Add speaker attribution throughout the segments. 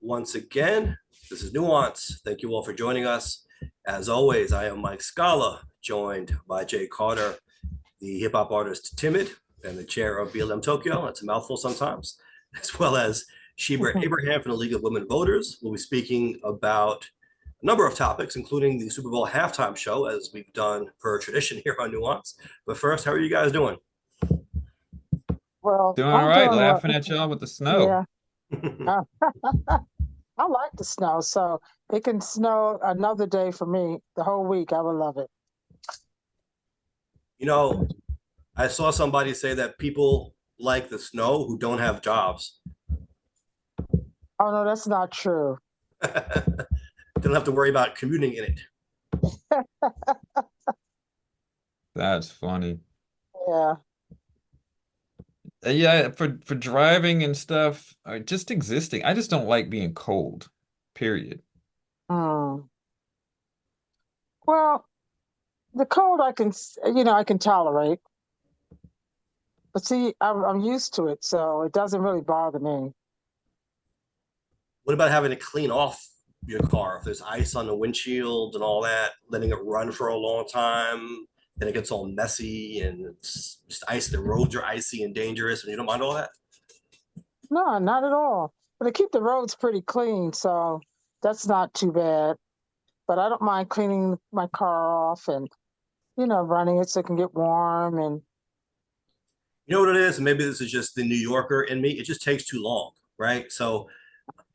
Speaker 1: once again. This is Nuance. Thank you all for joining us. As always, I am Mike Scala, joined by Jay Carter, the hip hop artist Timid, and the chair of BLM Tokyo. That's a mouthful sometimes, as well as Sheba Abraham from the League of Women Voters. We'll be speaking about a number of topics, including the Super Bowl halftime show, as we've done per tradition here on Nuance. But first, how are you guys doing?
Speaker 2: Well,
Speaker 3: Doing all
Speaker 2: I'm
Speaker 3: right,
Speaker 2: doing well.
Speaker 3: laughing at y'all with the snow.
Speaker 2: Yeah. Uh, I like the snow, so it can snow another day for me. The whole week, I would love it.
Speaker 1: You know, I saw somebody say that people like the snow who don't have jobs.
Speaker 2: Oh no, that's not true.
Speaker 1: Don't have to worry about commuting in it.
Speaker 3: That's funny.
Speaker 2: Yeah.
Speaker 3: Yeah, for driving and stuff, just existing. I just don't like being cold, period.
Speaker 2: Mm. Well, the cold I can tolerate, but see, I'm used to it, so it doesn't really bother me.
Speaker 1: What about having to clean off your car if there's ice on the windshield and all that, letting it run for a long time, then it gets all messy and it's just ice. The roads are icy and dangerous, and you don't mind all that.
Speaker 2: No, not at all. But they keep the roads pretty clean, so that's not too bad. But I don't mind cleaning my car off and running it so it can get warm and
Speaker 1: You know what it is? And maybe this is just the New Yorker in me. It just takes too long, right? So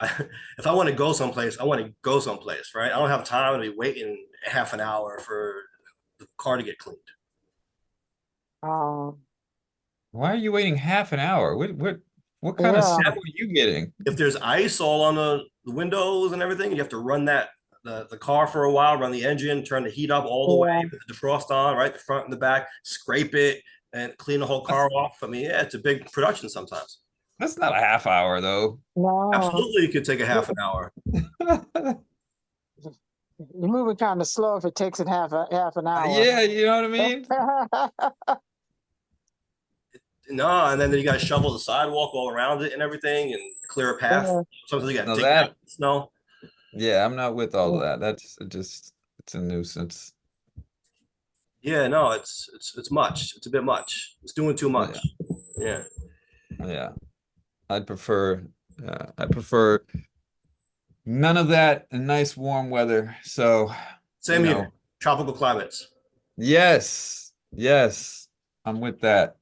Speaker 1: if I want to go someplace, I want to go someplace, right? I don't have time to be waiting half an hour for the car to get cleaned.
Speaker 2: um
Speaker 3: Why are you waiting half an hour? What kind of
Speaker 2: yeah.
Speaker 3: snow are you getting?
Speaker 1: If there's ice all on the windows and everything, you have to run the car for a while, run the engine, turn the heat up all the way,
Speaker 2: Yeah.
Speaker 1: put the defrost on, right? The front and the back, scrape it and clean the whole car
Speaker 3: That's,
Speaker 1: off. I mean, yeah, it's a big production sometimes.
Speaker 3: that's not a half hour though.
Speaker 2: No.
Speaker 1: Absolutely, it could take a half an hour.
Speaker 2: You're moving kind of slow if it takes it half an hour.
Speaker 3: Yeah, you know what I mean?
Speaker 1: No, and then you got to shovel the sidewalk all around it and everything and clear a path.
Speaker 2: Yeah.
Speaker 1: Sometimes you got
Speaker 3: No,
Speaker 1: to dig out
Speaker 3: that,
Speaker 1: the snow.
Speaker 3: yeah, I'm not with all of
Speaker 2: Yeah.
Speaker 3: that. It's a nuisance.
Speaker 1: Yeah, no, it's much. It's a bit much. It's doing too much.
Speaker 3: Yeah,
Speaker 1: Yeah.
Speaker 3: yeah. I'd prefer, I prefer none of that and nice warm weather. So, you
Speaker 1: Same here.
Speaker 3: know,
Speaker 1: Tropical climates.
Speaker 3: yes, yes, I'm with that.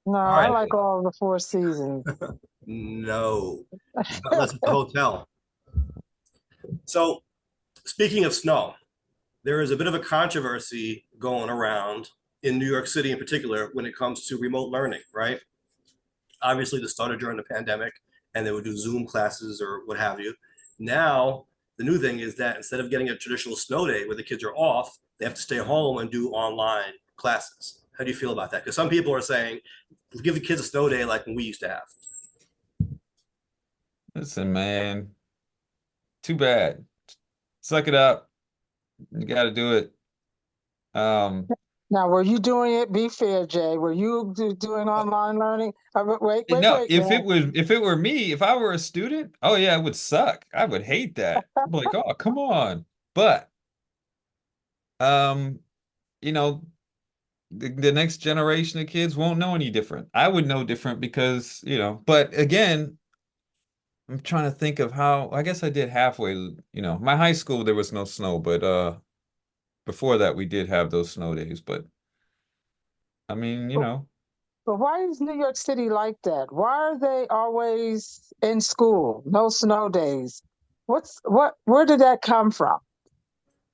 Speaker 2: No,
Speaker 1: All
Speaker 2: I
Speaker 1: right.
Speaker 2: like all the four seasons.
Speaker 1: No, unless it's a hotel. So, speaking of snow, there is a bit of a controversy going around in New York City in particular when it comes to remote learning, right? Obviously, this started during the pandemic and they would do Zoom classes or what have you. Now, the new thing is that instead of getting a traditional snow day where the kids are off, they have to stay home and do online classes. How do you feel about that? Because some people are saying, give the kids a snow day like we used to have.
Speaker 3: Listen, man, too bad. Suck it up. You got to do it. Um,
Speaker 2: Now, were you doing it? Be fair, Jay. Were you doing online learning?
Speaker 3: no,
Speaker 2: Wait, man.
Speaker 3: if it were me, if I were a student, oh yeah, it would suck. I would hate that. I'm like, oh, come on. But um, you know, the next generation of kids won't know any different. I would know different because, but again, I'm trying to think of how, I guess I did halfway, my high school there was no snow, but before that we did have those snow days, but I mean,
Speaker 2: But, but why is New York City like that? Why are they always in school? No snow days. Where did that come from?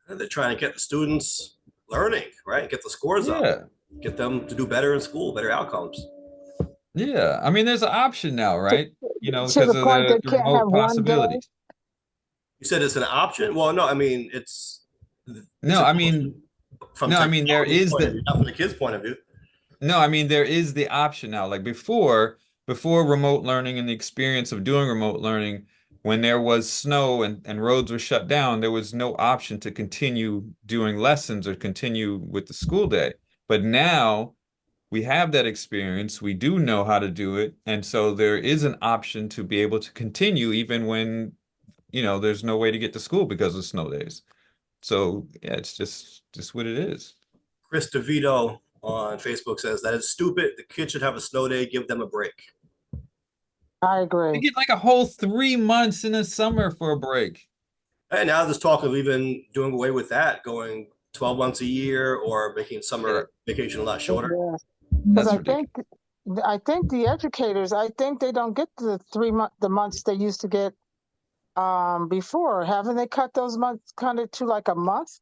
Speaker 1: And they're trying to get the students learning, right? Get the scores up,
Speaker 3: yeah.
Speaker 1: get them to do better in school, better outcomes.
Speaker 3: Yeah. I mean, there's an option now,
Speaker 2: To,
Speaker 3: right?
Speaker 2: to
Speaker 3: Because
Speaker 2: the
Speaker 3: of
Speaker 2: point they
Speaker 3: the
Speaker 2: can't have
Speaker 3: remote
Speaker 2: one day?
Speaker 3: possibilities.
Speaker 1: You said it's an option. Well, no, I mean it's
Speaker 3: No,
Speaker 1: an
Speaker 3: I
Speaker 1: option
Speaker 3: mean,
Speaker 1: from
Speaker 3: no, I mean there
Speaker 1: technology's
Speaker 3: is
Speaker 1: point of
Speaker 3: the
Speaker 1: view, not from the kids' point of view.
Speaker 3: no, I mean there is the option now. Like before remote learning and the experience of doing remote learning, when there was snow and roads were shut down, there was no option to continue doing lessons or continue with the school day. But now we have that experience, we do know how to do it, and so there is an option to be able to continue even when there's no way to get to school because of snow days. So yeah, it's just what it is.
Speaker 1: Chris DeVito on Facebook says that is stupid. The kids should have a snow day. Give them a break.
Speaker 2: I
Speaker 3: You
Speaker 2: agree.
Speaker 3: get like a whole 3 months in the summer for a break.
Speaker 1: And now there's talk of even doing away with that, going 12 months a year or making
Speaker 3: Yeah,
Speaker 1: summer vacation a lot shorter.
Speaker 2: Yeah, because
Speaker 3: that's ridiculous.
Speaker 2: I think the educators, I think they don't get the the months they used to get before. Haven't they cut those months kind of to like a month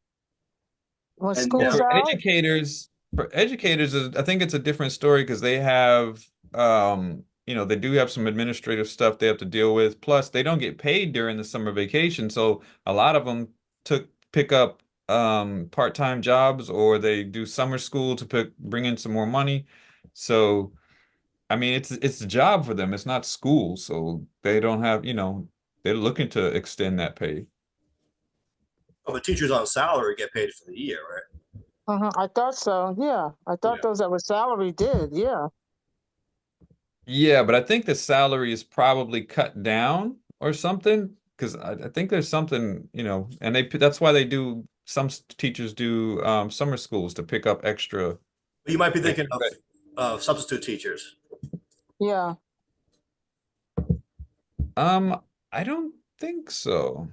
Speaker 2: when
Speaker 1: And
Speaker 3: Well,
Speaker 1: yeah,
Speaker 2: school's out?
Speaker 3: for educators, I think it's a different story because they have, they do have some administrative stuff they have to deal with. Plus, they don't get paid during the summer vacation, so a lot of them pick up part-time jobs or they do summer school to bring in some more money. So, I mean, it's a job for them. It's not school, so they don't have, they're looking to extend that pay.
Speaker 1: oh, but teachers on salary get paid for the year, right?
Speaker 2: I thought so. Yeah, I thought
Speaker 1: Yeah.
Speaker 2: those that were salary did. Yeah.
Speaker 3: Yeah, but I think the salary is probably cut down or something because I think there's something, and that's why they do some teachers do summer schools to pick up extra.
Speaker 1: But you might be thinking
Speaker 3: extra pay.
Speaker 1: of substitute teachers.
Speaker 2: Yeah.
Speaker 3: I don't think so.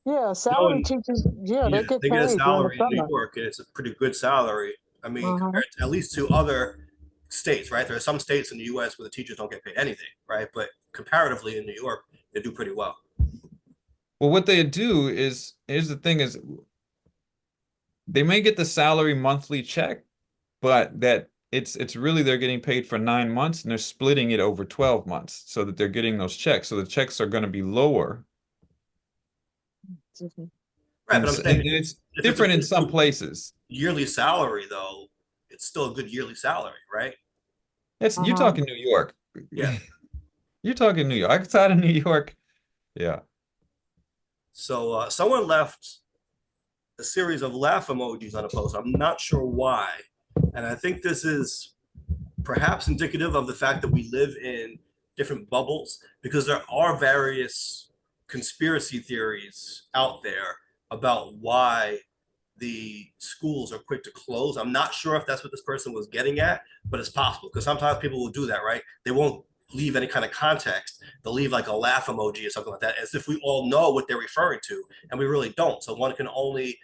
Speaker 2: Yeah.
Speaker 1: No,
Speaker 2: Salary teachers, yeah,
Speaker 1: yeah,
Speaker 2: they get
Speaker 1: they get a
Speaker 2: paid during the
Speaker 1: salary in New
Speaker 2: summer.
Speaker 1: York, and it's a pretty good salary. I mean,
Speaker 2: Hmm.
Speaker 1: compared to, at least to other states, right? There are some states in the U.S. where the teachers don't get paid anything, right? But comparatively in New York, they do pretty well.
Speaker 3: Well, what they do is, here's the thing is they may get the salary monthly check, but that it's really they're getting paid for 9 months and they're splitting it over 12 months so that they're getting those checks. So the checks are going to be lower.
Speaker 1: Right,
Speaker 3: And,
Speaker 1: but I'm
Speaker 3: and
Speaker 1: saying
Speaker 3: it's
Speaker 1: if it's a
Speaker 3: different in some
Speaker 1: good
Speaker 3: places.
Speaker 1: yearly salary, though, it's still a good yearly salary, right?
Speaker 3: You're
Speaker 2: Hmm.
Speaker 3: talking New York.
Speaker 1: Yeah.
Speaker 3: You're talking New York. Outside of New York. Yeah.
Speaker 1: So someone left a series of laugh emojis on a post. I'm not sure why, and I think this is perhaps indicative of the fact that we live in different bubbles because there are various conspiracy theories out there about why the schools are quick to close. I'm not sure if that's what this person was getting at, but it's possible because sometimes people will do that, right? They won't leave any kind of context. They'll leave like a laugh emoji or something like that, as if we all know what they're referring to, and we really don't. So one can only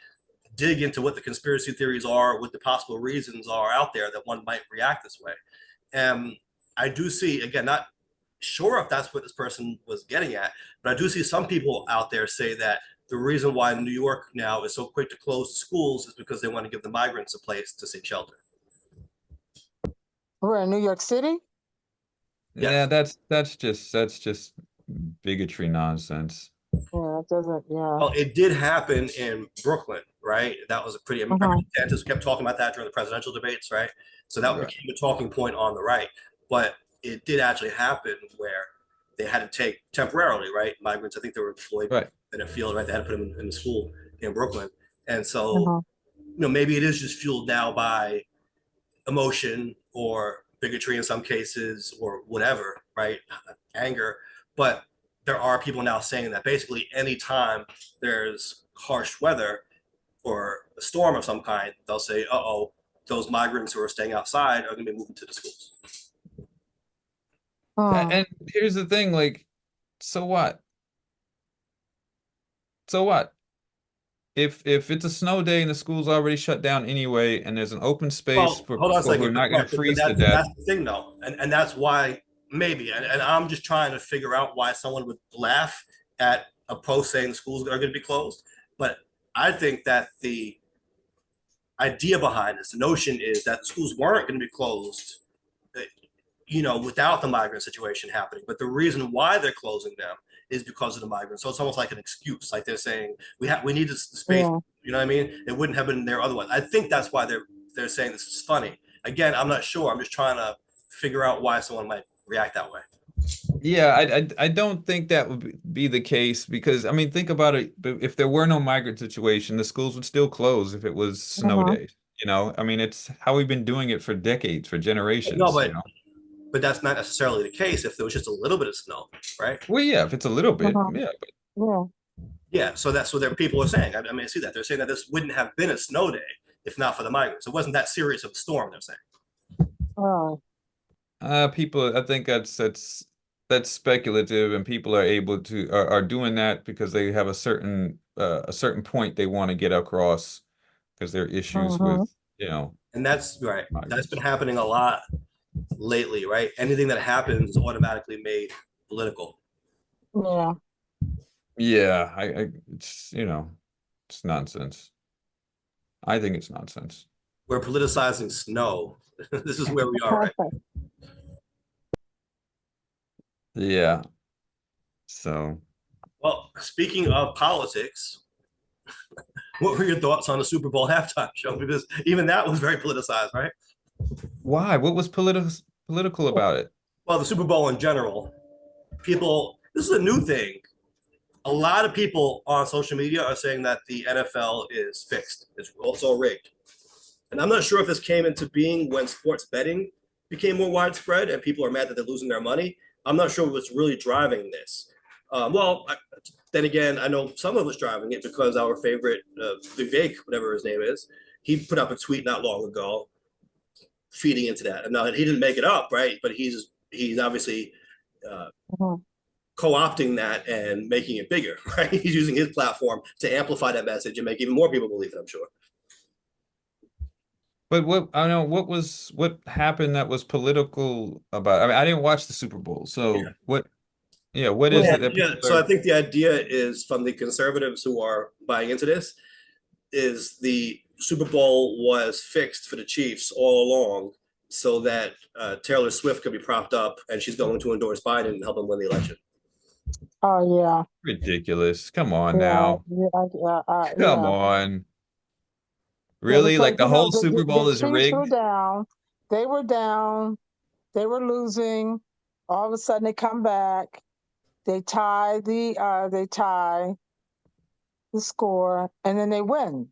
Speaker 1: dig into what the conspiracy theories are, what the possible reasons are out there that one might react this way. And I do see, again, not sure if that's what this person was getting at, but I do see some people out there say that the reason why New York now is so quick to close schools is because they want to give the migrants a place to seek shelter.
Speaker 2: We're in New York City.
Speaker 3: Yeah,
Speaker 1: Yes.
Speaker 3: that's just bigotry nonsense.
Speaker 2: Yeah, it doesn't. Yeah.
Speaker 1: Well, it did happen in Brooklyn, right? That was a pretty, I remember
Speaker 2: Hmm.
Speaker 1: DeSantis kept talking about that during the presidential debates, right? So that
Speaker 3: Right.
Speaker 1: became a talking point on the right. But it did actually happen where they had to take temporarily, right? Migrants, I think they were employed
Speaker 3: Right.
Speaker 1: in a field, right? They had to put them in the school in Brooklyn. And so,
Speaker 2: Hmm.
Speaker 1: maybe it is just fueled now by emotion or bigotry in some cases or whatever, right? Anger. But there are people now saying that basically anytime there's harsh weather or a storm of some kind, they'll say, oh, those migrants who are staying outside are going to be moving to the schools.
Speaker 2: Hmm.
Speaker 3: And here's the thing, like, so what? So what? If it's a snow day and the school's already shut down anyway, and there's an open space
Speaker 1: Well,
Speaker 3: for
Speaker 1: hold on a
Speaker 3: people who are
Speaker 1: second,
Speaker 3: not
Speaker 1: but
Speaker 3: going to
Speaker 1: right, but
Speaker 3: freeze to death.
Speaker 1: that's the thing though, and that's why maybe, and I'm just trying to figure out why someone would laugh at a post saying schools are going to be closed, but I think that the idea behind this, the notion is that schools weren't going to be closed, uh, without the migrant situation happening. But the reason why they're closing them is because of the migrants. So it's almost like an excuse, like they're saying we need this space.
Speaker 2: Yeah.
Speaker 1: You know what I mean? It wouldn't have been there otherwise. I think that's why they're saying this is funny. Again, I'm not sure. I'm just trying to figure out why someone might react that way.
Speaker 3: Yeah, I don't think that would be the case because I mean, think about it. If there were no migrant situation, the schools would still close if it was snow
Speaker 2: Hmm.
Speaker 3: days. I mean, it's how we've been doing it for decades, for
Speaker 1: No,
Speaker 3: generations.
Speaker 1: but but that's not necessarily the case if there was just a little bit of snow, right?
Speaker 3: Well, yeah, if it's a little bit,
Speaker 2: Uh-huh.
Speaker 3: yeah, but
Speaker 2: Yeah.
Speaker 1: Yeah, so that's what their people are saying. I mean, I see that they're saying that this wouldn't have been a snow day if not for the migrants. It wasn't that serious of a storm. They're saying.
Speaker 2: Oh.
Speaker 3: people, I think that's speculative, and people are able to are doing that because they have a certain point they want to get across because there are issues
Speaker 2: Mm-hmm.
Speaker 3: with, you know,
Speaker 1: And that's right. That's been
Speaker 3: migrants.
Speaker 1: happening a lot lately, right? Anything that happens is automatically made political.
Speaker 2: Yeah.
Speaker 3: Yeah, it's, it's nonsense. I think it's nonsense.
Speaker 1: We're politicizing snow. This is where we are, right?
Speaker 3: Yeah. So,
Speaker 1: Well, speaking of politics, what were your thoughts on the Super Bowl halftime show? Because even that was very politicized, right?
Speaker 3: why? What was political about it?
Speaker 1: Well, the Super Bowl in general, people, this is a new thing. A lot of people on social media are saying that the NFL is fixed. It's also rigged. And I'm not sure if this came into being when sports betting became more widespread and people are mad that they're losing their money. I'm not sure what's really driving this. Then again, I know some of us driving it because our favorite Vivek, whatever his name is, he put up a tweet not long ago feeding into that. And now he didn't make it up, right? But he's obviously
Speaker 2: Mhm.
Speaker 1: co-opting that and making it bigger, right? He's using his platform to amplify that message and make even more people believe it, I'm sure.
Speaker 3: But what happened that was political about? I mean, I didn't watch the Super Bowl, so
Speaker 1: Yeah.
Speaker 3: what? Yeah, what is
Speaker 1: Well,
Speaker 3: it that
Speaker 1: yeah.
Speaker 3: people
Speaker 1: So I
Speaker 3: are?
Speaker 1: think the idea is from the conservatives who are buying into this is the Super Bowl was fixed for the Chiefs all along so that Taylor Swift could be propped up and she's going to endorse Biden and help him win the election.
Speaker 2: Oh yeah.
Speaker 3: Ridiculous. Come on
Speaker 2: Yeah.
Speaker 3: now. Come
Speaker 2: Yeah.
Speaker 3: on.
Speaker 2: Yeah.
Speaker 3: Really?
Speaker 2: Because
Speaker 3: Like the whole Super
Speaker 2: the
Speaker 3: Bowl is
Speaker 2: Chiefs were
Speaker 3: rigged?
Speaker 2: down. They were down. They were losing. All of a sudden, they come back. They tie the score, and then they win.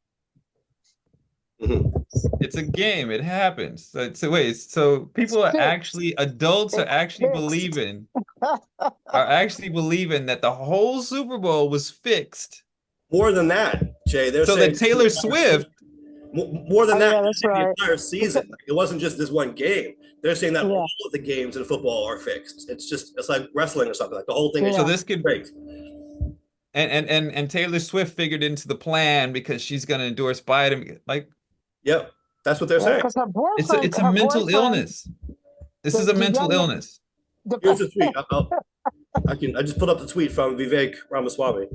Speaker 1: Mhm.
Speaker 3: It's a game. It happens. So wait, so
Speaker 2: It's
Speaker 3: people are
Speaker 2: fixed.
Speaker 3: actually adults are
Speaker 2: It's
Speaker 3: actually
Speaker 2: fixed.
Speaker 3: believing that the whole Super Bowl was fixed.
Speaker 1: More than that, Jay, they're
Speaker 3: So that
Speaker 1: saying
Speaker 3: Taylor Swift,
Speaker 1: more than
Speaker 2: Oh
Speaker 1: that,
Speaker 2: yeah, that's
Speaker 1: the
Speaker 2: right.
Speaker 1: entire
Speaker 2: Because,
Speaker 1: season. It wasn't just this one game. They're saying that all
Speaker 2: yeah,
Speaker 1: of the games in football are fixed. It's like wrestling or something. Like the whole thing is
Speaker 3: so
Speaker 2: yeah,
Speaker 3: this could
Speaker 1: great.
Speaker 3: and Taylor Swift figured into the plan because she's going to endorse Biden. Like
Speaker 1: Yep, that's what they're
Speaker 2: yeah.
Speaker 1: saying.
Speaker 2: Because
Speaker 3: it's a
Speaker 2: her
Speaker 3: mental
Speaker 2: boyfriend,
Speaker 3: illness. This is a
Speaker 2: the
Speaker 3: mental
Speaker 2: young man,
Speaker 3: illness.
Speaker 2: the
Speaker 1: Here's the tweet. I just put up the tweet from Vivek Ramaswamy,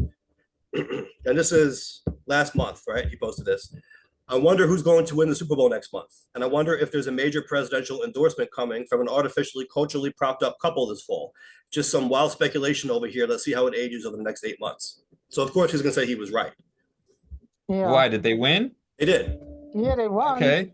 Speaker 1: and this is last month, right? He posted this. I wonder who's going to win the Super Bowl next month, and I wonder if there's a major presidential endorsement coming from an artificially culturally propped up couple this fall. Just some wild speculation over here. Let's see how it ages over the next 8 months. So of course he's going to say he was right.
Speaker 2: yeah,
Speaker 3: Why did they win?
Speaker 1: He did.
Speaker 2: yeah, they won.
Speaker 3: Okay.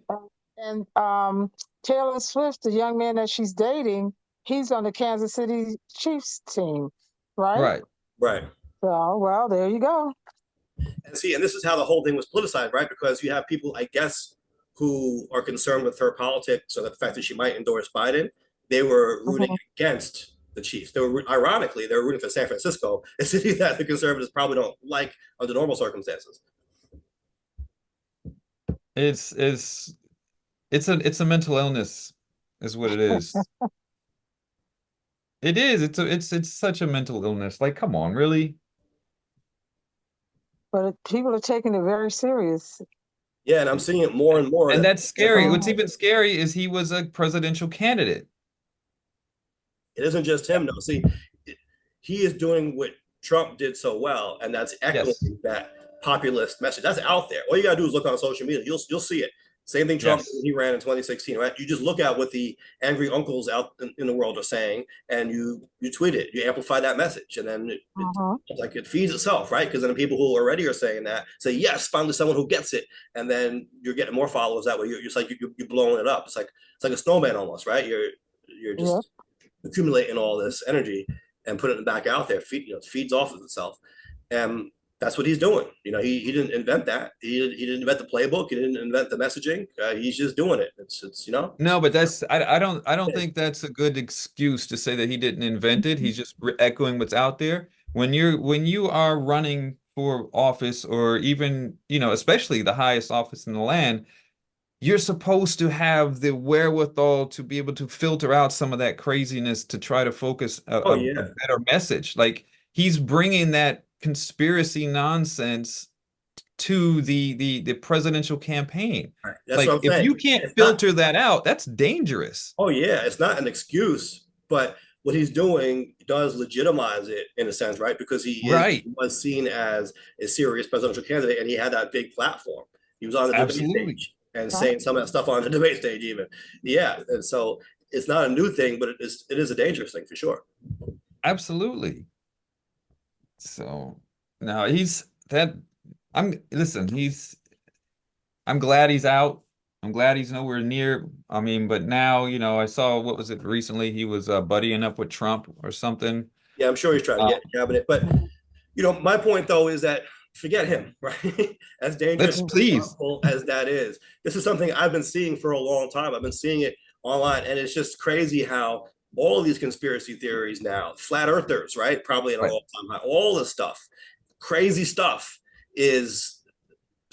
Speaker 2: And Taylor Swift, the young man that she's dating, he's on the Kansas City Chiefs team, right?
Speaker 3: Right.
Speaker 1: Right.
Speaker 2: So, well, there you go.
Speaker 1: And see, and this is how the whole thing was politicized, right? Because you have people, I guess, who are concerned with her politics or the fact that she might endorse Biden. They were rooting
Speaker 2: Mhm.
Speaker 1: against the Chiefs. Ironically, they were rooting for San Francisco, a city that the conservatives probably don't like under normal circumstances.
Speaker 3: It's it's a mental illness, is what it is. It is. It's such a mental illness. Like, come on, really?
Speaker 2: But people are taking it very serious.
Speaker 1: Yeah, and I'm seeing it more and more
Speaker 3: And
Speaker 1: that
Speaker 3: that's scary. What's
Speaker 2: Mhm.
Speaker 3: even scary is he was a presidential candidate.
Speaker 1: it isn't just him. No, see, he is doing what Trump did so well, and that's echoing
Speaker 3: Yes.
Speaker 1: that populist message. That's out there. All you gotta do is look on social media. You'll see it. Same thing Trump
Speaker 3: Yes.
Speaker 1: he ran in 2016, right? You just look at what the angry uncles out in the world are saying, and you tweet it, you amplify that message, and then
Speaker 2: Mhm.
Speaker 1: like it feeds itself, right? Because then the people who already are saying that say, yes, finally someone who gets it, and then you're getting more followers that way. You're just like you're blowing it up. It's like a snowman almost, right? You're
Speaker 2: Yep.
Speaker 1: just accumulating all this energy and putting it back out there. It feeds off of itself. And That's what he's doing. You know, he didn't invent that. He didn't invent the playbook. He didn't invent the messaging. He's just doing it. It's you know.
Speaker 3: No, but that's I don't think that's a good excuse to say that he didn't invent it. He's just echoing what's out there. When you are running for office, or even, especially the highest office in the land, you're supposed to have the wherewithal to be able to filter out some of that craziness to try to focus
Speaker 1: Oh
Speaker 3: a
Speaker 1: yeah,
Speaker 3: better message. Like, he's bringing that conspiracy nonsense to the presidential campaign.
Speaker 1: right. That's what
Speaker 3: Like,
Speaker 1: I'm
Speaker 3: if
Speaker 1: saying.
Speaker 3: you can't
Speaker 1: It's not.
Speaker 3: filter that out, that's dangerous.
Speaker 1: Oh yeah, it's not an excuse, but what he's doing does legitimize it in a sense, right? Because
Speaker 3: Right.
Speaker 1: he was seen as a serious presidential candidate, and he had that big platform. He was on the debate
Speaker 3: Absolutely.
Speaker 1: stage and
Speaker 2: Huh?
Speaker 1: saying some of that stuff on the debate stage, even. Yeah, and so it's not a new thing, but it is a dangerous thing for sure.
Speaker 3: Absolutely. So no, he's that I'm listen, I'm glad he's out. I'm glad he's nowhere near. I mean, but now, I saw, what was it recently? He was buddying up with Trump or something.
Speaker 1: Yeah, I'm sure he's trying to
Speaker 3: Uh,
Speaker 1: get in the cabinet, but my point though is that forget him, right? As dangerous
Speaker 3: let's
Speaker 1: and
Speaker 3: please.
Speaker 1: harmful as that is, this is something I've been seeing for a long time. I've been seeing it online, and it's just crazy how all of these conspiracy theories now, flat earthers, right? Probably at an
Speaker 3: Right.
Speaker 1: all-time high, all this stuff, crazy stuff is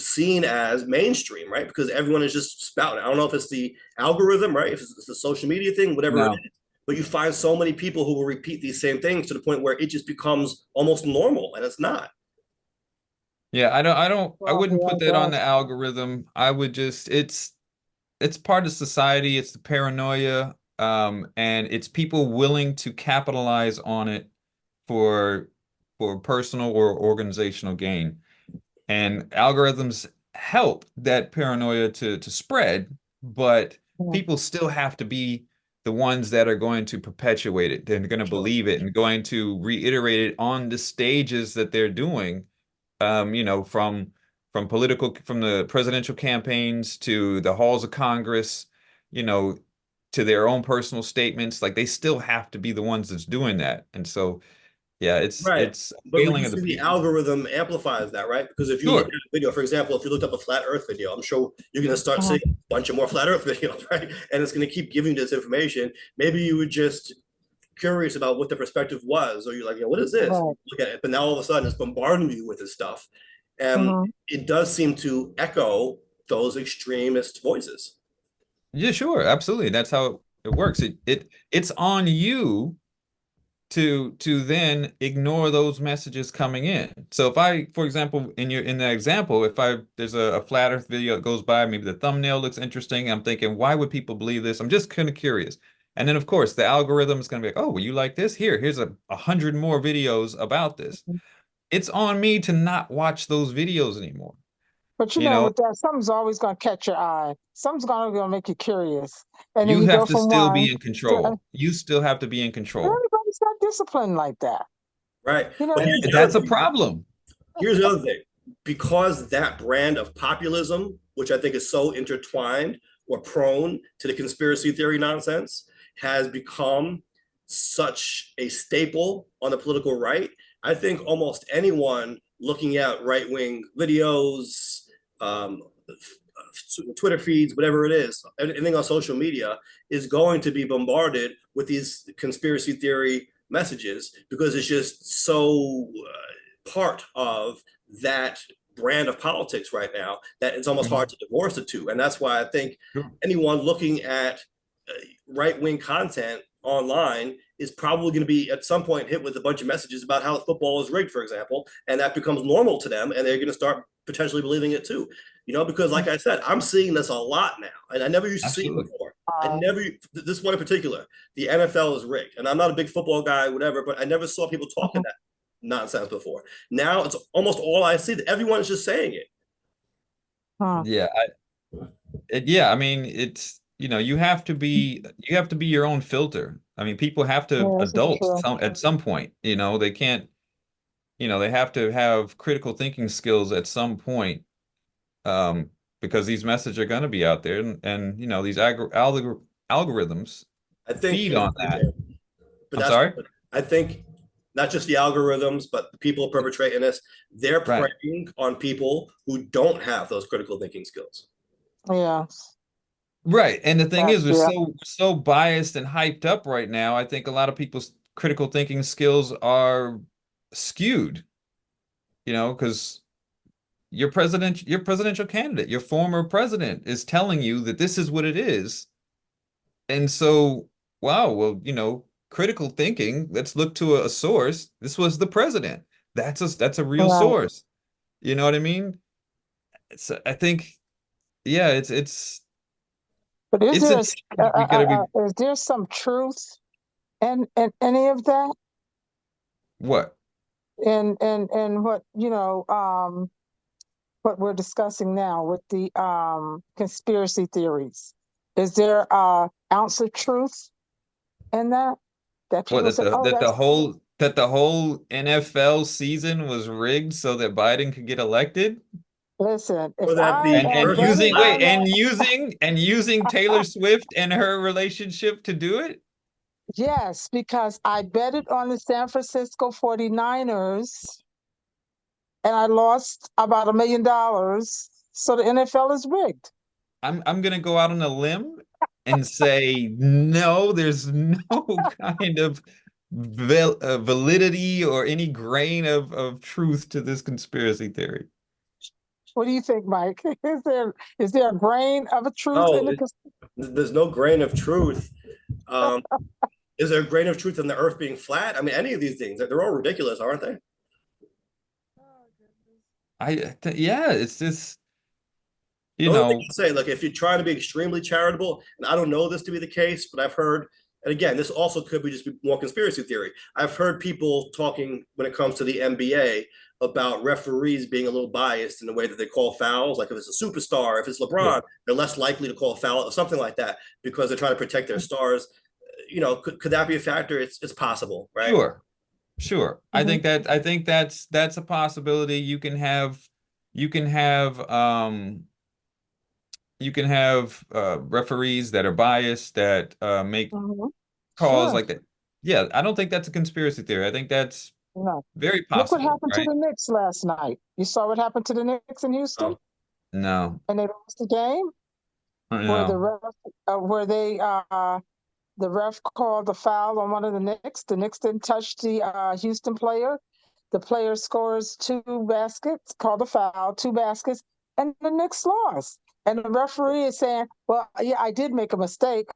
Speaker 1: seen as mainstream, right? Because everyone is just spouting. I don't know if it's the algorithm, right? If it's the social media thing, whatever it
Speaker 3: No.
Speaker 1: is. But you find so many people who will repeat these same things to the point where it just becomes almost normal, and it's not.
Speaker 3: Yeah, I
Speaker 2: Well,
Speaker 3: wouldn't
Speaker 2: yeah,
Speaker 3: put
Speaker 2: it
Speaker 3: that on the
Speaker 2: does.
Speaker 3: algorithm. I would just, it's part of society. It's the paranoia. And it's people willing to capitalize on it for personal or organizational gain. And algorithms help that paranoia to spread, but
Speaker 2: Yeah.
Speaker 3: people still have to be the ones that are going to perpetuate it. They're going to
Speaker 1: Sure.
Speaker 3: believe it and going to reiterate it on the stages that they're doing, from the presidential campaigns to the halls of Congress, you know, to their own personal statements. Like, they still have to be the ones that's doing that. And so, yeah,
Speaker 1: Right.
Speaker 3: it's a
Speaker 1: But would
Speaker 3: failing
Speaker 1: you
Speaker 3: of the
Speaker 1: say the
Speaker 3: people.
Speaker 1: algorithm amplifies that, right? Because if you look at
Speaker 3: Sure.
Speaker 1: a video, for example, if you looked up a flat earth video, I'm sure you're going to start
Speaker 2: Uh-huh.
Speaker 1: seeing a bunch of more flat earth videos, right? And it's going to keep giving you this information. Maybe you were just curious about what the perspective was, or you're like, what is this?
Speaker 2: Right.
Speaker 1: Look at it. But now all of a sudden it's bombarding you with this stuff. And
Speaker 2: Mhm.
Speaker 1: it does seem to echo those extremist voices.
Speaker 3: Yeah, sure, absolutely. That's how it works. It's on you to then ignore those messages coming in. So if I, for example, in that example, if I there's a flat Earth video that goes by, maybe the thumbnail looks interesting, I'm thinking, why would people believe this? I'm just kind of curious. And then, of course, the algorithm is going to be like, oh, well, you like this? Here's a hundred more videos about this. It's on me to not watch those videos anymore.
Speaker 2: But
Speaker 3: You know,
Speaker 2: with that, something's always going to catch your eye. Something's going to make you curious, and then
Speaker 3: you
Speaker 2: you
Speaker 3: have
Speaker 2: go
Speaker 3: to
Speaker 2: from
Speaker 3: still
Speaker 2: one
Speaker 3: be in
Speaker 2: to
Speaker 3: control. You still have to be in control.
Speaker 2: everybody's not disciplined like that.
Speaker 1: Right.
Speaker 2: You know,
Speaker 1: But
Speaker 3: And
Speaker 1: here's the other
Speaker 3: that's a
Speaker 1: thing.
Speaker 3: problem.
Speaker 1: Here's the other thing. Because that brand of populism, which I think is so intertwined or prone to the conspiracy theory nonsense, has become such a staple on the political right, I think almost anyone looking at right wing videos, um, Twitter feeds, whatever it is, anything on social media is going to be bombarded with these conspiracy theory messages because it's just so part of that brand of politics right now that it's almost hard
Speaker 3: Mhm.
Speaker 1: to divorce the two. And that's why I think
Speaker 3: Sure.
Speaker 1: anyone looking at right wing content online is probably going to be at some point hit with a bunch of messages about how football is rigged, for example, and that becomes normal to them, and they're going to start potentially believing it too. Because like I said, I'm seeing this a lot now, and I never used to see it
Speaker 3: Absolutely.
Speaker 1: before. I
Speaker 2: uh,
Speaker 1: never, this one in particular, the NFL is rigged, and I'm not a big football guy, whatever, but I never saw people talking
Speaker 2: mhm.
Speaker 1: that nonsense before. Now it's almost all I see. Everyone is just saying it.
Speaker 2: Huh.
Speaker 3: Yeah, yeah, I mean, you have to be your own filter. I mean, people have to
Speaker 2: Yeah, this is
Speaker 3: adult
Speaker 2: true.
Speaker 3: at some point, they can't, they have to have critical thinking skills at some point, um, because these messages are going to be out there, and these algorithms
Speaker 1: I think
Speaker 3: feed
Speaker 1: here's
Speaker 3: on
Speaker 1: the thing,
Speaker 3: that.
Speaker 1: man. But
Speaker 3: I'm
Speaker 1: that's
Speaker 3: sorry?
Speaker 1: I think not just the algorithms, but the people perpetrating this, they're
Speaker 3: Right.
Speaker 1: preying on people who don't have those critical thinking skills.
Speaker 2: Yeah.
Speaker 3: Right. And the thing is, we're
Speaker 2: Yeah.
Speaker 3: so biased and hyped up right now. I think a lot of people's critical thinking skills are skewed, because your presidential candidate, your former president is telling you that this is what it is. And so, wow, well, critical thinking, let's look to a source. This was the president. That's a real
Speaker 2: Right.
Speaker 3: source. You know what I mean? I think, yeah,
Speaker 2: But is
Speaker 3: it's
Speaker 2: there
Speaker 3: an issue we gotta be
Speaker 2: is there some truth in any of that?
Speaker 3: what?
Speaker 2: In what what we're discussing now with the conspiracy theories? Is there a ounce of truth in that? That
Speaker 3: What
Speaker 2: people say, "Oh, that's
Speaker 3: that the whole NFL season was rigged so that Biden could get elected?
Speaker 2: listen." If
Speaker 1: Or that
Speaker 2: I
Speaker 1: the
Speaker 2: am
Speaker 1: earth is
Speaker 2: betting
Speaker 1: flat.
Speaker 2: on that,
Speaker 3: Using Taylor Swift and her relationship to do it?
Speaker 2: yes, because I betted on the San Francisco 49ers and I lost about $1 million. So the NFL is rigged.
Speaker 3: I'm gonna go out on a limb and say no, there's no kind of validity or any grain of truth to this conspiracy theory.
Speaker 2: What do you think, Mike? Is there a grain of a truth in
Speaker 1: No,
Speaker 2: the
Speaker 1: there's no grain of truth. Um, is there a grain of truth in the earth being flat? I mean, any of these things, they're all ridiculous, aren't they?
Speaker 3: Yeah, it's just,
Speaker 1: The only thing to say, look, if you're trying to be extremely charitable, and I don't know this to be the case, but I've heard, and again, this also could be just more conspiracy theory. I've heard people talking when it comes to the NBA about referees being a little biased in the way that they call fouls. Like if it's a superstar, if it's LeBron, they're less likely to call a foul or something like that because they're trying to protect their stars. Could that be a factor? It's possible, right?
Speaker 3: Sure.
Speaker 2: Mhm.
Speaker 3: I think that's a possibility. You can have um you can have referees that are biased that make
Speaker 2: Mhm.
Speaker 3: calls
Speaker 2: Sure.
Speaker 3: like that. Yeah, I don't think that's a conspiracy theory. I think that's
Speaker 2: No.
Speaker 3: very
Speaker 2: Look what
Speaker 3: possible,
Speaker 2: happened to
Speaker 3: right?
Speaker 2: the Knicks last night. You saw what happened to the Knicks in Houston,
Speaker 1: Oh,
Speaker 3: No.
Speaker 2: and they lost the game where
Speaker 3: No.
Speaker 2: the ref called the foul on one of the Knicks. The Knicks didn't touch the Houston player. The player scores 2 baskets, called the foul, 2 baskets, and the Knicks lost. And the referee is saying, "Well, yeah, I did make a mistake."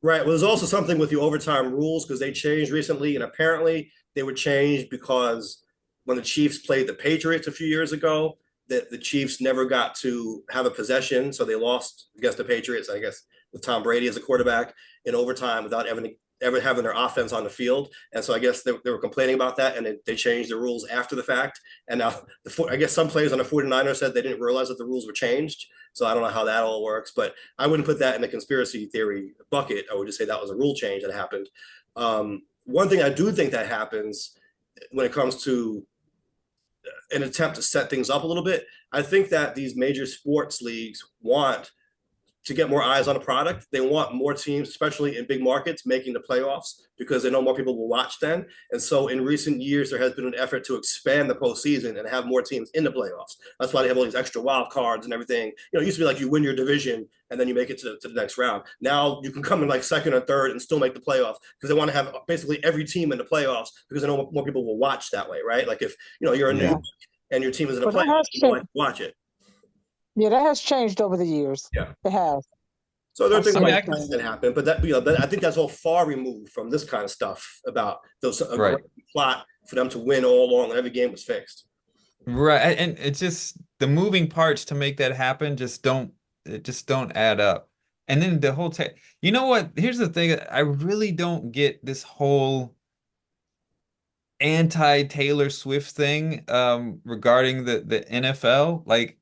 Speaker 1: right. Well, there's also something with the overtime rules because they changed recently, and apparently they were changed because when the Chiefs played the Patriots a few years ago, that the Chiefs never got to have a possession, so they lost against the Patriots. I guess with Tom Brady as a quarterback in overtime without ever having their offense on the field. And so I guess they were complaining about that, and they changed the rules after the fact. And now I guess some players on the 49ers said they didn't realize that the rules were changed. So I don't know how that all works, but I wouldn't put that in the conspiracy theory bucket. I would just say that was a rule change that happened. One thing I do think that happens when it comes to an attempt to set things up a little bit, I think that these major sports leagues want to get more eyes on a product. They want more teams, especially in big markets, making the playoffs because they know more people will watch then. And so in recent years, there has been an effort to expand the postseason and have more teams in the playoffs. That's why they have all these extra wild cards and everything. It used to be like you win your division and then you make it to the next round. Now you can come in like second or third and still make the playoffs because they want to have basically every team in the playoffs because they know more people will watch that way, right? Like if you're a new
Speaker 2: Yeah,
Speaker 1: and your team is in the
Speaker 2: but that
Speaker 1: playoffs,
Speaker 2: has
Speaker 1: people like
Speaker 2: changed.
Speaker 1: to watch it.
Speaker 2: Yeah, that has changed over the years.
Speaker 1: Yeah.
Speaker 2: It has.
Speaker 1: So there are
Speaker 2: I've
Speaker 1: things
Speaker 2: seen
Speaker 3: mean,
Speaker 2: it
Speaker 1: like
Speaker 3: I
Speaker 1: that
Speaker 2: change.
Speaker 1: that happen, but I think that's all far removed from this kind of stuff about those a
Speaker 3: right.
Speaker 1: great plot for them to win all along and every game was fixed.
Speaker 3: Right. And it's just the moving parts to make that happen just don't add up. And then the whole you know what? Here's the thing. I really don't get this whole anti-Taylor Swift thing regarding the NFL. Like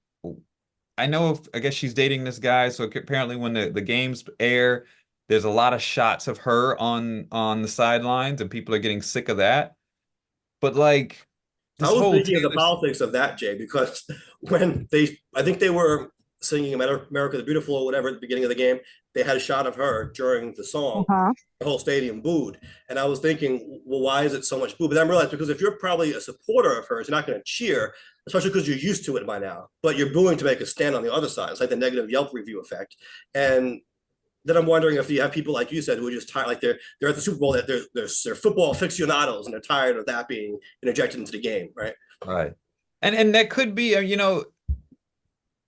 Speaker 3: I guess she's dating this guy, so apparently when the games air, there's a lot of shots of her on the sidelines and people are getting sick of that. But like
Speaker 1: I
Speaker 3: this
Speaker 1: was
Speaker 3: whole
Speaker 1: thinking of the
Speaker 3: Taylor
Speaker 1: politics of that, Jay, because I think they were singing America the Beautiful or whatever at the beginning of the game, they had a shot of her during the song.
Speaker 2: Uh-huh.
Speaker 1: The whole stadium booed. And I was thinking, well, why is it so much boo? But then I realized because if you're probably a supporter of hers, you're not going to cheer, especially because you're used to it by now. But you're booing to make a stand on the other side. It's like the negative Yelp review effect. And then I'm wondering if you have people like you said who are just tired, like they're at the Super Bowl, that they're football aficionados and they're tired of that being interjected into the game, right?
Speaker 3: Right. And that could be,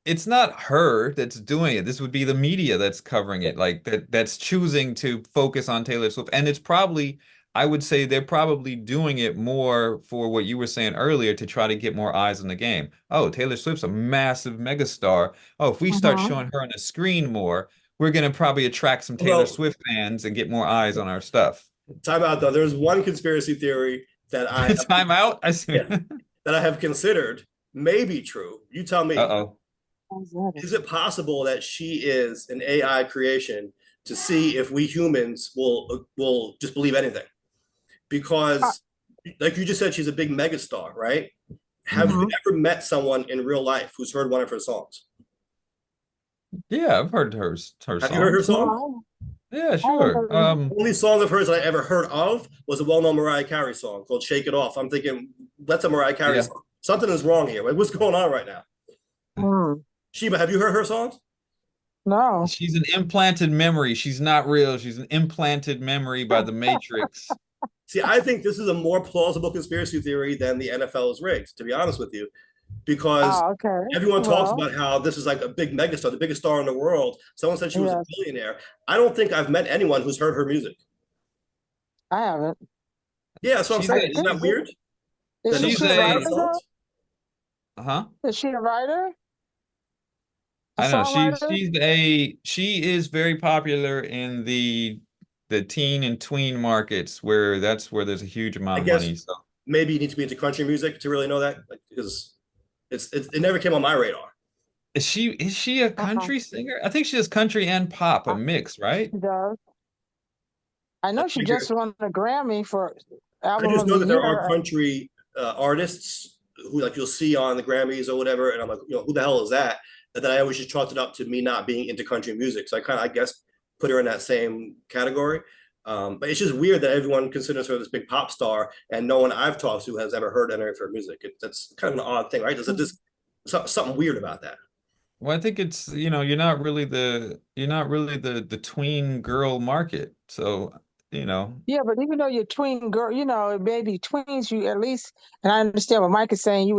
Speaker 3: it's not her that's doing it. This would be the media that's covering it, like that's choosing to focus on Taylor Swift. And it's probably, I would say they're probably doing it more for what you were saying earlier to try to get more eyes on the game. Oh, Taylor Swift's a massive megastar. Oh, if we start
Speaker 2: Uh-huh.
Speaker 3: showing her on the screen more, we're gonna probably attract some Taylor
Speaker 1: Although,
Speaker 3: Swift fans and get more eyes on our stuff.
Speaker 1: time out though, there's one conspiracy theory that I have,
Speaker 3: Time out. I see.
Speaker 1: yeah, that I have considered may be true. You tell me.
Speaker 3: Uh-oh.
Speaker 1: Is it possible that she is an AI creation to see if we humans will just believe anything?
Speaker 2: Uh,
Speaker 1: Because, like you just said, she's a big megastar, right? Have you
Speaker 2: mhm.
Speaker 1: ever met someone in real life who's heard one of her songs?
Speaker 3: Yeah, I've heard her
Speaker 1: Have you heard her
Speaker 3: songs.
Speaker 1: song?
Speaker 2: No,
Speaker 3: Yeah,
Speaker 2: I haven't
Speaker 3: sure.
Speaker 2: heard of
Speaker 1: The only song of hers that I ever heard of was a well-known Mariah Carey song called "Shake It Off." I'm thinking that's a Mariah Carey
Speaker 3: Yeah.
Speaker 1: song. Something is wrong here. What's going on right now?
Speaker 2: Mm,
Speaker 1: Sheba, have you heard her songs?
Speaker 2: no.
Speaker 3: She's an implanted memory. She's not real. She's an implanted memory by the Matrix.
Speaker 1: See, I think this is a more plausible conspiracy theory than the NFL is rigged, to be honest with you, because
Speaker 2: Oh, okay.
Speaker 1: everyone talks
Speaker 2: Well,
Speaker 1: about how this is like a big megastar, the biggest star in the world. Someone said she was a
Speaker 2: yes,
Speaker 1: billionaire. I don't think I've met anyone who's heard her music.
Speaker 2: I haven't.
Speaker 1: Yeah, that's what I'm
Speaker 3: She's
Speaker 2: I
Speaker 1: saying.
Speaker 3: a
Speaker 1: Isn't that
Speaker 2: think
Speaker 1: weird? That
Speaker 2: is
Speaker 3: she's
Speaker 1: nobody
Speaker 2: she a
Speaker 1: heard
Speaker 2: writer
Speaker 1: her
Speaker 3: a
Speaker 2: though?
Speaker 1: songs?
Speaker 3: huh?
Speaker 2: Is she a writer? A
Speaker 3: I don't know.
Speaker 2: songwriter?
Speaker 3: She is very popular in the teen and tween markets where that's where there's a huge
Speaker 1: I
Speaker 3: amount of
Speaker 1: guess
Speaker 3: money. So
Speaker 1: maybe you need to be into country music to really know that, like, because it never came on my radar.
Speaker 3: is she a
Speaker 2: Uh-huh.
Speaker 3: country singer? I think she does country and pop, a
Speaker 2: Uh,
Speaker 3: mix, right?
Speaker 2: She does. I
Speaker 1: I
Speaker 2: know she
Speaker 1: figure
Speaker 2: just won a Grammy for
Speaker 1: I
Speaker 2: album
Speaker 1: just
Speaker 2: of
Speaker 1: know
Speaker 2: the
Speaker 1: that there are
Speaker 2: year.
Speaker 1: country artists who like you'll see on the Grammys or whatever, and I'm like, who the hell is that? And then I always just chalked it up to me not being into country music. So I kind of, I guess, put her in that same category. But it's just weird that everyone considers her this big pop star, and no one I've talked to has ever heard any of her music. That's kind of an odd thing, right? There's just something weird about that.
Speaker 3: Well, I think it's, you're not really the tween girl market. So, you know,
Speaker 2: Yeah, but even though you're tween girl, maybe tweens, you at least, and I understand what Mike is saying, you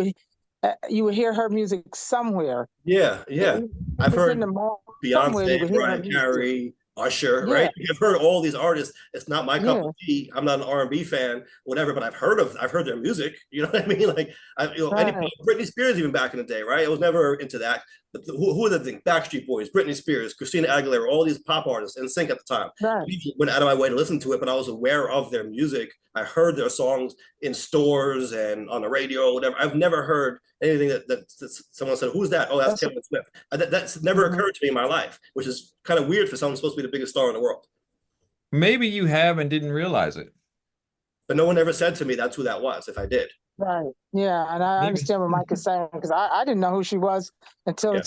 Speaker 2: would hear her music somewhere.
Speaker 1: Yeah, yeah.
Speaker 2: If
Speaker 1: I've
Speaker 2: it's in
Speaker 1: heard
Speaker 2: the mall somewhere,
Speaker 1: Beyonce,
Speaker 2: you would hear her
Speaker 1: Mariah
Speaker 2: music.
Speaker 1: Carey, Usher,
Speaker 2: Yeah,
Speaker 1: right? I've heard all these artists. It's not my cup
Speaker 2: yeah,
Speaker 1: of tea. I'm not an R&B fan, whatever, but I've heard their music. You know what I mean? Like any
Speaker 2: right,
Speaker 1: Britney Spears even back in the day, right? I was never into that. But who are the things? Backstreet Boys, Britney Spears, Christina Aguilera, all these pop artists in sync at the time.
Speaker 2: right.
Speaker 1: Went out of my way to listen to it, but I was aware of their music. I heard their songs in stores and on the radio, whatever. I've never heard anything that someone said, "Who's that?" Oh, that's
Speaker 2: That's
Speaker 1: Taylor Swift. That's never
Speaker 2: mhm.
Speaker 1: occurred to me in my life, which is kind of weird for someone supposed to be the biggest star in the world.
Speaker 3: maybe you have and didn't realize it.
Speaker 1: But no one ever said to me that's who that was if I did.
Speaker 2: Right. Yeah, and I
Speaker 3: Maybe.
Speaker 2: understand what Mike is saying because I didn't know who she was until
Speaker 1: Yeah.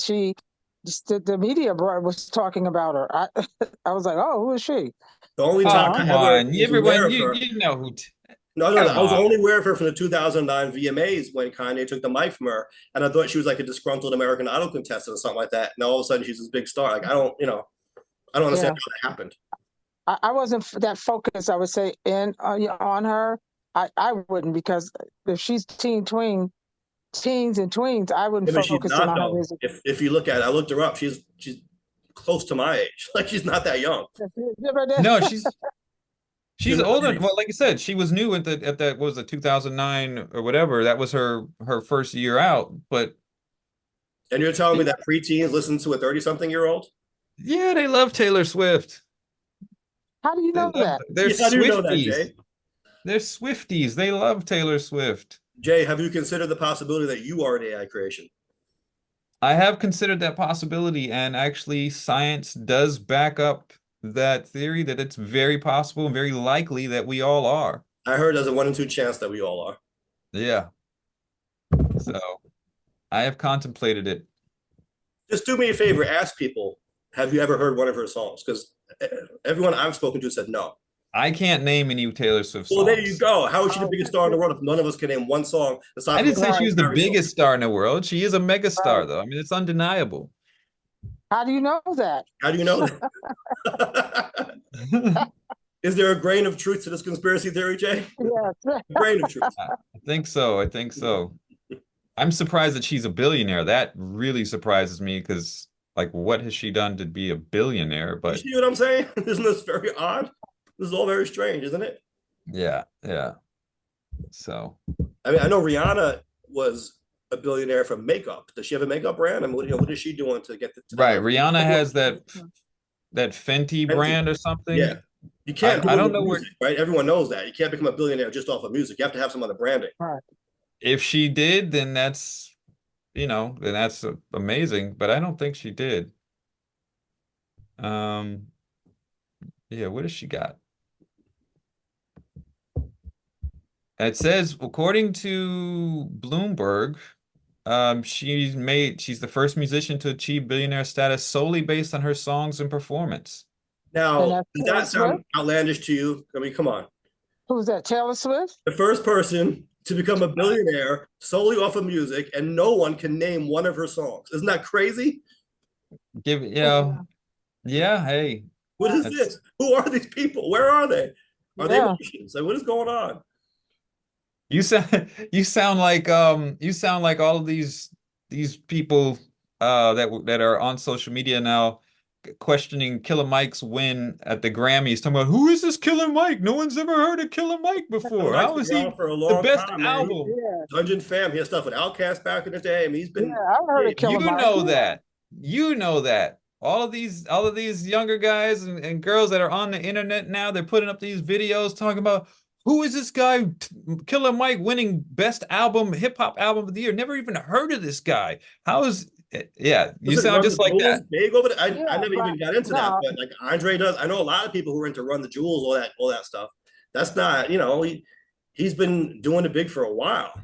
Speaker 2: the media was talking about her. I was like, oh, who is she?
Speaker 1: The only
Speaker 3: Oh,
Speaker 1: time
Speaker 2: Uh,
Speaker 1: I
Speaker 3: come
Speaker 1: ever
Speaker 3: on.
Speaker 1: was aware
Speaker 3: Everyone,
Speaker 1: of her,
Speaker 3: you know
Speaker 1: no,
Speaker 3: come
Speaker 1: I was
Speaker 3: on.
Speaker 1: only aware of her from the 2009 VMAs when Kanye took the mic from her, and I thought she was like a disgruntled American Idol contestant or something like that. And all of a sudden, she's this big star. Like I don't understand
Speaker 2: yeah,
Speaker 1: how that happened.
Speaker 2: I wasn't that focused. I would say on her. I wouldn't because if she's teens and tweens, I wouldn't
Speaker 1: Yeah, but she's
Speaker 2: focus in
Speaker 1: not
Speaker 2: on her
Speaker 1: though.
Speaker 2: music.
Speaker 1: If you look at it, I looked her up. She's close to my age. Like she's not that young.
Speaker 2: Yeah, but
Speaker 3: No, she's
Speaker 1: She's in
Speaker 3: older.
Speaker 1: her 30s.
Speaker 3: Well, like I said, she was new at that what was it 2009 or whatever. That was her first year out. But
Speaker 1: And you're telling me that preteens listen to a 30-something-year-old?
Speaker 3: yeah, they love Taylor Swift.
Speaker 2: how do you know that?
Speaker 3: They're
Speaker 1: Yeah, how do you know that,
Speaker 3: Swifties.
Speaker 1: Jay?
Speaker 3: They're Swifties. They love Taylor Swift.
Speaker 1: Jay, have you considered the possibility that you are an AI creation?
Speaker 3: I have considered that possibility, and actually, science does back up that theory that it's very possible and very likely that we all are.
Speaker 1: I heard there's a 1 in 2 chance that we all are.
Speaker 3: Yeah. So I have contemplated it.
Speaker 1: Just do me a favor, ask people Have you ever heard one of her songs? Because everyone I've spoken to said no.
Speaker 3: I can't name any Taylor Swift
Speaker 1: Well, there you
Speaker 3: songs.
Speaker 1: go. How is she the
Speaker 2: Oh,
Speaker 1: biggest star in the world if none of us can name one song aside
Speaker 3: I
Speaker 1: from
Speaker 3: didn't say she
Speaker 2: Right.
Speaker 3: was the
Speaker 1: Harry song?
Speaker 3: biggest star in the world. She is a mega star,
Speaker 2: Right.
Speaker 3: though. I mean, it's undeniable.
Speaker 2: How do you know that?
Speaker 1: How do you know that? Is there a grain of truth to this conspiracy theory, Jay?
Speaker 2: Yes.
Speaker 1: A grain of truth.
Speaker 3: I think so. I think so. I'm surprised that she's a billionaire. That really surprises me because, like, what has she done to be a billionaire?
Speaker 1: You
Speaker 3: But
Speaker 1: see what I'm saying? Isn't this very odd? This is all very strange, isn't it?
Speaker 3: yeah, yeah. So
Speaker 1: I mean, I know Rihanna was a billionaire from makeup. Does she have a makeup brand? I mean, what is she doing to get the
Speaker 3: right, Rihanna has that Fenty
Speaker 1: Fenty.
Speaker 3: brand or something.
Speaker 1: Yeah. You can't do
Speaker 3: I
Speaker 1: it
Speaker 3: don't
Speaker 1: with
Speaker 3: know where
Speaker 1: music, right? Everyone knows that. You can't become a billionaire just off of music. You have to have some other branding.
Speaker 2: Right.
Speaker 3: if she did, then that's then that's amazing. But I don't think she did. Yeah, what does she got? It says, according to Bloomberg, she's the first musician to achieve billionaire status solely based on her songs and performance.
Speaker 2: And
Speaker 1: Now,
Speaker 2: that's
Speaker 1: does
Speaker 2: Taylor
Speaker 1: that sound
Speaker 2: Swift?
Speaker 1: outlandish to you? I mean, come on.
Speaker 2: Who's that? Taylor Swift?
Speaker 1: The first person to become a billionaire solely off of music, and no one can name one of her songs. Isn't that crazy?
Speaker 3: Yeah, hey,
Speaker 1: What is
Speaker 3: that's
Speaker 1: this? Who are these people? Where are they? Are they
Speaker 2: Yeah.
Speaker 1: Russians? Like, what is going on?
Speaker 3: you sound you sound like all of these people that are on social media now questioning Killer Mike's win at the Grammys, talking about who is this Killer Mike? No one's ever heard of Killer Mike before.
Speaker 1: Mike's
Speaker 3: How
Speaker 1: been
Speaker 3: is he
Speaker 1: around for a
Speaker 3: the
Speaker 1: long
Speaker 3: best
Speaker 1: time, man.
Speaker 3: album?
Speaker 2: Yeah.
Speaker 1: Dungeon Fam, he had stuff with Outkast back in the day. I mean, he's
Speaker 2: Yeah.
Speaker 1: been.
Speaker 2: I've heard of Killer
Speaker 3: You
Speaker 2: Mike.
Speaker 3: know that. You know that. All of these younger guys and girls that are on the internet now, they're putting up these videos talking about who is this guy, Killer Mike, winning best album, hip hop album of the year. Never even heard of this guy. How is yeah, you
Speaker 1: Was it
Speaker 3: sound
Speaker 1: Run the
Speaker 3: just like
Speaker 1: Jewels
Speaker 3: that.
Speaker 1: big over there? I
Speaker 2: Yeah,
Speaker 1: never
Speaker 2: but
Speaker 1: even got into that,
Speaker 2: no,
Speaker 1: but like Andre does. I know a lot of people who are into Run the Jewels, all that stuff. That's not, he's been doing it big for a while.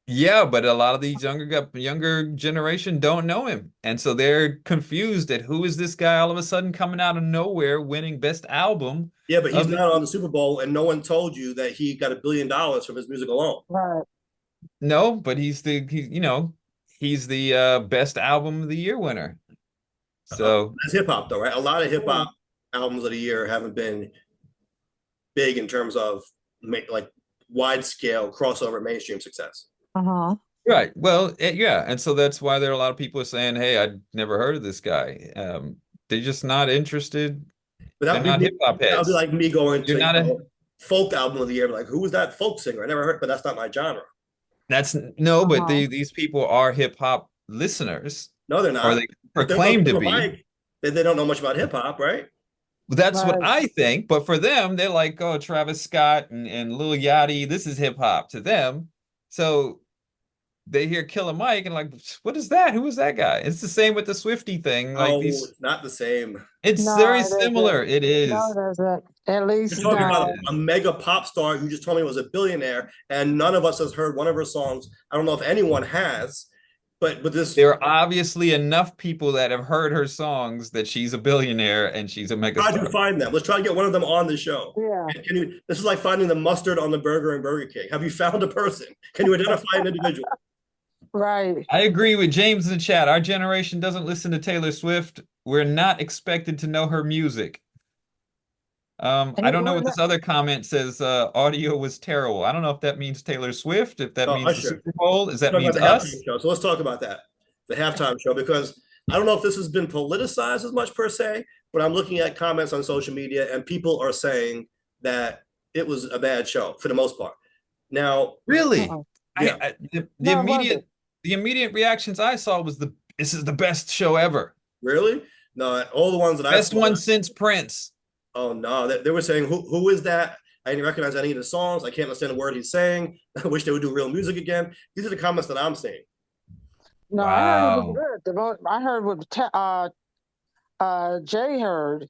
Speaker 3: Yeah, but a lot of these younger generation don't know him. And so they're confused at who is this guy all of a sudden coming out of nowhere winning best album
Speaker 1: Yeah, but he's
Speaker 3: of the
Speaker 1: not on the Super Bowl, and no one told you that he got $1 billion from his music alone.
Speaker 2: right.
Speaker 3: No, but he's the best album of the year winner. So
Speaker 1: That's hip hop, though, right? A lot of hip
Speaker 2: Yeah.
Speaker 1: hop albums of the year haven't been big in terms of like wide scale crossover mainstream success.
Speaker 2: Uh-huh.
Speaker 3: right. Well, yeah, and so that's why there are a lot of people saying, "Hey, I'd never heard of this guy." They're just not interested.
Speaker 1: But that
Speaker 3: They're
Speaker 1: would be
Speaker 3: not hip hop
Speaker 1: that would be
Speaker 3: heads.
Speaker 1: like me going
Speaker 3: You're
Speaker 1: to
Speaker 3: not a
Speaker 1: folk album of the year, like who was that folk singer? I never heard, but that's not my genre.
Speaker 3: That's no, but
Speaker 2: Uh-huh.
Speaker 3: these people are hip hop listeners,
Speaker 1: No, they're
Speaker 3: or
Speaker 1: not.
Speaker 3: they
Speaker 1: If they're from
Speaker 3: proclaim to
Speaker 1: Killer
Speaker 3: be.
Speaker 1: Mike, they don't know much about hip hop, right?
Speaker 3: That's what
Speaker 2: Right.
Speaker 3: I think. But for them, they're like, oh, Travis Scott and Lil Yachty, this is hip hop to them. So they hear Killer Mike and like, what is that? Who is that guy? It's the same with the Swifty thing. Like
Speaker 1: Oh,
Speaker 3: these,
Speaker 1: it's not the same.
Speaker 3: it's
Speaker 2: No,
Speaker 3: very
Speaker 2: it isn't.
Speaker 3: similar. It
Speaker 2: No,
Speaker 3: is.
Speaker 2: it isn't. At
Speaker 1: You're
Speaker 2: least
Speaker 1: talking about
Speaker 2: no.
Speaker 1: a mega pop star who just told me was a billionaire, and none of us has heard one of her songs. I don't know if anyone has, but this.
Speaker 3: There are obviously enough people that have heard her songs that she's a billionaire and she's a
Speaker 1: How'd you
Speaker 3: megastar.
Speaker 1: find them? Let's try to get one of them on the show.
Speaker 2: Yeah.
Speaker 1: Can you? This is like finding the mustard on the burger in Burger King. Have you found a person? Can you identify an individual?
Speaker 2: Right.
Speaker 3: I agree with James in the chat. Our generation doesn't listen to Taylor Swift. We're not expected to know her music.
Speaker 2: And
Speaker 3: I
Speaker 2: it
Speaker 3: don't know what
Speaker 2: wasn't
Speaker 3: this other comment says. Audio was terrible. I don't know if that means Taylor Swift, if that
Speaker 1: Oh,
Speaker 3: means the
Speaker 1: Usher.
Speaker 3: Super Bowl, does that
Speaker 1: Talk about
Speaker 3: means
Speaker 1: the halftime
Speaker 3: us?
Speaker 1: show. So let's talk about that, the halftime show, because I don't know if this has been politicized as much per se, but I'm looking at comments on social media and people are saying that it was a bad show for the most part. Now,
Speaker 3: Really?
Speaker 2: uh-uh.
Speaker 1: yeah,
Speaker 3: The
Speaker 2: No, it
Speaker 3: immediate
Speaker 2: wasn't.
Speaker 3: the immediate reactions I saw was this is the best show ever.
Speaker 1: really? No, all the ones that I
Speaker 3: Best
Speaker 1: saw.
Speaker 3: one since Prince.
Speaker 1: Oh no, they were saying who is that? I didn't recognize any of the songs. I can't understand a word he's saying. I wish they would do real music again. These are the comments that I'm seeing.
Speaker 2: No, I heard it was
Speaker 3: Wow.
Speaker 2: good. I heard what Jay heard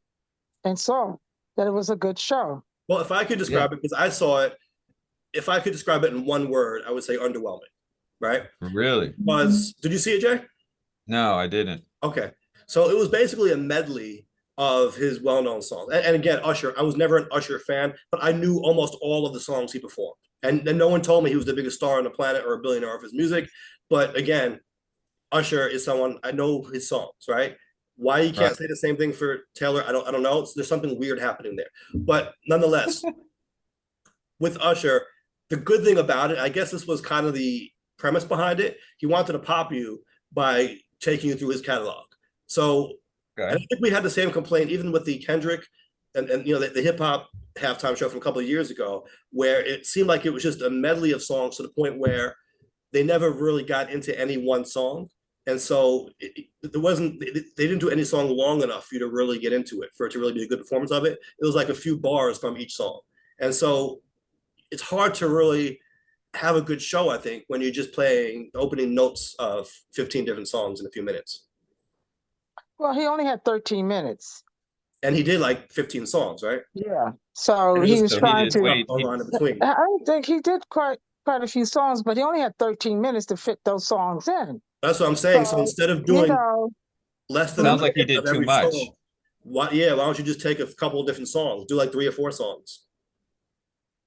Speaker 2: and saw that it was a good show.
Speaker 1: Well, if I could describe it, because I saw it, if I could describe it in one word, I would say underwhelming, right?
Speaker 3: Really?
Speaker 1: Did you see it, Jay?
Speaker 3: No, I didn't.
Speaker 1: Okay. So it was basically a medley of his well-known songs. And again, Usher, I was never an Usher fan, but I knew almost all of the songs he performed. And no one told me he was the biggest star on the planet or a billionaire of his music. But again, Usher is someone I know his songs, right? Why you can't say the same thing for Taylor, I don't know. There's something weird happening there. But nonetheless, with Usher, the good thing about it, I guess this was kind of the premise behind it. He wanted to pop you by taking you through his catalog. So I think we had the same complaint even with the Kendrick and you know the hip hop halftime show from a couple of years ago, where it seemed like it was just a medley of songs to the point where they never really got into any one song. And so there wasn't, they didn't do any song long enough for you to really get into it, for it to really be a good performance of it. It was like a few bars from each song. And so it's hard to really have a good show, I think, when you're just playing opening notes of 15 different songs in a few minutes.
Speaker 2: Well, he only had 13 minutes.
Speaker 1: And he did like 15 songs, right?
Speaker 2: Yeah. So he was trying to.
Speaker 1: In between.
Speaker 2: I think he did quite a few songs, but he only had 13 minutes to fit those songs in.
Speaker 1: That's what I'm saying. So instead of doing less than
Speaker 3: sounds like he did too much.
Speaker 1: Song, why don't you just take a couple of different songs, do like 3 or 4 songs?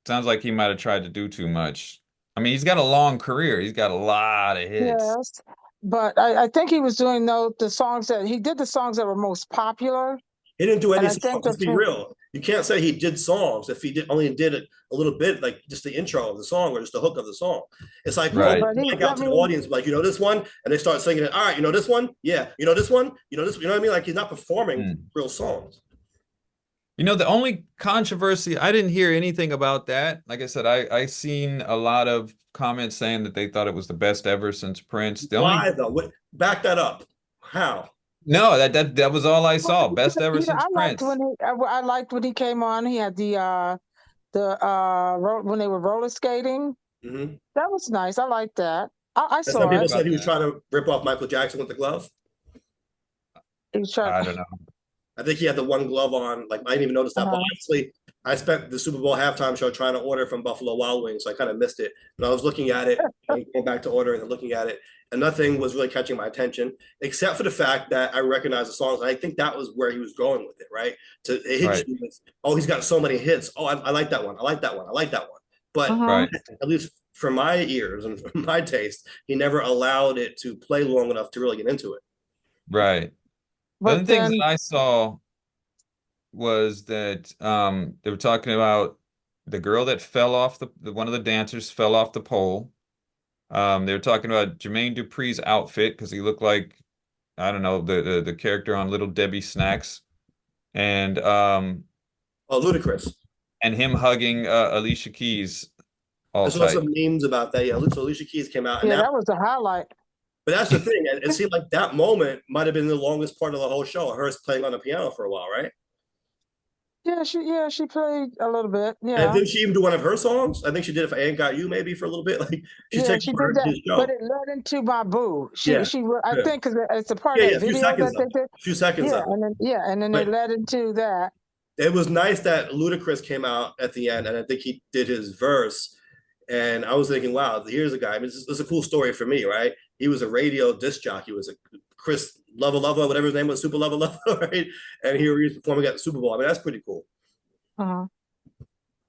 Speaker 3: Sounds like he might have tried to do too much. I mean, he's got a long career. He's got a lot of hits.
Speaker 2: Yes, but I think he was doing the songs that he did, the songs that were most popular.
Speaker 1: He didn't do any songs. Let's be real. You can't say he did songs if he only did it a little bit, like just the intro of the song or just the hook of the song. It's like, right. He got to the audience, like, you know this one? And they start singing it. All right, you know this one? Yeah. You know this one? You know this? You know what I mean? Like he's not performing real songs.
Speaker 3: You know, the only controversy, I didn't hear anything about that. Like I said, I seen a lot of comments saying that they thought it was the best ever since Prince.
Speaker 1: Why though? Back that up. How?
Speaker 3: No, that was all I saw. Best ever since Prince.
Speaker 2: I liked when he came on. He had the when they were roller skating.
Speaker 1: Mm-hmm.
Speaker 2: That was nice. I liked that. I saw
Speaker 1: some people
Speaker 2: it.
Speaker 1: said he was trying to rip off Michael Jackson with the glove.
Speaker 2: He was trying.
Speaker 3: I don't know.
Speaker 1: I think he had the one glove on. Like I didn't even notice that. But honestly, I spent the Super Bowl halftime show trying to order from Buffalo Wild Wings, so I kind of missed it. But I was looking at it, and going back to ordering and looking at it, and nothing was really catching my attention, except for the fact that I recognized the songs. And I think that was where he was going with it, right? To hit you with, oh, he's got so many hits. Oh, I like that one. I like that one. I like that one. But at least for my ears and for my taste, he never allowed it to play long enough to really get into it.
Speaker 3: Right. The other things that I saw was that they were talking about the girl that fell off one of the dancers fell off the pole. They were talking about Jermaine Dupri's outfit because he looked like, I don't know, the character on Little Debbie Snacks, and
Speaker 1: Ludacris,
Speaker 3: and him hugging Alicia Keys.
Speaker 1: I saw some memes about that. Yeah, so Alicia Keys came out.
Speaker 2: And that was the highlight.
Speaker 1: But that's the thing. It seemed like that moment might have been the longest part of the whole show. Her playing on the piano for a while, right?
Speaker 2: Yeah, she played a little bit. Yeah.
Speaker 1: And did she even do one of her songs? I think she did "If I Ain't Got You" maybe for a little bit. Like she did that,
Speaker 2: but it led into "My Boo." I think because it's a part of the video that they did.
Speaker 1: A few seconds.
Speaker 2: And then they led into that.
Speaker 1: It was nice that Ludacris came out at the end, and I think he did his verse. And I was thinking, wow, here's a guy. I mean, this is a cool story for me, right? He was a radio disc jockey. He was a Chris Lover, whatever his name was, Super Lover, right? And here he was performing at the Super Bowl. I mean, that's pretty cool.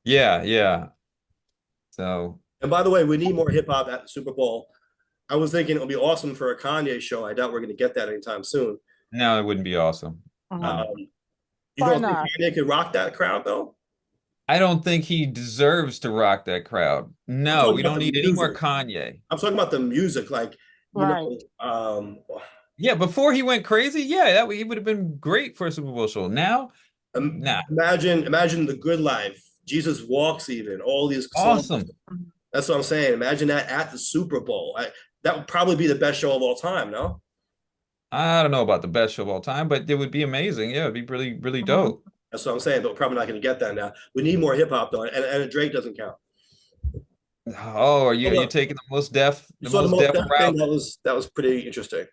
Speaker 3: Yeah. So.
Speaker 1: And by the way, we need more hip hop at the Super Bowl. I was thinking it would be awesome for a Kanye show. I doubt we're going to get that anytime soon.
Speaker 3: No, it wouldn't be awesome.
Speaker 1: You don't think Kanye could rock that crowd, though?
Speaker 3: I don't think he deserves to rock that crowd. No, we don't need any more Kanye.
Speaker 1: I'm talking about the music, like, you know,
Speaker 3: yeah, before he went crazy, he would have been great for a Super Bowl show. Now, nah.
Speaker 1: Imagine The Good Life, Jesus Walks, even all these songs.
Speaker 3: Awesome.
Speaker 1: That's what I'm saying. Imagine that at the Super Bowl. That would probably be the best show of all time, no?
Speaker 3: I don't know about the best show of all time, but it would be amazing. Yeah, it'd be really, really dope.
Speaker 1: That's what I'm saying, but we're probably not going to get that now. We need more hip hop though, and Drake doesn't count.
Speaker 3: Oh, are you taking the most deaf?
Speaker 1: The most deaf route? That was pretty interesting.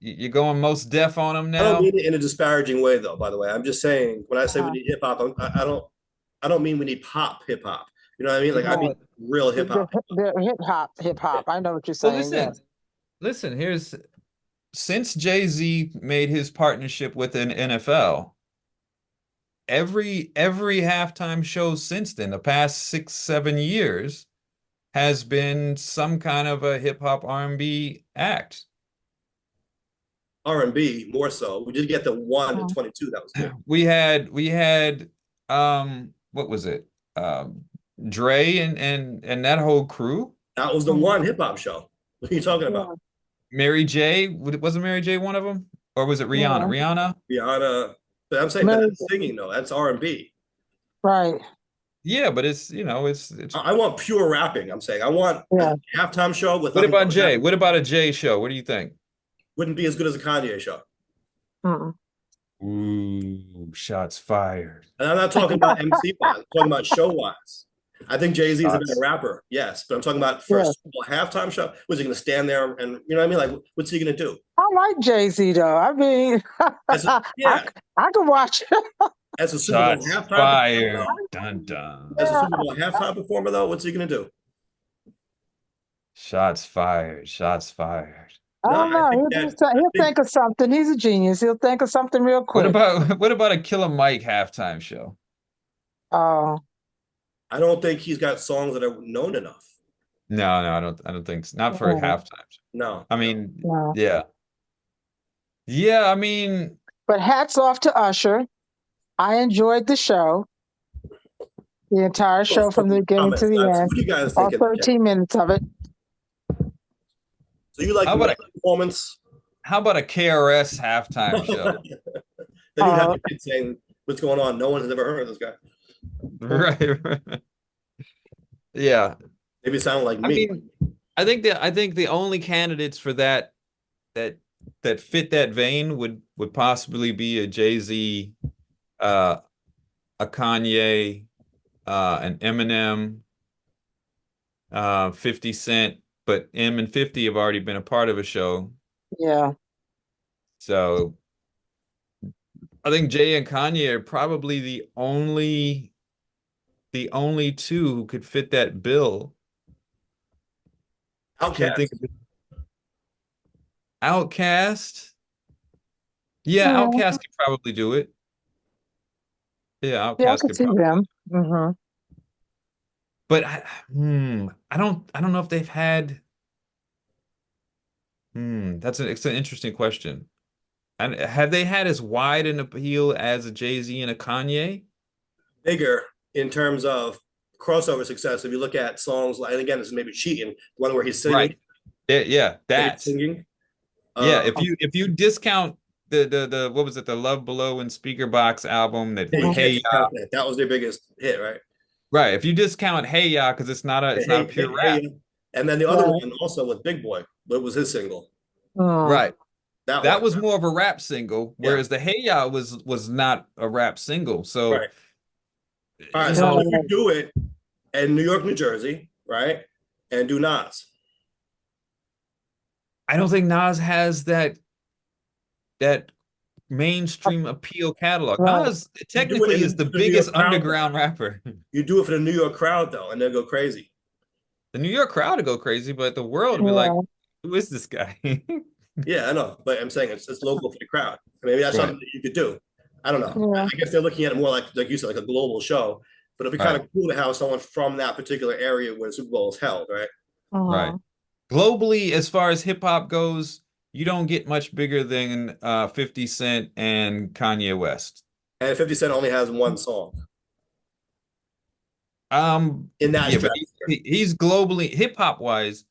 Speaker 3: You're going most deaf on him now?
Speaker 1: I don't mean it in a disparaging way, though. By the way, I'm just saying when I say we need hip hop, I don't mean we need pop hip hop. You know what I mean? Like I mean real hip hop.
Speaker 2: Hip hop. I know what you're saying.
Speaker 3: Well, listen. since Jay-Z made his partnership with an NFL, every halftime show since then, the past 6, 7 years, has been some kind of a hip hop R&B act.
Speaker 1: R&B more so. We did get the one in
Speaker 2: Mhm.
Speaker 1: 22 that was good.
Speaker 3: We had what was it? Dre and that whole crew.
Speaker 1: That was the one hip hop show. What are you talking about?
Speaker 2: Yeah,
Speaker 3: Mary J, wasn't Mary J one of them? Or was it Rihanna?
Speaker 2: yeah.
Speaker 3: Rihanna?
Speaker 1: Rihanna. But I'm saying, but
Speaker 2: Maybe,
Speaker 1: that's singing though. That's R&B.
Speaker 2: right.
Speaker 3: Yeah, but it's
Speaker 1: I want pure rapping. I'm saying I want a
Speaker 2: Yeah.
Speaker 1: halftime show with
Speaker 3: what
Speaker 1: nothing
Speaker 3: about
Speaker 1: but
Speaker 3: Jay?
Speaker 1: rap.
Speaker 3: What about a Jay show? What do you think?
Speaker 1: Wouldn't be as good as a Kanye show.
Speaker 2: Mm-mm.
Speaker 3: Ooh, shots fired.
Speaker 1: And I'm not talking about MC wise. I'm talking about show wise. I think Jay Z is a better
Speaker 3: Shots.
Speaker 1: rapper, yes, but I'm talking about for a
Speaker 2: Yeah.
Speaker 1: Super Bowl halftime show. Was he going to stand there and you know what I mean? Like, what's he going to do?
Speaker 2: I like Jay-Z though. I mean,
Speaker 1: As a,
Speaker 2: I
Speaker 1: yeah,
Speaker 2: I could watch it.
Speaker 1: as a Super Bowl
Speaker 3: Shots
Speaker 1: halftime performer,
Speaker 3: fired.
Speaker 1: though,
Speaker 3: Dun dun.
Speaker 1: as a
Speaker 2: Yeah.
Speaker 1: Super Bowl halftime performer, though, what's he going to do?
Speaker 3: Shots fired. Shots fired.
Speaker 2: I
Speaker 1: No,
Speaker 2: don't
Speaker 1: I
Speaker 2: know.
Speaker 1: think that I
Speaker 2: He'll
Speaker 1: think
Speaker 2: think of something. He's a genius. He'll think of something real
Speaker 3: What
Speaker 2: quick.
Speaker 3: about what about a Killer Mike halftime show?
Speaker 2: Oh,
Speaker 1: I don't think he's got songs that are known enough.
Speaker 3: No, no, I don't think so. Not for a
Speaker 2: no,
Speaker 3: halftime show.
Speaker 1: No,
Speaker 3: I mean,
Speaker 2: no.
Speaker 3: yeah. Yeah, I mean,
Speaker 2: But hats off to Usher. I enjoyed the show, the entire show from the beginning to
Speaker 1: comments.
Speaker 2: the
Speaker 1: What
Speaker 2: end,
Speaker 1: do you guys
Speaker 2: all
Speaker 1: think of that?
Speaker 2: 13 minutes of it.
Speaker 1: So you like
Speaker 3: how
Speaker 1: the
Speaker 3: about a
Speaker 1: performance?
Speaker 3: how about a KRS halftime show?
Speaker 1: Then you'd have
Speaker 2: Uh,
Speaker 1: your kids saying, "What's going on? No one has ever heard of this guy."
Speaker 3: Right, right. Yeah.
Speaker 1: Maybe sound like
Speaker 3: I
Speaker 1: me.
Speaker 3: mean, I think the only candidates for that that fit that vein would possibly be a Jay-Z, uh, a Kanye, an Eminem, 50 Cent, but M and 50 have already been a part of a show.
Speaker 2: yeah.
Speaker 3: So I think Jay and Kanye are probably the only two who could fit that bill. I can't think
Speaker 1: Outcast.
Speaker 3: of it. Outcast. Yeah,
Speaker 2: Yeah,
Speaker 3: Outcast could probably do it. Yeah,
Speaker 2: yeah, I
Speaker 3: Outcast
Speaker 2: could
Speaker 3: could
Speaker 2: see
Speaker 3: probably.
Speaker 2: them. Hmm.
Speaker 3: But I don't know if they've had. It's an interesting question. And have they had as wide an appeal as a Jay-Z and a Kanye?
Speaker 1: Bigger in terms of crossover success. If you look at songs like, and again, this is maybe cheating, the one where he's singing,
Speaker 3: Right. Yeah,
Speaker 1: where he's
Speaker 3: that.
Speaker 1: singing.
Speaker 3: Yeah,
Speaker 1: Um,
Speaker 3: if you discount the what was it, the Love Below and Speaker Box album that
Speaker 1: yeah, you can't
Speaker 3: Hey Ya,
Speaker 1: discount that. That was their biggest hit, right?
Speaker 3: right? If you discount Hey Ya because it's not a pure rap,
Speaker 1: And then the other
Speaker 2: Right.
Speaker 1: one also with Big Boy, what was his single?
Speaker 2: Mm.
Speaker 3: right?
Speaker 1: That
Speaker 3: That
Speaker 1: one.
Speaker 3: was more of a rap single,
Speaker 1: Yeah,
Speaker 3: whereas the Hey Ya was not a rap single. So,
Speaker 1: right. All right.
Speaker 3: you
Speaker 1: So
Speaker 3: know,
Speaker 1: if you do it in New York, New Jersey, right, and do Nas,
Speaker 3: I don't think Nas has that mainstream appeal catalog.
Speaker 2: Right.
Speaker 3: Nas
Speaker 1: you do it
Speaker 3: technically is
Speaker 1: in
Speaker 3: the
Speaker 1: the New York
Speaker 3: biggest
Speaker 1: crowd, though.
Speaker 3: underground rapper.
Speaker 1: You do it for the New York crowd, though, and they'll go crazy.
Speaker 3: The New York crowd would go crazy, but the world would be like,
Speaker 2: Yeah.
Speaker 3: who is this guy?
Speaker 1: Yeah, I know, but I'm saying it's local for the crowd. Maybe that's
Speaker 3: Right,
Speaker 1: something that you could do. I don't know.
Speaker 2: Yeah.
Speaker 1: I guess they're looking at it more like you said, like a global show. But it'd be kind
Speaker 3: right,
Speaker 1: of cool to have someone from that particular area where the Super Bowl is held, right?
Speaker 3: right.
Speaker 2: Hmm.
Speaker 3: Globally, as far as hip hop goes, you don't get much bigger than 50 Cent and Kanye West.
Speaker 1: And 50 Cent only has one song in that
Speaker 3: Yeah, but
Speaker 1: stratosphere.
Speaker 3: he's globally hip hop wise,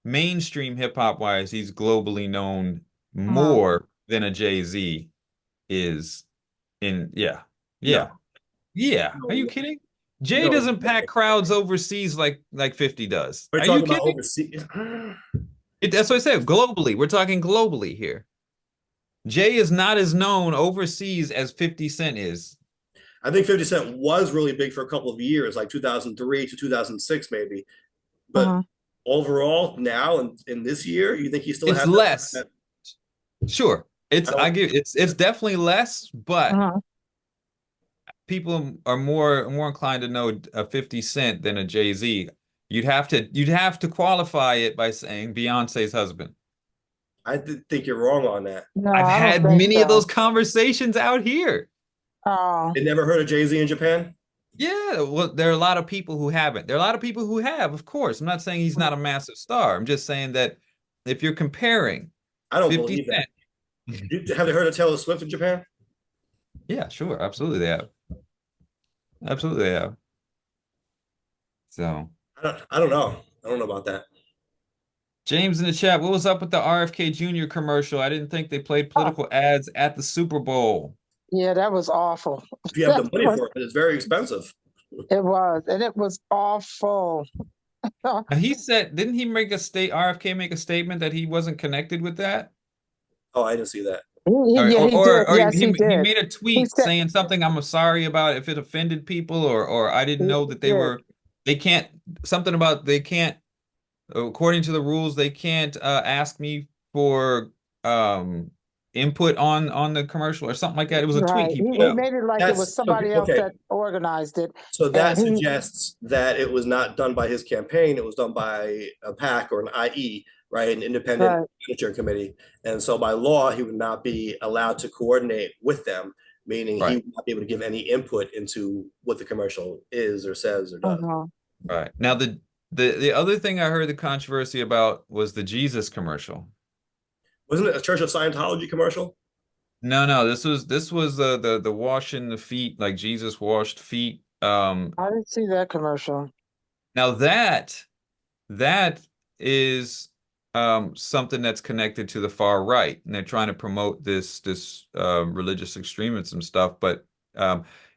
Speaker 3: mainstream hip hop wise, he's globally known
Speaker 2: Hmm.
Speaker 3: more than a Jay-Z is in yeah.
Speaker 1: No,
Speaker 3: Yeah. Yeah. Are you
Speaker 1: no,
Speaker 3: kidding? Jay
Speaker 1: no.
Speaker 3: doesn't pack crowds overseas like 50 does.
Speaker 1: We're
Speaker 3: Are you
Speaker 1: talking about
Speaker 3: kidding?
Speaker 1: overseas.
Speaker 3: That's what I said. Globally. We're talking globally here. Jay is not as known overseas as 50 Cent is.
Speaker 1: I think 50 Cent was really big for a couple of years, like 2003 to 2006, maybe. But
Speaker 2: Hmm.
Speaker 1: overall, now and in this year, you think he still
Speaker 3: It's
Speaker 1: has
Speaker 3: less.
Speaker 1: that?
Speaker 3: Sure.
Speaker 1: I don't.
Speaker 3: It's definitely less, but
Speaker 2: Hmm.
Speaker 3: people are more inclined to know a 50 Cent than a Jay-Z. You'd have to qualify it by saying Beyonce's husband.
Speaker 1: think you're wrong on that.
Speaker 2: No,
Speaker 3: I've
Speaker 2: I don't
Speaker 3: had
Speaker 2: think
Speaker 3: many of
Speaker 2: so.
Speaker 3: those conversations out here.
Speaker 2: Oh,
Speaker 1: They never heard of Jay-Z in Japan?
Speaker 3: Yeah, well, there are a lot of people who haven't. There are a lot of people who have, of course. I'm not saying he's not a massive star. I'm just saying that if you're comparing
Speaker 1: I don't
Speaker 3: 50
Speaker 1: believe that.
Speaker 3: Cent,
Speaker 1: Have they heard of Taylor Swift in Japan?
Speaker 3: yeah, sure, absolutely they have. Absolutely they have. So,
Speaker 1: I don't know. I don't know about that.
Speaker 3: James in the chat, what was up with the RFK Jr. commercial? I didn't think they played
Speaker 2: oh,
Speaker 3: political ads at the Super Bowl.
Speaker 2: yeah, that was awful.
Speaker 1: If you have the
Speaker 2: That
Speaker 1: money
Speaker 2: was,
Speaker 1: for it, it's very expensive.
Speaker 2: it was, and it was awful.
Speaker 3: And he said, didn't he make a RFK make a statement that he wasn't connected with that?
Speaker 1: Oh, I didn't see that.
Speaker 2: Yeah, he did.
Speaker 3: Or
Speaker 2: Yes, he
Speaker 3: he
Speaker 2: did.
Speaker 3: made a
Speaker 2: He
Speaker 3: tweet
Speaker 2: said
Speaker 3: saying something I'm sorry about if it offended people, or I didn't
Speaker 2: he
Speaker 3: know that
Speaker 2: did.
Speaker 3: they can't, something about they can't, according to the rules, they can't ask me for input on the commercial or something like that. It was a tweet
Speaker 2: Right.
Speaker 3: he put
Speaker 2: He
Speaker 3: out.
Speaker 2: made it like it was
Speaker 1: That's okay.
Speaker 2: somebody else
Speaker 1: Okay.
Speaker 2: that organized it,
Speaker 1: So
Speaker 2: and
Speaker 1: that
Speaker 2: he
Speaker 1: suggests that it was not done by his campaign. It was done by a PAC or an IE, right? An independent
Speaker 2: right.
Speaker 1: expenditure committee. And so by law, he would not be allowed to coordinate with them, meaning he
Speaker 3: Right,
Speaker 1: would not be able to give any input into what the commercial is or says or does.
Speaker 2: Uh-huh.
Speaker 3: right. Now the other thing I heard the controversy about was the Jesus commercial.
Speaker 1: Wasn't it a Church of Scientology commercial?
Speaker 3: No, this was the washing the feet, like Jesus washed feet.
Speaker 2: I didn't see that commercial.
Speaker 3: Now that is something that's connected to the far right, and they're trying to promote this religious extremism stuff. But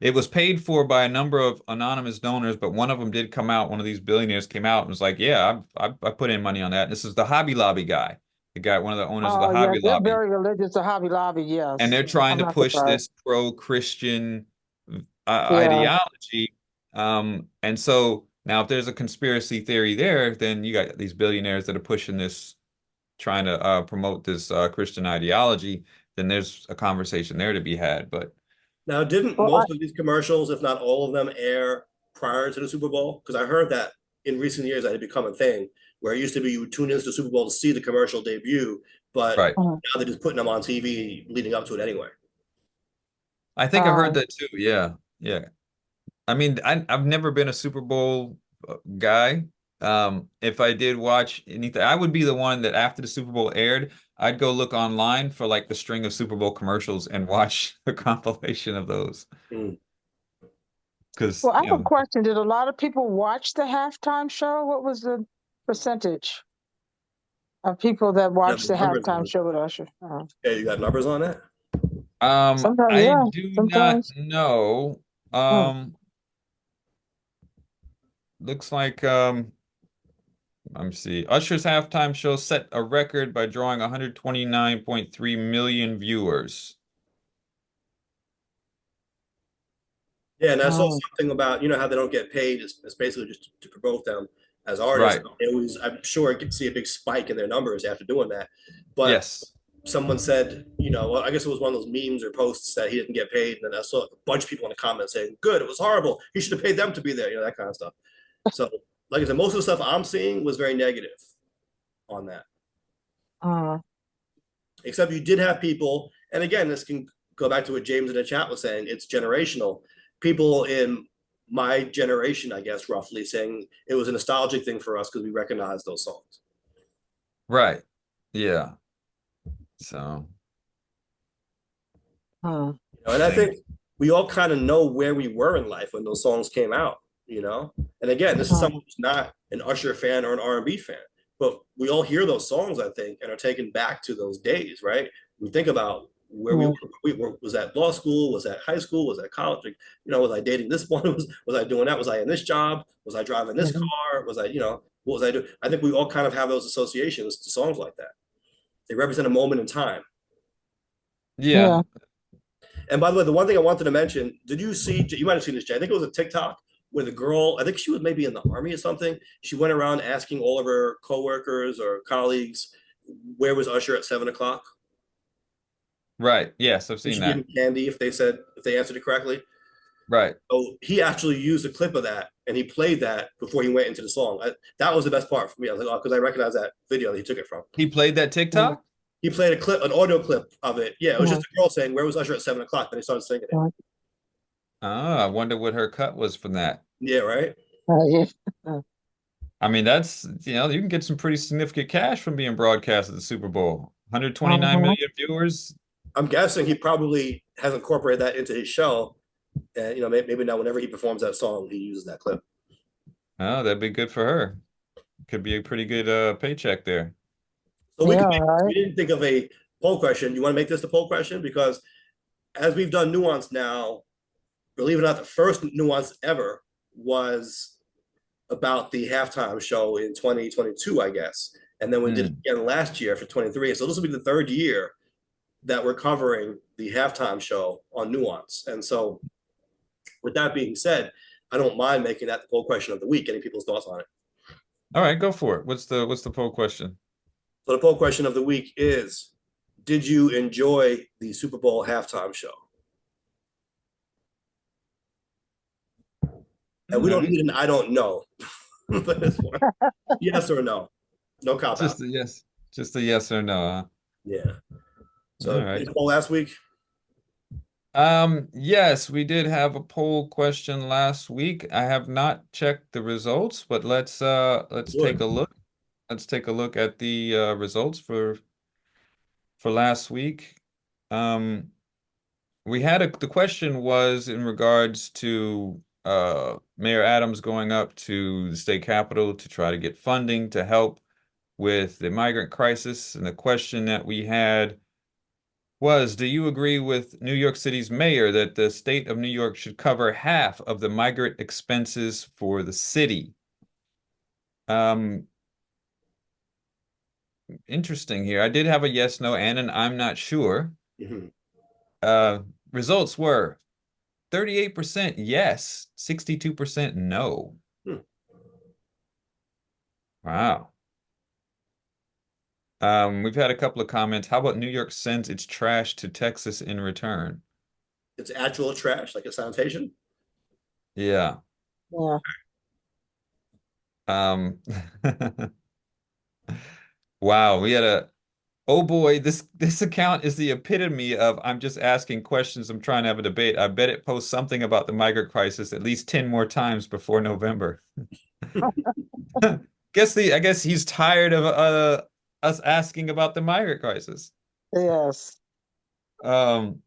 Speaker 3: it was paid for by a number of anonymous donors, but one of them did come out. One of these billionaires came out and was like, "Yeah, I put in money on that." And this is the Hobby Lobby guy, one of the owners of the
Speaker 2: Oh, yeah,
Speaker 3: Hobby
Speaker 2: they're
Speaker 3: Lobby,
Speaker 2: very religious to Hobby Lobby.
Speaker 3: and
Speaker 2: Yes,
Speaker 3: they're trying
Speaker 2: I'm
Speaker 3: to
Speaker 2: not
Speaker 3: push
Speaker 2: surprised.
Speaker 3: this pro-Christian
Speaker 2: Yeah.
Speaker 3: ideology. And so now if there's a conspiracy theory there, then you got these billionaires that are pushing this, trying to promote this Christian ideology, then there's a conversation there to be had. But
Speaker 1: Now, didn't
Speaker 2: Well,
Speaker 1: most of these commercials, if not all of them, air prior to the Super Bowl? Because I heard that in recent years that had become a thing where it used to be you would tune into the Super Bowl to see the commercial debut, but
Speaker 3: right.
Speaker 2: uh,
Speaker 1: now they're just putting them on TV leading up to it anyway.
Speaker 3: I think I heard
Speaker 2: um,
Speaker 3: that too. Yeah. Yeah. I mean, I've never been a Super Bowl guy. If I did watch anything, I would be the one that after the Super Bowl aired, I'd go look online for like the string of Super Bowl commercials and watch the compilation of those.
Speaker 1: Mm.
Speaker 3: Because,
Speaker 2: well, I have a question. Did a lot of people watch the halftime show? What was the percentage of people that
Speaker 1: You have
Speaker 2: watched
Speaker 1: the
Speaker 2: the
Speaker 1: numbers
Speaker 2: halftime
Speaker 1: on.
Speaker 2: show with Usher?
Speaker 1: Yeah, you got numbers on that?
Speaker 2: Sometimes,
Speaker 3: I
Speaker 2: yeah,
Speaker 3: do not
Speaker 2: sometimes.
Speaker 3: know.
Speaker 2: Oh,
Speaker 3: Looks like let me see. Usher's halftime show set a record by drawing 129.3 million viewers.
Speaker 1: Yeah, and I saw
Speaker 2: oh,
Speaker 1: something about, you know, how they don't get paid. It's basically just to promote them as artists.
Speaker 3: Right.
Speaker 1: They always, I'm sure, get see a big spike in their numbers after doing that. But
Speaker 3: Yes.
Speaker 1: someone said, you know, well, I guess it was one of those memes or posts that he didn't get paid. And then I saw a bunch of people in the comments saying, good, it was horrible. He should have paid them to be there, you know, that kind of stuff. So, like I said, most of the stuff I'm seeing was very negative on that.
Speaker 2: uh,
Speaker 1: Except you did have people, and again, this can go back to what James in the chat was saying, it's generational. People in my generation, I guess, roughly saying it was a nostalgic thing for us because we recognize those songs.
Speaker 3: Right. Yeah. So,
Speaker 2: uh,
Speaker 1: You know, and I think we all kind of know where we were in life when those songs came out, you know? And again, this is
Speaker 2: uh,
Speaker 1: someone who's not an Usher fan or an R&B fan, but we all hear those songs, I think, and are taken back to those days, right? We think about where
Speaker 2: yeah,
Speaker 1: we were, was that law school? Was that high school? Was that college? Like, you know, was I dating this one? Was I doing that? Was I in this job? Was I driving this
Speaker 2: mhm,
Speaker 1: car? Was I, you know, what was I doing? I think we all kind of have those associations to songs like that. They represent a moment in time.
Speaker 3: yeah.
Speaker 2: yeah.
Speaker 1: And by the way, the one thing I wanted to mention, did you see, you might have seen this, Jay, I think it was a TikTok where the girl, I think she was maybe in the army or something. She went around asking all of her coworkers or colleagues, where was Usher at 7 o'clock?
Speaker 3: Right. Yes, I've
Speaker 1: And
Speaker 3: seen
Speaker 1: she gave
Speaker 3: that.
Speaker 1: them candy if they answered it correctly.
Speaker 3: Right.
Speaker 1: So he actually used a clip of that and he played that before he went into the song. That was the best part for me. I was like, oh, because I recognize that video that he took it from.
Speaker 3: He played that
Speaker 2: Mm.
Speaker 3: TikTok?
Speaker 1: He played a clip, an audio clip of it. Yeah, it was just
Speaker 2: Mhm.
Speaker 1: a girl saying, "Where was Usher at 7 o'clock?" Then he started singing it.
Speaker 2: Right.
Speaker 3: I wonder what her cut was from that.
Speaker 1: Yeah, right.
Speaker 2: Yeah. Uh,
Speaker 3: I mean, that's, you can get some pretty significant cash from being broadcast at the Super Bowl. 129
Speaker 2: uh-huh.
Speaker 3: million viewers.
Speaker 1: I'm guessing he probably has incorporated that into his show, and maybe now whenever he performs that song, he uses that clip.
Speaker 3: Oh, that'd be good for her. Could be a pretty good paycheck there.
Speaker 1: So we
Speaker 2: Yeah,
Speaker 1: could we
Speaker 2: right.
Speaker 1: didn't think of a poll question. You want to make this the poll question because as we've done Nuance now, believe it or not, the first Nuance ever was about the halftime show in 2022, I guess. And then we did it
Speaker 3: Hmm.
Speaker 1: again last year for 23. So this will be the third year that we're covering the halftime show on Nuance. And so, with that being said, I don't mind making that the poll question of the week, getting people's thoughts on it.
Speaker 3: All right, go for it. What's the poll question?
Speaker 1: So, the poll question of the week is: did you enjoy the Super Bowl halftime show? And
Speaker 3: All
Speaker 1: we don't
Speaker 3: right.
Speaker 1: need an I don't know for this one. Yes or no? No cop out.
Speaker 3: Just a yes. Just a yes or no,
Speaker 1: Yeah.
Speaker 3: huh? All
Speaker 1: So,
Speaker 3: right.
Speaker 1: did poll last week?
Speaker 3: Yes, we did have a poll question last week. I have not checked the results, but let's take
Speaker 1: Good.
Speaker 3: a look. Let's take a look at the results for last week. Um, we had the question was in regards to Mayor Adams going up to the state capitol to try to get funding to help with the migrant crisis. And the question that we had was, do you agree with New York City's mayor that the state of New York should cover half of the migrant expenses for the city? Um, Interesting here. I did have a yes, no, and an I'm not sure.
Speaker 1: Mhm.
Speaker 3: Uh, Results were 38% yes, 62% no.
Speaker 1: Hmm.
Speaker 3: Wow. We've had a couple of comments. How about New York sends its trash to Texas in return?
Speaker 1: It's actual trash, like a sanitation.
Speaker 3: Yeah.
Speaker 2: Yeah.
Speaker 3: Um, wow, we had a oh boy, this account is the epitome of I'm just asking questions, I'm trying to have a debate. I bet it posts something about the migrant crisis at least 10 more times before November. I guess he's tired of us asking about the migrant crisis.
Speaker 2: Yes.
Speaker 3: Um,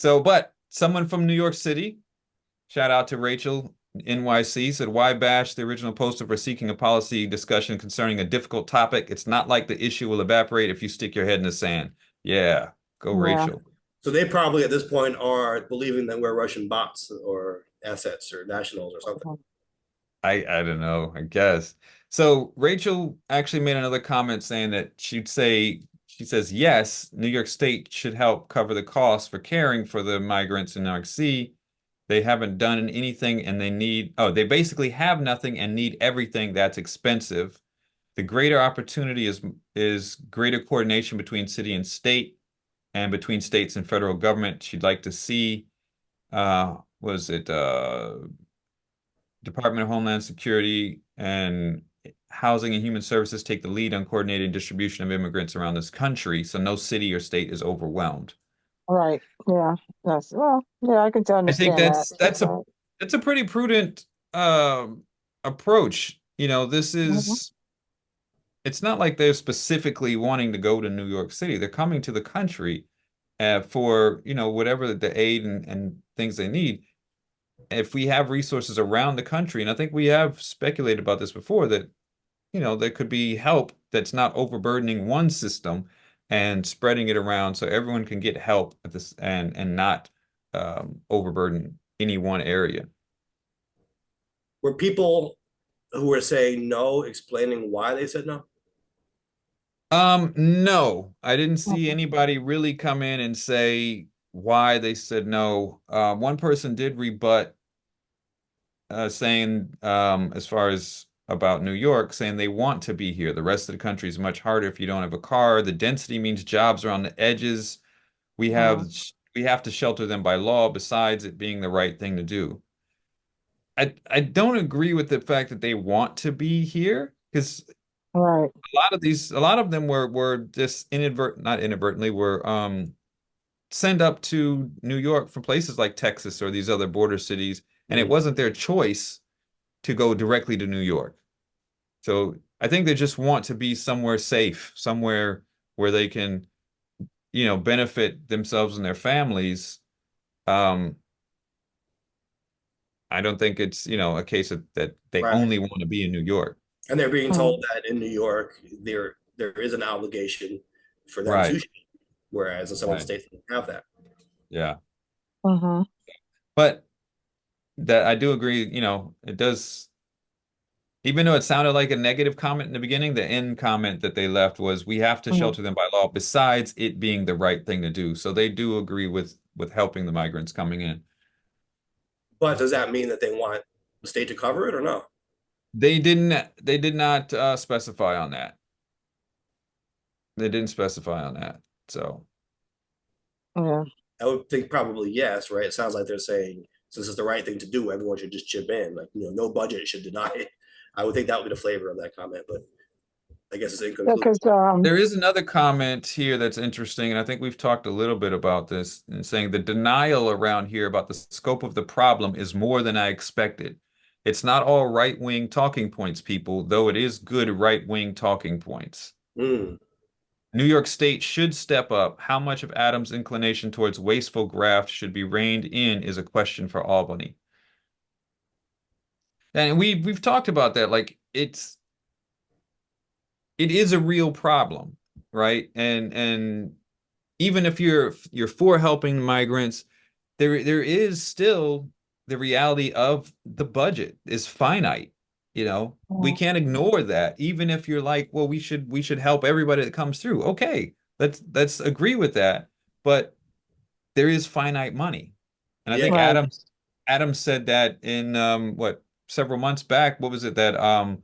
Speaker 3: but someone from New York City, shout out to Rachel NYC, said, why bash the original poster for seeking a policy discussion concerning a difficult topic? It's not like the issue will evaporate if you stick your head in the sand. Yeah, go
Speaker 2: Yeah.
Speaker 3: Rachel.
Speaker 1: So they probably at this point are believing that we're Russian bots or assets or nationals or something.
Speaker 3: I don't know, I guess. So Rachel actually made another comment saying that she says yes, New York State should help cover the costs for caring for the migrants in New York City. They haven't done anything and they basically have nothing and need everything that's expensive. The greater opportunity is greater coordination between city and state and between states and federal government. She'd like to see was it Department of Homeland Security and Housing and Human Services take the lead on coordinating distribution of immigrants around this country, so no city or state is overwhelmed.
Speaker 2: Right. Yeah. That's well. Yeah, I can
Speaker 3: I think
Speaker 2: understand that. Right.
Speaker 3: that's a pretty prudent approach.
Speaker 2: Mhm.
Speaker 3: It's not like they're specifically wanting to go to New York City. They're coming to the country for, whatever the aid and things they need. If we have resources around the country, and I think we have speculated about this before, that there could be help that's not overburdening one system and spreading it around so everyone can get help at this and not overburden any one area.
Speaker 1: Were people who were saying no explaining why they said no?
Speaker 3: No, I didn't see
Speaker 2: Mhm.
Speaker 3: anybody really come in and say why they said no. One person did rebut, saying, as far as about New York, saying they want to be here. The rest of the country is much harder if you don't have a car. The density means jobs are on the edges. We
Speaker 2: Mhm.
Speaker 3: have we have to shelter them by law, besides it being the right thing to do. I don't agree with the fact that they want to be here because
Speaker 2: Right.
Speaker 3: A lot of them were just not inadvertently, were sent up to New York from places like Texas or these other border cities, and it
Speaker 1: Mm.
Speaker 3: wasn't their choice to go directly to New York. So I think they just want to be somewhere safe, somewhere where they can, benefit themselves and their families. Um, I don't think it's, a case of that they
Speaker 1: Right.
Speaker 3: only want to be in New York.
Speaker 1: And they're being
Speaker 2: Mm.
Speaker 1: told that in New York, there is an obligation for them to
Speaker 3: Right.
Speaker 1: ship, whereas in some of the
Speaker 3: Right.
Speaker 1: states they don't have that.
Speaker 3: Yeah.
Speaker 2: Mm-hmm.
Speaker 3: But that I do agree, it does, even though it sounded like a negative comment in the beginning, the end comment that they left was we have to
Speaker 2: Mm-hmm.
Speaker 3: shelter them by law, besides it being the right thing to do. So they do agree with helping the migrants coming in.
Speaker 1: But does that mean that they want the state to cover it or no?
Speaker 3: They did not specify on that. They didn't specify on that. So
Speaker 2: Yeah.
Speaker 1: I would think probably yes, right? It sounds like they're saying since it's the right thing to do, everyone should just chip in. Like, no budget should deny it. I would think that would be the flavor of that comment, but I guess it's
Speaker 2: Yeah,
Speaker 1: inconclusive.
Speaker 2: because
Speaker 3: there is another comment here that's interesting, and I think we've talked a little bit about this, and saying the denial around here about the scope of the problem is more than I expected. It's not all right-wing talking points, people, though it is good right-wing talking points.
Speaker 1: Mm.
Speaker 3: New York State should step up. How much of Adams' inclination towards wasteful graft should be reined in is a question for Albany. And we've talked about that. Like it is a real problem, right? And even if you're for helping migrants, there is still the reality of the budget is finite. We
Speaker 2: mm,
Speaker 3: can't ignore that. Even if you're like, well, we should help everybody that comes through. Okay, let's agree with that. But there is finite money. And I
Speaker 1: Yeah.
Speaker 3: think
Speaker 2: right.
Speaker 3: Adams said that in what several months back. What was it that